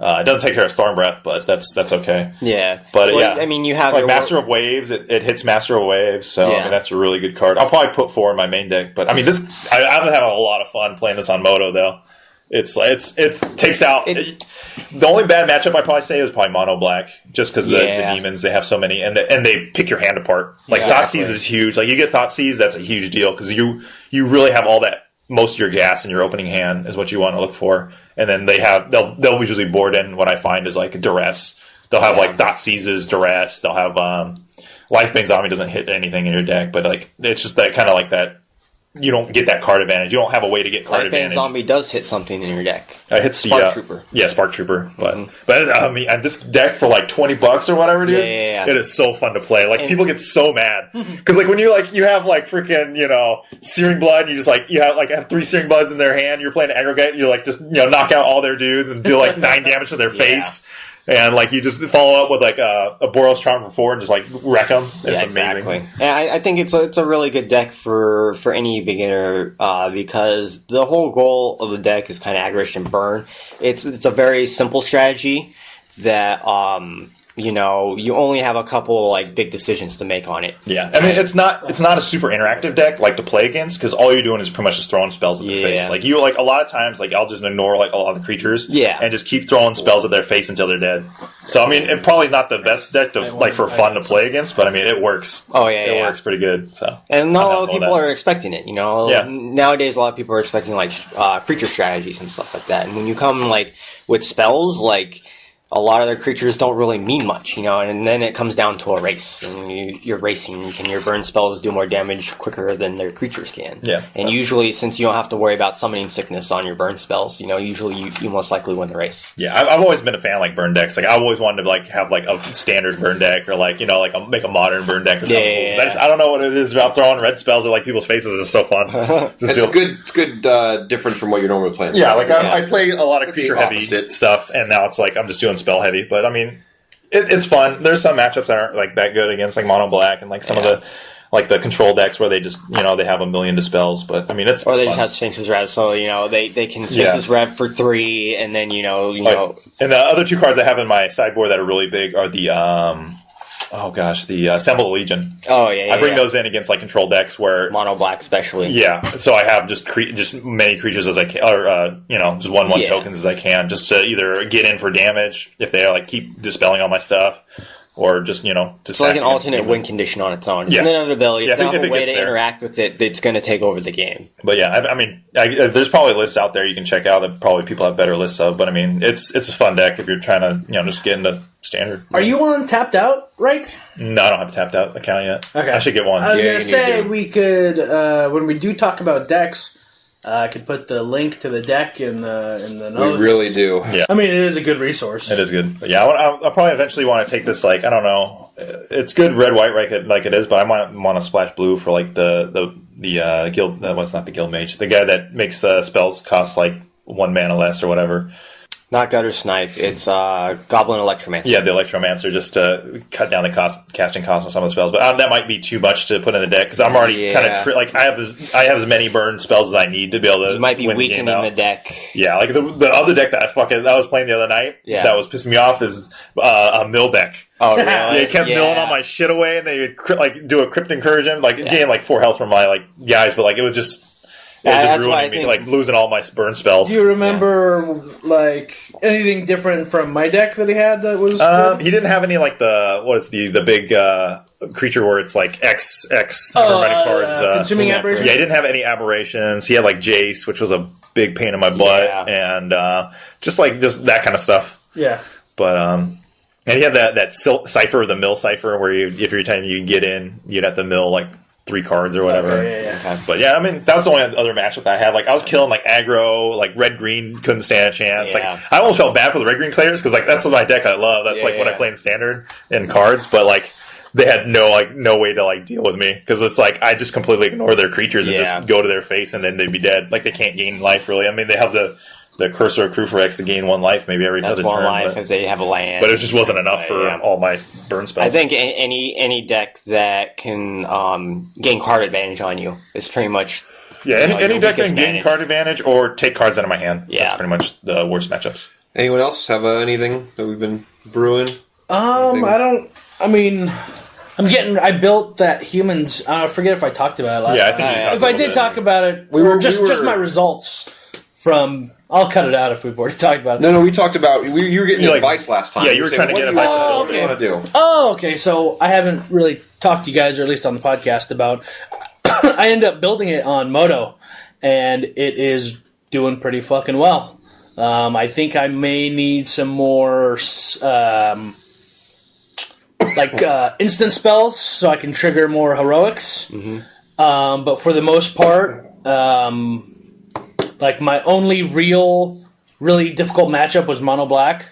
[SPEAKER 4] It doesn't take care of Storm Breath, but that's okay.
[SPEAKER 3] Yeah,
[SPEAKER 4] but
[SPEAKER 3] I mean, you have
[SPEAKER 4] like Master of Waves. It hits Master of Waves, so I mean that's a really good card. I'll probably put 4 in my main deck, but I mean this. I've been having a lot of fun playing this on Moto though. It takes out the only bad matchup I'd probably say is probably Mono Black, just because the demons, they have so many and they pick your hand apart. Like Thoughtseize is huge. Like you get Thoughtseize, that's a huge deal because you really have all that. Most of your gas in your opening hand is what you want to look for, and then they'll usually board in. What I find is like Duress. They'll have like Thoughtseizes, Duress. They'll have Lifebane Zombie doesn't hit anything in your deck, but like it's just that kind of like that. You don't get that card advantage. You don't have a way to get card advantage.
[SPEAKER 3] Zombie does hit something in your deck.
[SPEAKER 4] It hits
[SPEAKER 3] Spark Trooper.
[SPEAKER 4] Yeah, Spark Trooper. But I mean, this deck for like $20 or whatever, dude.
[SPEAKER 3] Yeah.
[SPEAKER 4] It is so fun to play. Like people get so mad because like when you have like freaking Searing Blood, and you just like you have 3 Searing Bloods in their hand. You're playing aggregate. You like just knock out all their dudes and deal like 9 damage to their face. And like you just follow up with like a Boros Charm for 4 and just like wreck them. It's amazing.
[SPEAKER 3] And I think it's a really good deck for any beginner because the whole goal of the deck is kind of aggression and burn. It's a very simple strategy that you only have a couple like big decisions to make on it.
[SPEAKER 4] Yeah, I mean it's not a super interactive deck like to play against because all you're doing is pretty much just throwing spells at their face. Like you a lot of times like I'll just ignore like a lot of the creatures. And just keep throwing spells at their face until they're dead. So I mean it's probably not the best deck to like for fun to play against, but I mean it works. It works pretty good. So
[SPEAKER 3] and not a lot of people are expecting it. Nowadays a lot of people are expecting like creature strategies and stuff like that. And when you come like with spells like. a lot of their creatures don't really mean much, and then it comes down to a race, and you're racing. Can your burn spells do more damage quicker than their creatures can?
[SPEAKER 4] Yeah.
[SPEAKER 3] And usually, since you don't have to worry about summoning sickness on your burn spells, usually you most likely win the race.
[SPEAKER 4] Yeah, I've always been a fan of like burn decks. Like I've always wanted to like have like a standard burn deck or like make a modern burn deck or something.
[SPEAKER 3] Yeah.
[SPEAKER 4] I don't know what it is about throwing red spells at like people's faces. It's so fun.
[SPEAKER 5] It's good different from what you're normally playing.
[SPEAKER 4] Yeah, like I play a lot of creature heavy
[SPEAKER 5] opposite
[SPEAKER 4] stuff, and now it's like I'm just doing spell heavy. But I mean, it's fun. There's some matchups that aren't like that good against like mono black and like some of the like the control decks where they just they have a million dispels. But I mean, it's
[SPEAKER 3] they
[SPEAKER 4] fun.
[SPEAKER 3] just have Sphinx's Rev, so they can Sphinx's Rev for 3, and then you know.
[SPEAKER 4] And the other 2 cards I have in my sideboard that are really big are the the Assemble Legion.
[SPEAKER 3] Oh yeah,
[SPEAKER 4] I bring those in against like control decks where
[SPEAKER 3] mono black especially.
[SPEAKER 4] Yeah, so I have just many creatures as I can, or just 1/1 tokens as I can, just to either get in for damage if they like keep dispelling all my stuff, or just to
[SPEAKER 3] it's like an alternate win condition on its own. It's an ability. If they have a way to interact with it, it's going to take over the game.
[SPEAKER 4] But yeah, there's probably lists out there you can check out that probably people have better lists of. But I mean, it's a fun deck if you're trying to just get into standard.
[SPEAKER 2] Are you on Tapped Out, Rike?
[SPEAKER 4] No, I don't have a Tapped Out account yet.
[SPEAKER 2] Okay,
[SPEAKER 4] I should get one.
[SPEAKER 2] I was going to say we could when we do talk about decks. I could put the link to the deck in the notes.
[SPEAKER 5] We really do.
[SPEAKER 4] Yeah.
[SPEAKER 2] I mean, it is a good resource.
[SPEAKER 4] It is good. But yeah, I'll probably eventually want to take this, like, I don't know. It's good red-white like it is, but I might want to splash blue for, like, the guild... What's not the guild mage? The guy that makes the spells cost, like, 1 mana less or whatever.
[SPEAKER 3] Not Gutter Snipe. It's Goblin Electromancer.
[SPEAKER 4] Yeah, the Electromancer, just to cut down the casting cost on some of the spells. But that might be too much to put in the deck, because I'm already kind of... I have as many burn spells as I need to be able to
[SPEAKER 3] You might be
[SPEAKER 4] win
[SPEAKER 3] weakening the deck.
[SPEAKER 4] Yeah, like the other deck that I was playing the other night that was pissing me off is a mill deck.
[SPEAKER 3] Oh, really?
[SPEAKER 4] They kept milling all my shit away, and they would do a Crypt Incursion, gain 4 health from my guys, but it was just... It was just ruining me, losing all my burn spells.
[SPEAKER 2] Do you remember, anything different from my deck that he had that was good?
[SPEAKER 4] He didn't have any, the big creature where it's, X hermetic cards.
[SPEAKER 2] Consuming Aberrations?
[SPEAKER 4] Yeah, he didn't have any Aberrations. He had, Jace, which was a big pain in my butt, and just that kind of stuff.
[SPEAKER 2] Yeah.
[SPEAKER 4] But, and he had that cipher, the mill cipher, where if you're trying to get in, you'd have to mill, 3 cards or whatever.
[SPEAKER 2] Okay.
[SPEAKER 4] But yeah, I mean, that was the only other matchup that I had. I was killing aggro, red-green couldn't stand a chance.
[SPEAKER 3] Yeah.
[SPEAKER 4] I almost felt bad for the red-green players because that's my deck I love. That's what I play in standard in cards. But they had no way to deal with me because it's I just completely ignore their creatures and just go to their face and then they'd be dead. They can't gain life really. I mean, they have the Cursor of Kruphrex to gain 1 life maybe every other turn.
[SPEAKER 3] That's 1 life if they have a land.
[SPEAKER 4] But it just wasn't enough for all my burn spells.
[SPEAKER 3] I think any deck that can gain card advantage on you is pretty much...
[SPEAKER 4] Yeah, any deck that can gain card advantage or take cards out of my hand.
[SPEAKER 3] Yeah.
[SPEAKER 4] That's pretty much the worst matchups.
[SPEAKER 5] Anyone else have anything that we've been brewing?
[SPEAKER 2] I built that humans... I forget if I talked about it last time.
[SPEAKER 4] I think
[SPEAKER 2] if I did talk about it, just my results from... I'll cut it out if we've already talked about it.
[SPEAKER 5] No, we talked about... You were getting advice last time.
[SPEAKER 4] Yeah, you were trying to get advice.
[SPEAKER 5] What do you want to do?
[SPEAKER 2] Oh, okay. So I haven't really talked to you guys, or at least on the podcast, about... I ended up building it on Moto, and it is doing pretty fucking well. I think I may need some more... instant spells so I can trigger more heroics. Mm-hmm. But for the most part, my only really difficult matchup was mono black,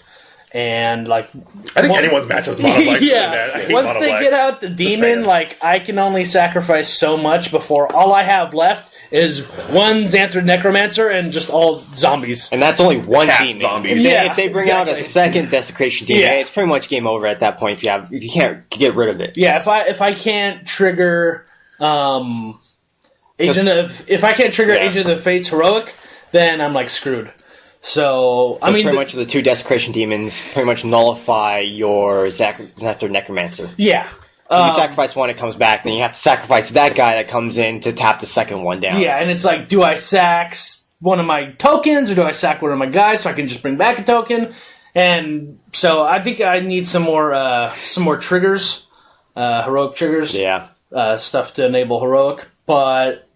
[SPEAKER 2] and
[SPEAKER 4] I think anyone's matchup is mono black.
[SPEAKER 2] Yeah, once they get out the demon, I can only sacrifice so much before all I have left is 1 Xanthid Necromancer and just all zombies.
[SPEAKER 3] And that's only 1 demon.
[SPEAKER 4] Zombies.
[SPEAKER 3] If they bring out a second Desecration demon, it's pretty much game over at that point if you can't get rid of it.
[SPEAKER 2] Yeah, if I can't trigger Agent of the Fates heroic, then I'm screwed. So
[SPEAKER 3] pretty much the 2 Desecration demons pretty much nullify your Xanthid Necromancer.
[SPEAKER 2] Yeah.
[SPEAKER 3] You sacrifice 1, it comes back, then you have to sacrifice that guy that comes in to tap the second one down.
[SPEAKER 2] Yeah, and it's do I sack one of my tokens, or do I sack one of my guys so I can just bring back a token? And so I think I need some more triggers, heroic triggers.
[SPEAKER 3] Yeah.
[SPEAKER 2] Stuff to enable heroic. But,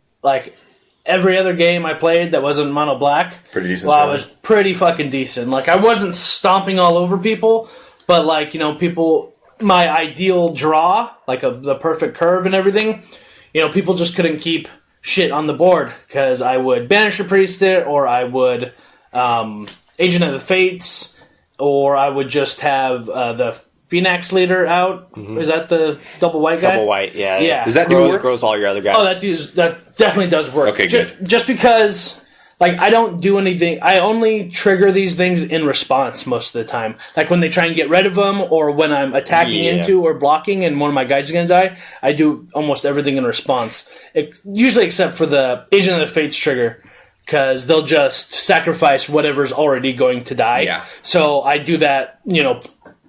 [SPEAKER 2] every other game I played that wasn't mono black,
[SPEAKER 4] Pretty decent.
[SPEAKER 2] I was pretty fucking decent. Like, I wasn't stomping all over people, but, like, people, my ideal draw, like the perfect curve and everything, people just couldn't keep shit on the board because I would Banisher Priest it, or I would Agent of the Fates, or I would just have the Phoenix Leader out. Mm-hmm. Is that the double white guy?
[SPEAKER 3] Double white, yeah.
[SPEAKER 2] Yeah.
[SPEAKER 5] Does that
[SPEAKER 3] grows all your other guys?
[SPEAKER 2] Oh, that definitely does work.
[SPEAKER 5] Okay, good.
[SPEAKER 2] Just because, like, I don't do anything. I only trigger these things in response most of the time. Like, when they try and get rid of them, or when I'm attacking into or blocking and one of my guys is going to die, I do almost everything in response. Usually except for the Agent of the Fates trigger, because they'll just sacrifice whatever's already going to die.
[SPEAKER 5] Yeah.
[SPEAKER 2] So I do that,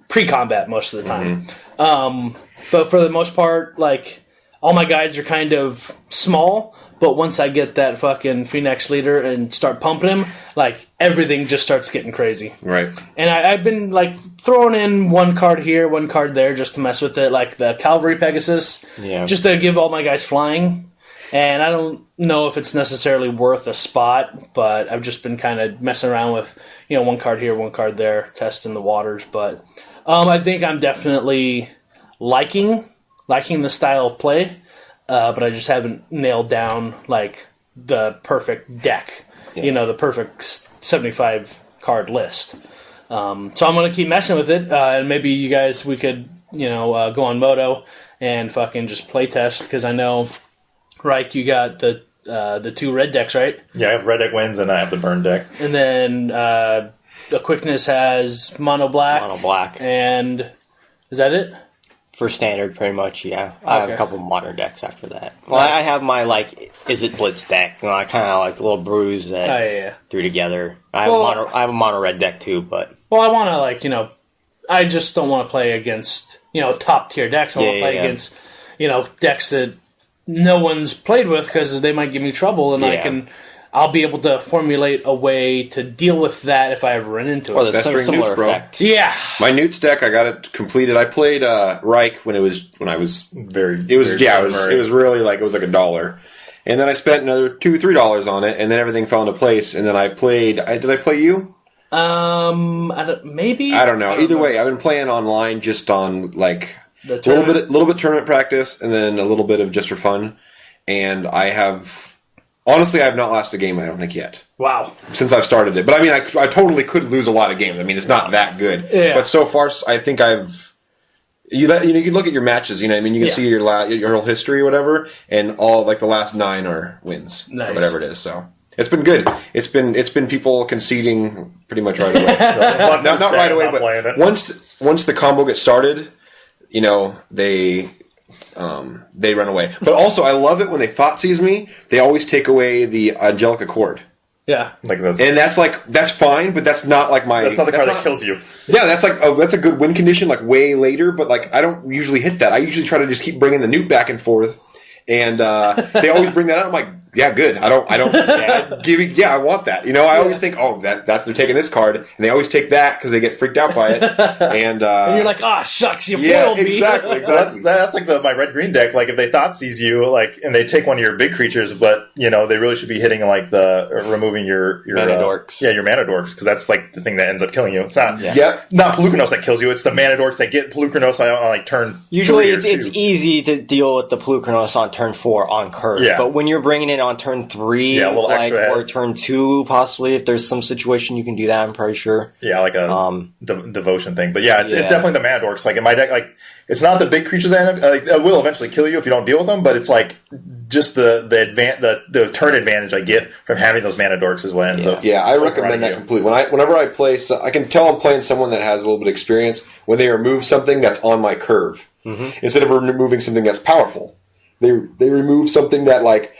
[SPEAKER 2] pre-combat most of the time. Mm-hmm. But for the most part, like, all my guys are kind of small, but once I get that fucking Phoenix Leader and start pumping him, like, everything just starts getting crazy.
[SPEAKER 5] Right.
[SPEAKER 2] And I've been, like, throwing in one card here, one card there, just to mess with it, like the Cavalry Pegasus, just to give all my guys flying. And I don't know if it's necessarily worth a spot, but I've just been kind of messing around with, one card here, one card there, testing the waters. But I think I'm definitely liking the style of play, but I just haven't nailed down, like, the perfect deck, the perfect 75 card list. So I'm going to keep messing with it, and maybe you guys, we could, go on Moto and fucking just play test, because I know, Reich, you got the two red decks, right?
[SPEAKER 4] Yeah, I have red deck wins, and I have the burn deck.
[SPEAKER 2] And then the Quickness has mono black.
[SPEAKER 3] Mono black.
[SPEAKER 2] And is that it?
[SPEAKER 3] For standard, pretty much, yeah. I have a couple modern decks after that. Well, I have my, like, Is It Blitz deck. I kind of like the little brews that threw together. I have a mono red deck, too, but...
[SPEAKER 2] Well, I want to, like, I just don't want to play against, top-tier decks. I want to play against, decks that no one's played with, because they might give me trouble, and I'll be able to formulate a way to deal with that if I ever run into it.
[SPEAKER 3] Or the similar effect.
[SPEAKER 2] Yeah.
[SPEAKER 5] My Newts deck, I got it completed. I played Reich when I was it was really like, it was like $1. And then I spent another $2-3 on it, and then everything fell into place. And then I played. Did I play you?
[SPEAKER 2] Maybe.
[SPEAKER 5] I don't know. Either way, I've been playing online just on, like, a little bit tournament practice, and then a little bit of just for fun. And I have not lost a game, I don't think, yet.
[SPEAKER 2] Wow.
[SPEAKER 5] Since I've started it. But I mean, I totally could lose a lot of games. I mean, it's not that good.
[SPEAKER 2] Yeah.
[SPEAKER 5] But so far, I think you can look at your matches, you can see your whole history or whatever, and all, like, the last 9 are wins.
[SPEAKER 2] Nice.
[SPEAKER 5] Or whatever it is, so. It's been good. It's been people conceding pretty much right away. not right away, but once the combo gets started, they run away. But also, I love it when they thought seize me. They always take away the Angelic Accord.
[SPEAKER 2] Yeah,
[SPEAKER 5] and that's fine, but that's not like my.
[SPEAKER 4] That's not the card that kills you.
[SPEAKER 5] Yeah, that's a good win condition, like, way later. But, like, I don't usually hit that. I usually try to just keep bringing the Newt back and forth, and they always bring that out. I'm like, yeah, good. I want that. I always think, that's they're taking this card, and they always take that because they get freaked out by it, and
[SPEAKER 2] you're like, shucks, you fooled me.
[SPEAKER 5] Exactly.
[SPEAKER 4] That's like my red green deck. Like, if they thought seize you, like, and they take one of your big creatures, but they really should be hitting, like, removing your
[SPEAKER 3] mana dorks.
[SPEAKER 4] Yeah, your mana dorks, because that's, like, the thing that ends up killing you. It's not not Pelucranos that kills you. It's the mana dorks that get Pelucranos on, like, turn.
[SPEAKER 3] Usually, it's easy to deal with the Pelucranos on turn 4 on curve. Yeah. But when you're bringing it on turn 3,
[SPEAKER 4] a little extra
[SPEAKER 3] or turn 2, possibly, if there's some situation you can do that, I'm pretty sure.
[SPEAKER 4] Yeah, like a devotion thing. But it's definitely the mana dorks. Like, in my deck, like, it's not the big creatures that end up, like, it will eventually kill you if you don't deal with them, but it's like just the turn advantage I get from having those mana dorks is what ends up.
[SPEAKER 5] Yeah, I recommend that completely. Whenever I play, I can tell I'm playing someone that has a little bit of experience when they remove something that's on my curve instead of removing something that's powerful. They remove something that, like,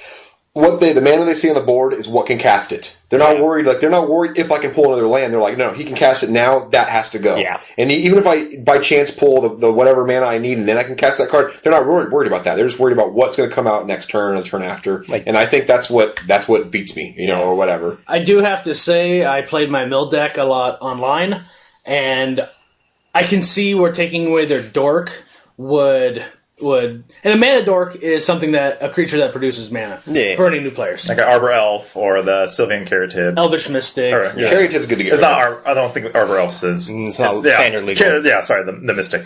[SPEAKER 5] the mana they see on the board is what can cast it. They're not worried. Like, they're not worried if I can pull another land. They're like, no, he can cast it now. That has to go.
[SPEAKER 3] Yeah.
[SPEAKER 5] And even if I by chance pull the whatever mana I need and then I can cast that card, they're not worried about that. They're just worried about what's going to come out next turn or the turn after. And I think that's what beats me, or whatever.
[SPEAKER 2] I do have to say, I played my mill deck a lot online, and I can see where taking away their dork would would. And a mana dork is something that a creature that produces mana for any new players.
[SPEAKER 4] Like an Arbor Elf or the Sylvan Caryatid.
[SPEAKER 2] Elvish Mystic.
[SPEAKER 5] Caryatid's good to get
[SPEAKER 4] rid of. I don't think Arbor Elf is.
[SPEAKER 3] It's not standard legal.
[SPEAKER 4] Yeah, sorry, the Mystic.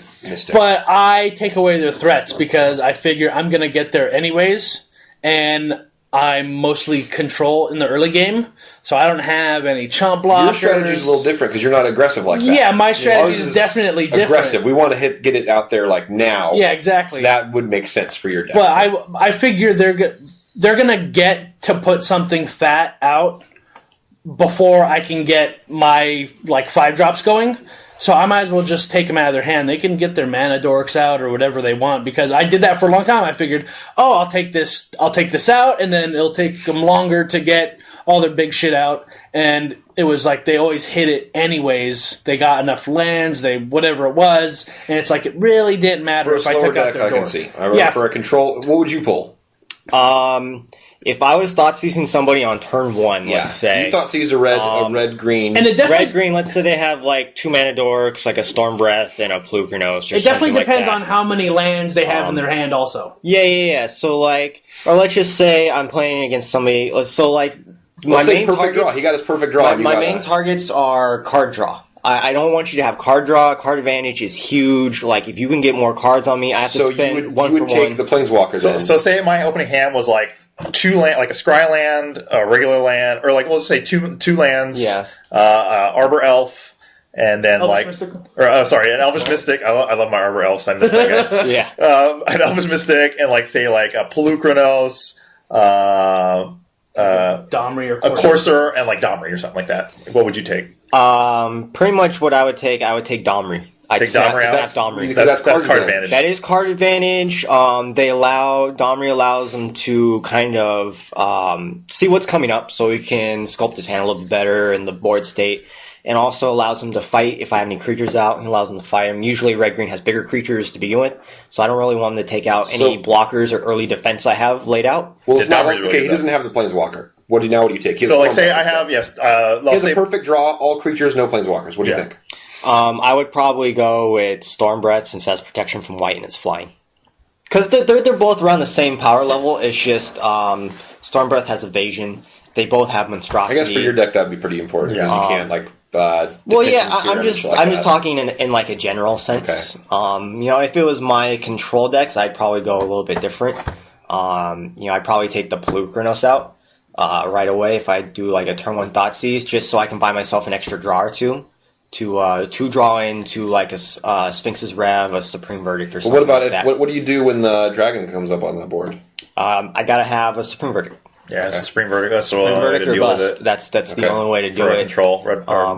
[SPEAKER 2] But I take away their threats because I figure I'm going to get there anyways, and I'm mostly control in the early game, so I don't have any chump blockers.
[SPEAKER 5] Your strategy is a little different because you're not aggressive like that.
[SPEAKER 2] Yeah, my strategy is definitely different.
[SPEAKER 5] Aggressive. We want to get it out there like now.
[SPEAKER 2] Yeah, exactly.
[SPEAKER 5] So that would make sense for your deck.
[SPEAKER 2] But I figure they're going to get to put something fat out before I can get my 5-drops going. So I might as well just take them out of their hand. They can get their mana dorks out or whatever they want because I did that for a long time. I figured, I'll take this out, and then it'll take them longer to get all their big shit out. And it was like they always hit it anyways. They got enough lands, whatever it was, and it's like it really didn't matter if I took out their dork.
[SPEAKER 5] I can see. For a control, what would you pull?
[SPEAKER 3] If I was Thoughtseize somebody on turn 1, let's say.
[SPEAKER 5] You Thoughtseize a red-green.
[SPEAKER 2] And it definitely...
[SPEAKER 3] Red-green, let's say they have 2 mana dorks, like a Storm Breath and a Pulchrinos.
[SPEAKER 2] It definitely depends on how many lands they have in their hand also.
[SPEAKER 3] Yeah. So, or let's just say I'm playing against somebody...
[SPEAKER 5] Let's say perfect draw. He got his perfect draw.
[SPEAKER 3] My main targets are card draw. I don't want you to have card draw. Card advantage is huge. If you can get more cards on me, I have to spend one for one.
[SPEAKER 5] So you would take the Planeswalker then.
[SPEAKER 4] So say my opening hand was 2 land, like a scry land, a regular land, or let's say two lands.
[SPEAKER 3] Yeah.
[SPEAKER 4] Arbor Elf, and then an Elvish Mystic. I love my Arbor Elves. I miss that guy.
[SPEAKER 3] Yeah.
[SPEAKER 4] An Elvish Mystic, and say a Pulchrinos,
[SPEAKER 2] Domri or
[SPEAKER 4] a Courser, and Domri or something like that. What would you take?
[SPEAKER 3] Pretty much what I would take Domri.
[SPEAKER 4] Take Domri out?
[SPEAKER 3] Domri.
[SPEAKER 4] That's card advantage.
[SPEAKER 3] That is card advantage. Domri allows them to kind of see what's coming up, so he can sculpt his hand a little bit better in the board state, and also allows him to fight if I have any creatures out. He allows him to fight them. Usually red-green has bigger creatures to begin with, so I don't really want him to take out any blockers or early defense I have laid out.
[SPEAKER 5] Well, it's not okay. He doesn't have the Planeswalker. What do you take?
[SPEAKER 4] So, say I have, yes.
[SPEAKER 5] He has a perfect draw, all creatures, no Planeswalkers. What do you think?
[SPEAKER 3] I would probably go with Storm Breath since it has protection from white and it's flying. Because they're both around the same power level. It's just Storm Breath has evasion. They both have monstrosity.
[SPEAKER 5] I guess for your deck that would be pretty important because you can't
[SPEAKER 3] I'm just talking in a general sense. Okay. If it was my control decks, I'd probably go a little bit different. I'd probably take the Pulchrinos out right away if I do a turn 1 Thoughtseize, just so I can buy myself an extra draw or two. To draw into a Sphinx's Rev, a Supreme Verdict, or something.
[SPEAKER 5] What about it? What do you do when the dragon comes up on that board?
[SPEAKER 3] I gotta have a Supreme Verdict.
[SPEAKER 4] Yeah, it's a Supreme Verdict. That's the only way to deal with it.
[SPEAKER 3] That's the only way to do it.
[SPEAKER 4] Control.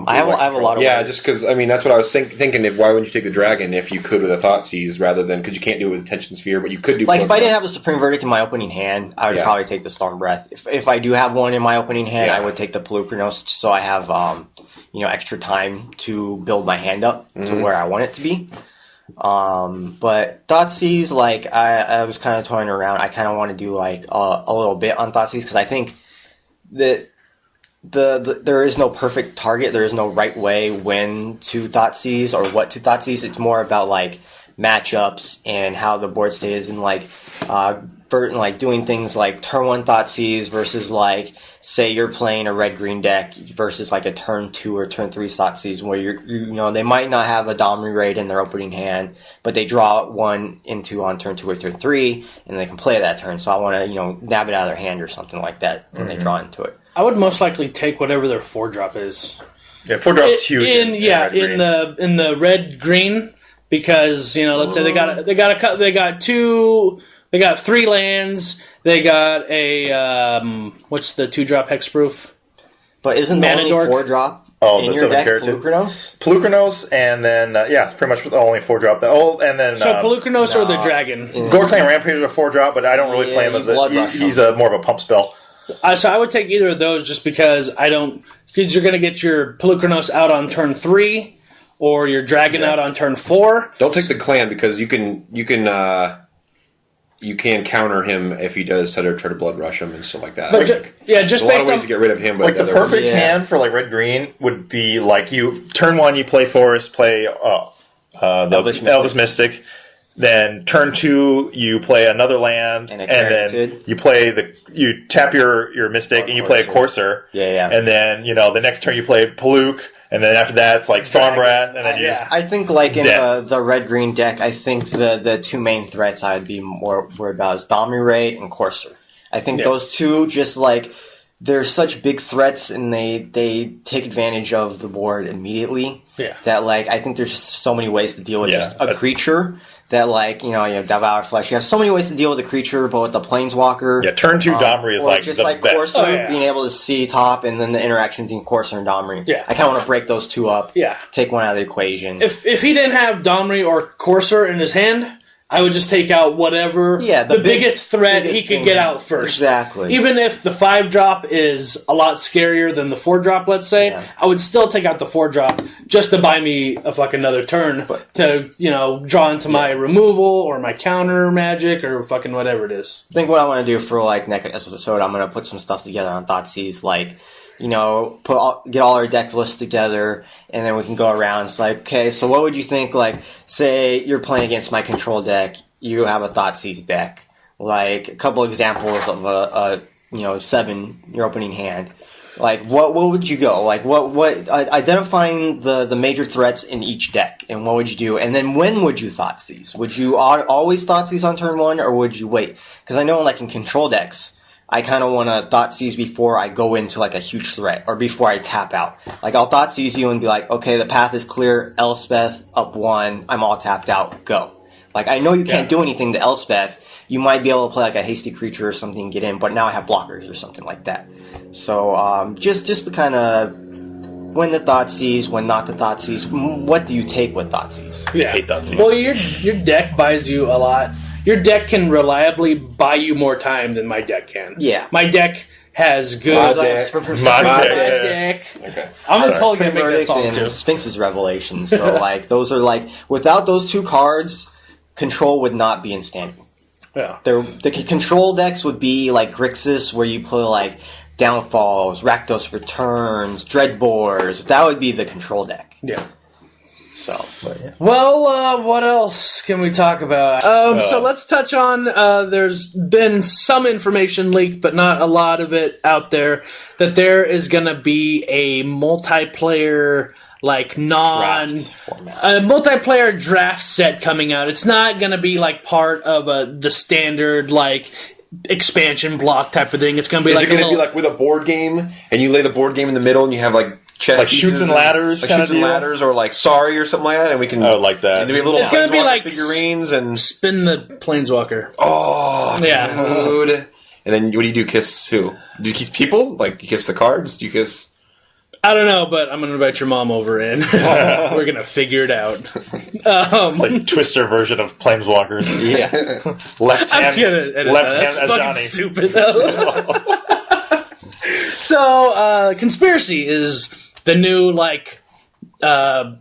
[SPEAKER 3] I have a lot of ways.
[SPEAKER 5] Just because that's what I was thinking. Why wouldn't you take the dragon if you could with a Thoughtseize rather than because you can't do it with Attention Sphere, but you could do
[SPEAKER 3] if I didn't have a Supreme Verdict in my opening hand, I would probably take the Storm Breath. If I do have one in my opening hand, I would take the Pulchrinos so I have extra time to build my hand up to where I want it to be. But Thoughtseize, I was kind of toying around. I kind of want to do a little bit on Thoughtseize because I think that there is no perfect target. There is no right way when to Thoughtseize or what to Thoughtseize. It's more about matchups and how the board state is and doing things like turn 1 Thoughtseize versus say you're playing a red-green deck versus a turn 2 or turn 3 Thoughtseize where they might not have a Domri Raid in their opening hand, but they draw 1 into on turn 2 or turn 3 and they can play that turn. So I want to nab it out of their hand or something like that when they draw into it.
[SPEAKER 2] I would most likely take whatever their 4-drop is.
[SPEAKER 4] Yeah, 4-drop's huge.
[SPEAKER 2] In the red-green because let's say they got 3 lands. They got a what's the 2-drop hexproof?
[SPEAKER 3] But isn't the only 4-drop in your deck Pulchrinos?
[SPEAKER 4] Pulchrinos, and then pretty much only 4-drop. And then
[SPEAKER 2] Pulchrinos or the dragon.
[SPEAKER 4] Goreclan Rampage is a 4-drop, but I don't really play him as he's more of a pump spell.
[SPEAKER 2] So I would take either of those just because because you're going to get your Pulchrinos out on turn 3 or your dragon out on turn 4.
[SPEAKER 5] Don't take the clan because you can counter him if he does try to blood rush him and stuff like that.
[SPEAKER 2] But just
[SPEAKER 5] a lot of ways to get rid of him. But
[SPEAKER 4] the perfect hand for red green would be you turn 1, you play Forest, play the Elvish Mystic. Then turn 2, you play another land,
[SPEAKER 3] And a
[SPEAKER 4] then
[SPEAKER 3] Carrington.
[SPEAKER 4] you tap your Mystic, and you play a Courser.
[SPEAKER 3] Yeah.
[SPEAKER 4] And then, the next turn you play Paluk, and then after that it's like Stormwrath, and then you just...
[SPEAKER 3] I think, like, in
[SPEAKER 4] Death.
[SPEAKER 3] the red-green deck, I think the two main threats I'd be more worried about is Dominate and Courser. I think those two just, like, they're such big threats, and they take advantage of the board immediately.
[SPEAKER 2] Yeah.
[SPEAKER 3] That, like, I think there's just so many ways to deal with just a creature that, like, you have Devour Flesh. You have so many ways to deal with a creature, but with the Planeswalker...
[SPEAKER 4] Yeah, turn 2 Domri is,
[SPEAKER 3] or
[SPEAKER 4] like,
[SPEAKER 3] just
[SPEAKER 4] the
[SPEAKER 3] like
[SPEAKER 4] best.
[SPEAKER 3] Courser, being able to see top, and then the interaction between Courser and Domri.
[SPEAKER 2] Yeah.
[SPEAKER 3] I kind of want to break those two up.
[SPEAKER 2] Yeah.
[SPEAKER 3] Take one out of the equation.
[SPEAKER 2] If he didn't have Domri or Courser in his hand, I would just take out whatever the biggest threat he could get out first.
[SPEAKER 3] Exactly.
[SPEAKER 2] Even if the 5-drop is a lot scarier than the 4-drop, let's say, I would still take out the 4-drop just to buy me a fucking another turn to, draw into my removal or my counter magic or fucking whatever it is.
[SPEAKER 3] I think what I want to do for, like, next episode, I'm going to put some stuff together on Thoughtseize, like, get all our deck lists together, and then we can go around. It's like, okay, so what would you think, like, say you're playing against my control deck, you have a Thoughtseize deck. Like, a couple examples of a 7, your opening hand. Like, what would you go? Like, identifying the major threats in each deck, and what would you do? And then when would you Thoughtseize? Would you always Thoughtseize on turn 1, or would you wait? Because I know, like, in control decks, I kind of want to Thoughtseize before I go into, like, a huge threat, or before I tap out. Like, I'll Thoughtseize you and be like, okay, the path is clear, Elspeth, up 1, I'm all tapped out, go. Like, I know you can't do anything to Elspeth, you might be able to play, like, a hasty creature or something and get in, but now I have blockers or something like that. So, just to kind of, when to Thoughtseize, when not to Thoughtseize, what do you take with Thoughtseize?
[SPEAKER 2] Yeah.
[SPEAKER 4] I hate Thoughtseize.
[SPEAKER 2] Well, your deck buys you a lot. Your deck can reliably buy you more time than my deck can.
[SPEAKER 3] Yeah.
[SPEAKER 2] My deck has good...
[SPEAKER 3] My
[SPEAKER 2] deck.
[SPEAKER 4] Okay.
[SPEAKER 2] I'm totally going to make that song,
[SPEAKER 3] and
[SPEAKER 2] too.
[SPEAKER 3] Sphinx's Revelation. So, like, those are, like, without those two cards, Control would not be in standing.
[SPEAKER 2] Yeah.
[SPEAKER 3] The control decks would be, like, Grixis, where you play, like, Downfalls, Rakdos Returns, Dreadbores. That would be the control deck.
[SPEAKER 2] Yeah.
[SPEAKER 3] So,
[SPEAKER 2] Well, what else can we talk about? So let's touch on, there's been some information leaked, but not a lot of it out there, that there is going to be a multiplayer, like, multiplayer draft set coming out. It's not going to be, like, part of the standard, like, expansion block type of thing. It's going to be
[SPEAKER 5] Is it going to be like with a board game, and you lay the board game in the middle, and you have, like, chess
[SPEAKER 4] Like
[SPEAKER 5] pieces
[SPEAKER 4] Chutes and Ladders
[SPEAKER 5] like
[SPEAKER 4] kinda
[SPEAKER 5] Chutes and
[SPEAKER 4] deal?
[SPEAKER 5] Ladders, or like Sorry or something like that, and we can...
[SPEAKER 4] I would like that.
[SPEAKER 5] And there'll be little
[SPEAKER 2] It's gonna be
[SPEAKER 5] Planeswalker
[SPEAKER 2] like
[SPEAKER 5] figurines and...
[SPEAKER 2] spin the Planeswalker.
[SPEAKER 5] Oh,
[SPEAKER 2] Yeah.
[SPEAKER 5] dude. And then what do? Kiss who? Do you kiss people? Like, you kiss the cards? Do you kiss...
[SPEAKER 2] I don't know, but I'm going to invite your mom over in. We're going to figure it out.
[SPEAKER 4] It's like Twister version of Planeswalkers.
[SPEAKER 3] yeah.
[SPEAKER 4] Left
[SPEAKER 2] I'm
[SPEAKER 4] hand,
[SPEAKER 2] gonna edit
[SPEAKER 4] left
[SPEAKER 2] that.
[SPEAKER 4] hand
[SPEAKER 2] That's
[SPEAKER 4] as
[SPEAKER 2] fucking
[SPEAKER 4] Johnny.
[SPEAKER 2] stupid, though. So, Conspiracy is the new, like, what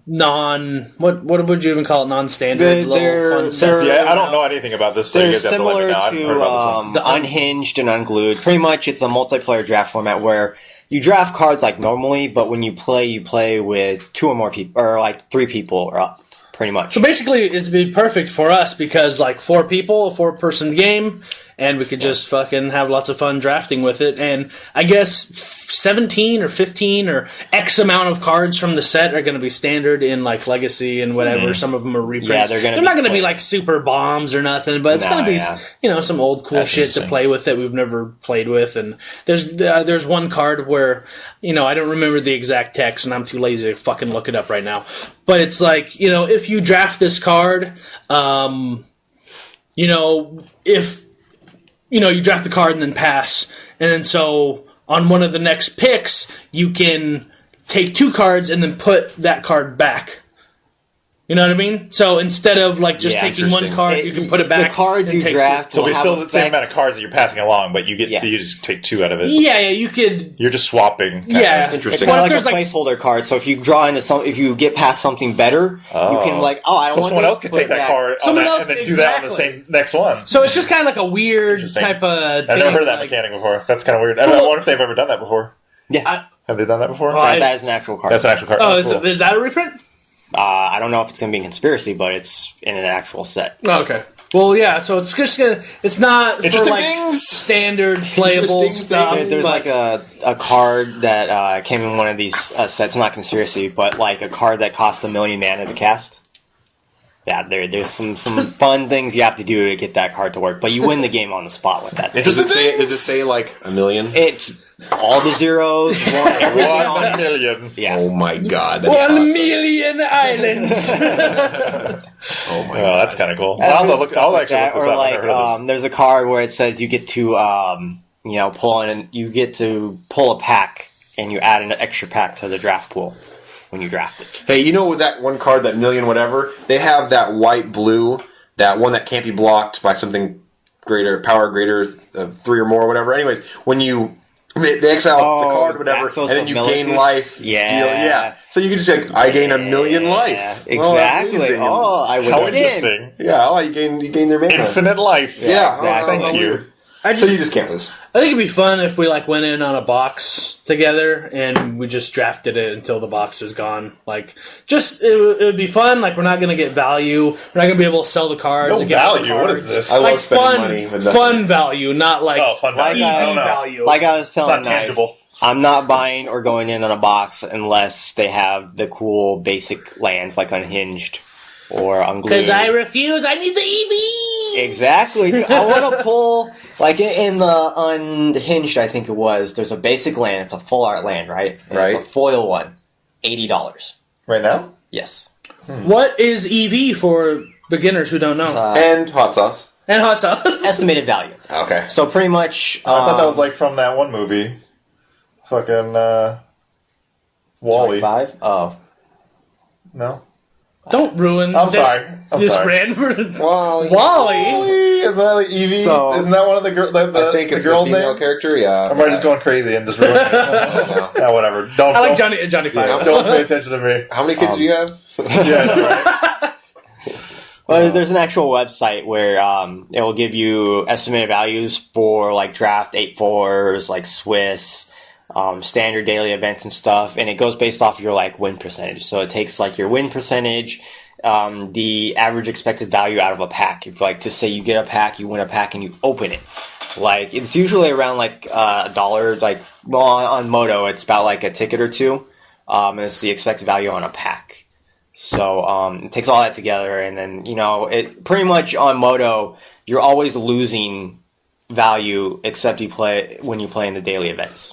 [SPEAKER 2] would you even call it? Non-standard little fun set.
[SPEAKER 4] Yeah, I don't know anything about this, so you
[SPEAKER 3] They're
[SPEAKER 4] guys have to let me
[SPEAKER 3] similar
[SPEAKER 4] know. I haven't heard about this one.
[SPEAKER 3] to Unhinged and Unglued. Pretty much, it's a multiplayer draft format where you draft cards like normally, but when you play with 2 or more people, or like 3 people, or up, pretty much.
[SPEAKER 2] So basically, it'd be perfect for us because, like, 4 people, a 4-person game, and we could just fucking have lots of fun drafting with it. And I guess 17 or 15 or X amount of cards from the set are going to be standard in, like, Legacy and whatever. Some of them are reprints.
[SPEAKER 3] Yeah, they're
[SPEAKER 2] not going to be like super bombs or nothing, but it's going to be, some old cool shit to play with that we've never played with. And there's one card where, I don't remember the exact text, and I'm too lazy to fucking look it up right now. But it's like, if you draft this card, if you draft the card and then pass, and then so on one of the next picks, you can take 2 cards and then put that card back. You know what I mean? So instead of like just taking one card, you can put it back.
[SPEAKER 3] The cards you draft
[SPEAKER 4] So
[SPEAKER 3] will
[SPEAKER 4] it's
[SPEAKER 3] have
[SPEAKER 4] still the same
[SPEAKER 3] effects.
[SPEAKER 4] amount of cards that you're passing along, but you just take 2 out of it.
[SPEAKER 2] Yeah, you could.
[SPEAKER 4] You're just swapping.
[SPEAKER 2] Yeah,
[SPEAKER 5] Interesting.
[SPEAKER 3] It's kind of like a
[SPEAKER 2] There's, like-
[SPEAKER 3] placeholder card. So if you draw into if you get past something better, you can I don't
[SPEAKER 4] So
[SPEAKER 3] want
[SPEAKER 4] someone
[SPEAKER 3] this,
[SPEAKER 4] else could
[SPEAKER 3] put
[SPEAKER 4] take
[SPEAKER 3] it
[SPEAKER 4] that
[SPEAKER 3] back.
[SPEAKER 4] card on
[SPEAKER 2] Someone
[SPEAKER 4] that,
[SPEAKER 2] else-
[SPEAKER 4] and then do that on the
[SPEAKER 2] exactly.
[SPEAKER 4] same next one.
[SPEAKER 2] So it's just kind of like a weird
[SPEAKER 4] Interesting.
[SPEAKER 2] type of.
[SPEAKER 4] I've never heard of that mechanic before. That's kind of weird. I wonder if they've ever done that before.
[SPEAKER 3] Yeah,
[SPEAKER 4] Have they done that before?
[SPEAKER 2] Well,
[SPEAKER 3] that is an actual card.
[SPEAKER 4] That's an actual card.
[SPEAKER 2] Oh,
[SPEAKER 4] cool.
[SPEAKER 2] is that a reprint?
[SPEAKER 3] I don't know if it's going to be a conspiracy, but it's in an actual set.
[SPEAKER 2] Okay. Well, yeah. So it's just gonna. It's not for
[SPEAKER 5] Interesting
[SPEAKER 2] like
[SPEAKER 5] things.
[SPEAKER 2] standard playable
[SPEAKER 5] Interesting
[SPEAKER 2] stuff.
[SPEAKER 5] things.
[SPEAKER 3] There's
[SPEAKER 2] but-
[SPEAKER 3] like a card that came in one of these sets, not conspiracy, but like a card that cost 1 million mana to cast. Yeah, there's some fun things you have to do to get that card to work, but you win the game on the spot with that.
[SPEAKER 5] Does it say like a million?
[SPEAKER 3] It's all the zeros, everything
[SPEAKER 4] 1
[SPEAKER 3] on it.
[SPEAKER 4] million.
[SPEAKER 3] Yeah.
[SPEAKER 5] Oh my god. That's
[SPEAKER 2] 1
[SPEAKER 5] awesome.
[SPEAKER 2] million islands.
[SPEAKER 5] Oh my
[SPEAKER 4] Oh,
[SPEAKER 5] god.
[SPEAKER 4] that's kind of cool. I'll actually look this
[SPEAKER 3] Or
[SPEAKER 4] up. I've
[SPEAKER 3] like,
[SPEAKER 4] never heard of this.
[SPEAKER 3] there's a card where it says you get to, you get to pull a pack, and you add an extra pack to the draft pool when you draft it.
[SPEAKER 5] Hey, you know that one card, that million whatever? They have that white blue, that one that can't be blocked by something greater, power greater of 3 or more, whatever. Anyways, when you they exile the card or whatever,
[SPEAKER 3] Daxos
[SPEAKER 5] and then you
[SPEAKER 3] of
[SPEAKER 5] gain
[SPEAKER 3] Militus?
[SPEAKER 5] life.
[SPEAKER 3] Yeah.
[SPEAKER 5] Yeah. So you can just say, I gain 1 million life.
[SPEAKER 3] Exactly.
[SPEAKER 5] amazing.
[SPEAKER 3] Oh, I would
[SPEAKER 4] How
[SPEAKER 3] have did.
[SPEAKER 4] interesting.
[SPEAKER 5] Yeah, oh, you gain their mana.
[SPEAKER 4] Infinite life.
[SPEAKER 5] Yeah,
[SPEAKER 3] exactly.
[SPEAKER 4] Thank you.
[SPEAKER 5] So you just can't lose.
[SPEAKER 2] I think it'd be fun if we like went in on a box together and we just drafted it until the box was gone. Like, just it would be fun. Like, we're not gonna get value. We're not gonna be able to sell the cards.
[SPEAKER 4] No
[SPEAKER 2] and get the
[SPEAKER 4] value? What is
[SPEAKER 2] cards.
[SPEAKER 4] this?
[SPEAKER 5] I love
[SPEAKER 2] Like
[SPEAKER 5] spending money with nothing.
[SPEAKER 2] fun value, not like
[SPEAKER 4] Oh, fun value.
[SPEAKER 3] Like,
[SPEAKER 4] I don't know.
[SPEAKER 2] value.
[SPEAKER 3] Like I was
[SPEAKER 4] It's
[SPEAKER 3] telling
[SPEAKER 4] not tangible.
[SPEAKER 3] I'm not buying or going in on a box unless they have the cool basic lands like Unhinged or Unglued.
[SPEAKER 2] because I refuse. I need the EV.
[SPEAKER 3] Exactly. I want to pull, like in the Unhinged, I think it was, there's a basic land, it's a full art land, right? And
[SPEAKER 5] Right.
[SPEAKER 3] It's a foil one. $80.
[SPEAKER 4] Right now?
[SPEAKER 3] Yes.
[SPEAKER 2] What is EV for beginners who don't know?
[SPEAKER 5] And hot sauce.
[SPEAKER 2] And hot sauce.
[SPEAKER 3] Estimated value.
[SPEAKER 5] Okay.
[SPEAKER 3] So pretty much.
[SPEAKER 4] I thought that was like from that one movie. Fucking, Wall-E.
[SPEAKER 3] 25? Oh.
[SPEAKER 4] No?
[SPEAKER 2] Don't ruin
[SPEAKER 4] I'm
[SPEAKER 2] this,
[SPEAKER 4] sorry. I'm
[SPEAKER 2] this
[SPEAKER 4] sorry.
[SPEAKER 2] random
[SPEAKER 5] Wally.
[SPEAKER 2] Wally.
[SPEAKER 4] Isn't that like Evie?
[SPEAKER 3] So-
[SPEAKER 4] Isn't that one of the girl?
[SPEAKER 5] I think
[SPEAKER 4] the
[SPEAKER 5] it's
[SPEAKER 4] girl
[SPEAKER 5] the female
[SPEAKER 4] name?
[SPEAKER 5] character, yeah.
[SPEAKER 4] Am I just going crazy and just ruining it?
[SPEAKER 5] No.
[SPEAKER 4] Yeah, whatever. Don't.
[SPEAKER 2] I like
[SPEAKER 4] don't,
[SPEAKER 2] Johnny Five.
[SPEAKER 4] Don't pay attention to me.
[SPEAKER 5] How many kids do you have?
[SPEAKER 4] Yeah, right.
[SPEAKER 3] Well, there's an actual website where it will give you estimated values for like draft 8-4s, like Swiss, standard daily events and stuff, and it goes based off your like win percentage. So it takes like your win percentage, the average expected value out of a pack. If like to say you get a pack, you win a pack, and you open it. Like it's usually around like $1. Like well, on Moto, it's about like a ticket or two, and it's the expected value on a pack. So it takes all that together, and then it pretty much on Moto you're always losing value except when you play in the daily events.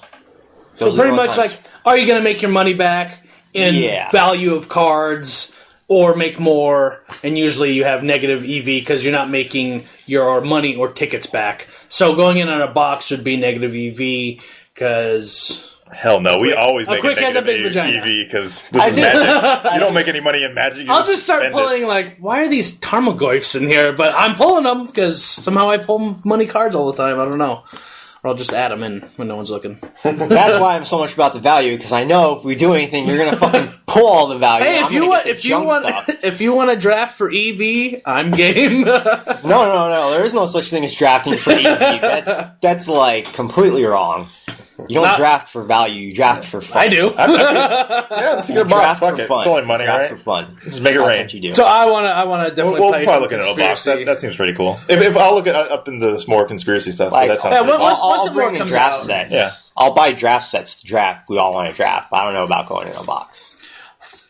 [SPEAKER 2] So
[SPEAKER 3] Those are
[SPEAKER 2] pretty
[SPEAKER 3] the only
[SPEAKER 2] much
[SPEAKER 3] times.
[SPEAKER 2] like, are you going to make your money back in
[SPEAKER 3] Yeah.
[SPEAKER 2] value of cards or make more? And usually you have negative EV because you're not making your money or tickets back. So going in on a box would be negative EV because...
[SPEAKER 4] Hell no. We always make
[SPEAKER 2] quick
[SPEAKER 4] a
[SPEAKER 2] has a
[SPEAKER 4] negative
[SPEAKER 2] big vagina.
[SPEAKER 4] EV because this is magic. You don't make any money in magic. You
[SPEAKER 2] I'll just start
[SPEAKER 4] spend it.
[SPEAKER 2] pulling like, why are these Tarmogoyfs in here? But I'm pulling them because somehow I pull money cards all the time. I don't know. Or I'll just add them in when no one's looking.
[SPEAKER 3] That's why I'm so much about the value, because I know if we do anything, you're gonna fucking pull all the value.
[SPEAKER 2] Hey,
[SPEAKER 3] I'm
[SPEAKER 2] if you
[SPEAKER 3] gonna
[SPEAKER 2] want,
[SPEAKER 3] get the
[SPEAKER 2] if you
[SPEAKER 3] junk
[SPEAKER 2] want,
[SPEAKER 3] stuff.
[SPEAKER 2] if you want to draft for EV, I'm game.
[SPEAKER 3] No. There is no such thing as drafting for EV. That's like completely wrong. You don't draft for value. You draft for fun.
[SPEAKER 2] I do.
[SPEAKER 4] Yeah, let's get a box.
[SPEAKER 3] Draft
[SPEAKER 4] Fuck
[SPEAKER 3] for
[SPEAKER 4] it.
[SPEAKER 3] fun.
[SPEAKER 4] It's only money,
[SPEAKER 3] draft
[SPEAKER 4] right?
[SPEAKER 3] for fun.
[SPEAKER 4] Just make it
[SPEAKER 3] That's
[SPEAKER 4] rain.
[SPEAKER 3] what you do.
[SPEAKER 2] So I want to definitely
[SPEAKER 4] We'll
[SPEAKER 2] play
[SPEAKER 4] probably
[SPEAKER 2] some
[SPEAKER 4] look into a box.
[SPEAKER 2] conspiracy.
[SPEAKER 4] That seems pretty cool. If I'll look up into this more conspiracy stuff,
[SPEAKER 3] Like,
[SPEAKER 4] that sounds
[SPEAKER 2] Yeah,
[SPEAKER 4] pretty
[SPEAKER 2] what-
[SPEAKER 4] cool.
[SPEAKER 2] once
[SPEAKER 3] I'll
[SPEAKER 2] it more
[SPEAKER 3] bring the
[SPEAKER 2] comes
[SPEAKER 3] draft
[SPEAKER 2] out.
[SPEAKER 3] sets.
[SPEAKER 4] Yeah.
[SPEAKER 3] I'll buy draft sets to draft. We all want to draft, but I don't know about going in a box.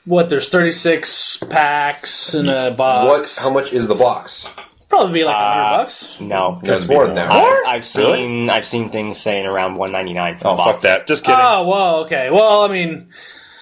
[SPEAKER 2] What? There's 36 packs in a box.
[SPEAKER 5] How much is the box?
[SPEAKER 2] Probably be like $100.
[SPEAKER 3] No,
[SPEAKER 5] That's more than that.
[SPEAKER 3] I've seen things saying around $199 for the
[SPEAKER 4] Oh,
[SPEAKER 3] box.
[SPEAKER 4] fuck that. Just kidding.
[SPEAKER 2] Oh, well, okay. Well, I mean,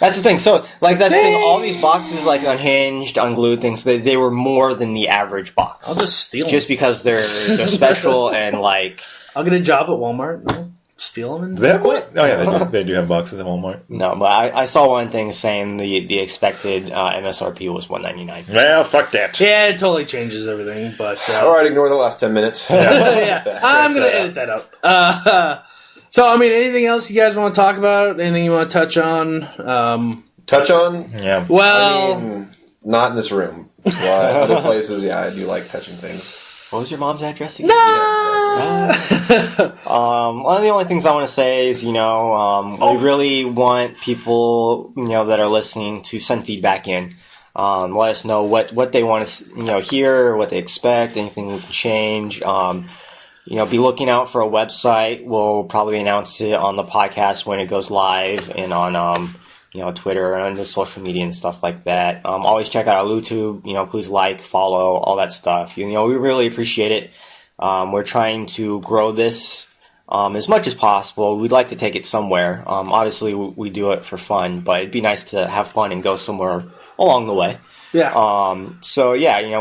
[SPEAKER 3] That's the thing. So, like, that's the thing. All these boxes, like Unhinged, Unglued things, they were more than the average box.
[SPEAKER 2] I'll just steal them.
[SPEAKER 3] Just because they're special and like
[SPEAKER 2] I'll get a job at Walmart. I'll steal them and
[SPEAKER 4] Do they have what? Oh yeah, they do have boxes at Walmart.
[SPEAKER 3] no. But I saw one thing saying the expected MSRP was $199.
[SPEAKER 4] Well, fuck that.
[SPEAKER 2] Yeah, it totally changes everything, but
[SPEAKER 5] All right, ignore the last 10 minutes.
[SPEAKER 2] yeah, I'm gonna
[SPEAKER 4] that
[SPEAKER 2] edit that out. So, I mean, anything else you guys want to talk about? Anything you want to touch on?
[SPEAKER 5] Touch on?
[SPEAKER 4] Yeah.
[SPEAKER 2] Well,
[SPEAKER 5] Not in this room. But other places, yeah, I do like touching things.
[SPEAKER 3] What was your mom's address again? One of the only things I want to say is, we really want people, that are listening to send feedback in. Let us know what they want to hear, what they expect, anything we can change. Be looking out for a website. We'll probably announce it on the podcast when it goes live, and on Twitter and the social media and stuff like that. Always check out our YouTube. Please like, follow, all that stuff. We really appreciate it. We're trying to grow this as much as possible. We'd like to take it somewhere. Obviously, we do it for fun, but it'd be nice to have fun and go somewhere along the way.
[SPEAKER 2] Yeah.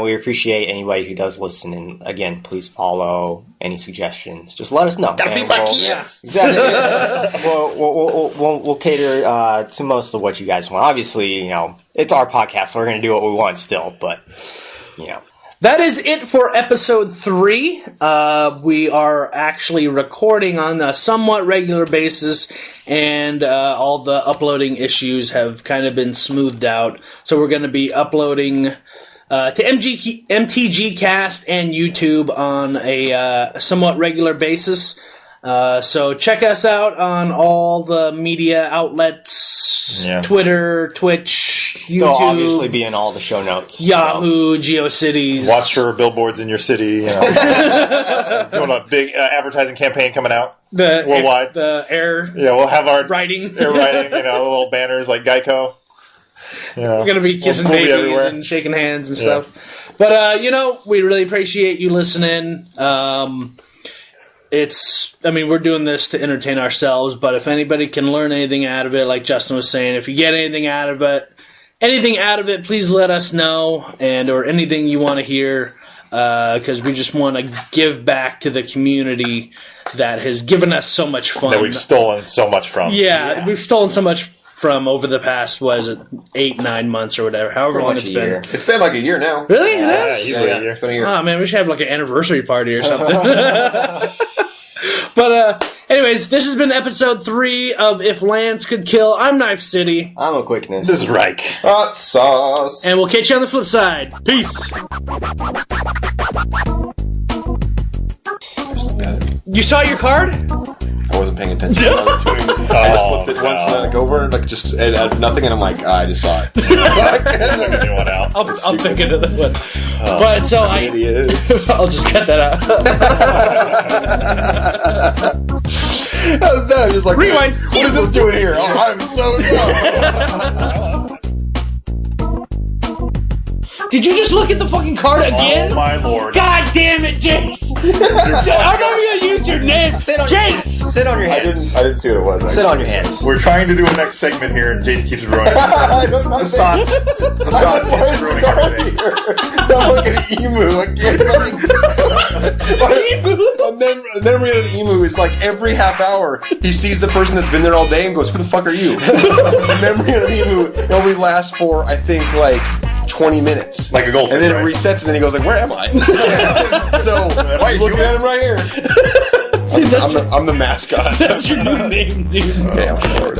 [SPEAKER 3] We appreciate anybody who does listen. And again, please follow. Any suggestions, just let us know.
[SPEAKER 5] Gotta be my kids.
[SPEAKER 3] Exactly. We'll cater to most of what you guys want. Obviously, it's our podcast, so we're going to do what we want still. But
[SPEAKER 2] that is it for episode 3. We are actually recording on a somewhat regular basis, and all the uploading issues have kind of been smoothed out. So we're going to be uploading to MTG Cast and YouTube on a somewhat regular basis. So check us out on all the media outlets, Twitter, Twitch, YouTube.
[SPEAKER 3] They'll obviously be in all the show notes.
[SPEAKER 2] Yahoo, GeoCities.
[SPEAKER 4] Watch for billboards in your city. Doing a big advertising campaign coming out worldwide. We'll have our
[SPEAKER 2] writing.
[SPEAKER 4] Air writing, the little banners like Geico.
[SPEAKER 2] We're going to be kissing babies and shaking hands and stuff. But, we really appreciate you listening. We're doing this to entertain ourselves, but if anybody can learn anything out of it, like Justin was saying, if you get anything out of it, please let us know, or anything you want to hear, because we just want to give back to the community that has given us so much fun.
[SPEAKER 4] That we've stolen so much from.
[SPEAKER 2] Yeah, we've stolen so much from over the past, 8-9 months or whatever, however long it's been.
[SPEAKER 5] It's been like a year now.
[SPEAKER 2] Really? It is?
[SPEAKER 4] Easily a year.
[SPEAKER 5] It's been a year.
[SPEAKER 2] Oh, man, we should have like an anniversary party or something. But, anyways, this has been episode 3 of If Lands Could Kill. I'm Knife City.
[SPEAKER 3] I'm a Quickness.
[SPEAKER 4] This is Reich.
[SPEAKER 5] Hot sauce.
[SPEAKER 2] And we'll catch you on the flip side. Peace. You saw your card?
[SPEAKER 5] I wasn't paying attention. I was tuning. I just flipped it once over, just it had nothing, and I'm like, I just saw it.
[SPEAKER 4] One out.
[SPEAKER 2] I'll pick another one. But so
[SPEAKER 5] Idiot.
[SPEAKER 2] I'll just cut that out.
[SPEAKER 5] I'm just like,
[SPEAKER 2] Rewind.
[SPEAKER 5] What is this doing here? Oh, I'm so dumb.
[SPEAKER 2] Did you just look at the fucking card again?
[SPEAKER 4] Oh my lord.
[SPEAKER 2] God damn it, Jace! I'm not even gonna use your name. Jace!
[SPEAKER 3] Sit on your hands.
[SPEAKER 5] I didn't see what it was. Actually.
[SPEAKER 3] Sit on your hands.
[SPEAKER 4] We're trying to do a next segment here, and Jace keeps ruining it.
[SPEAKER 5] I don't know.
[SPEAKER 4] The sauce keeps ruining everything.
[SPEAKER 5] I'm looking at Emu again. And then we had an Emu. It's like every half hour he sees the person that's been there all day and goes, "Who the fuck are you?" And then we had an Emu. It only lasts for I think 20 minutes.
[SPEAKER 4] Like a goldfish,
[SPEAKER 5] and then
[SPEAKER 4] right?
[SPEAKER 5] it resets, and then he goes like, "Where am I?" So I'm looking at him right here. I'm the mascot.
[SPEAKER 2] That's your new name, dude.
[SPEAKER 5] Damn, Lord.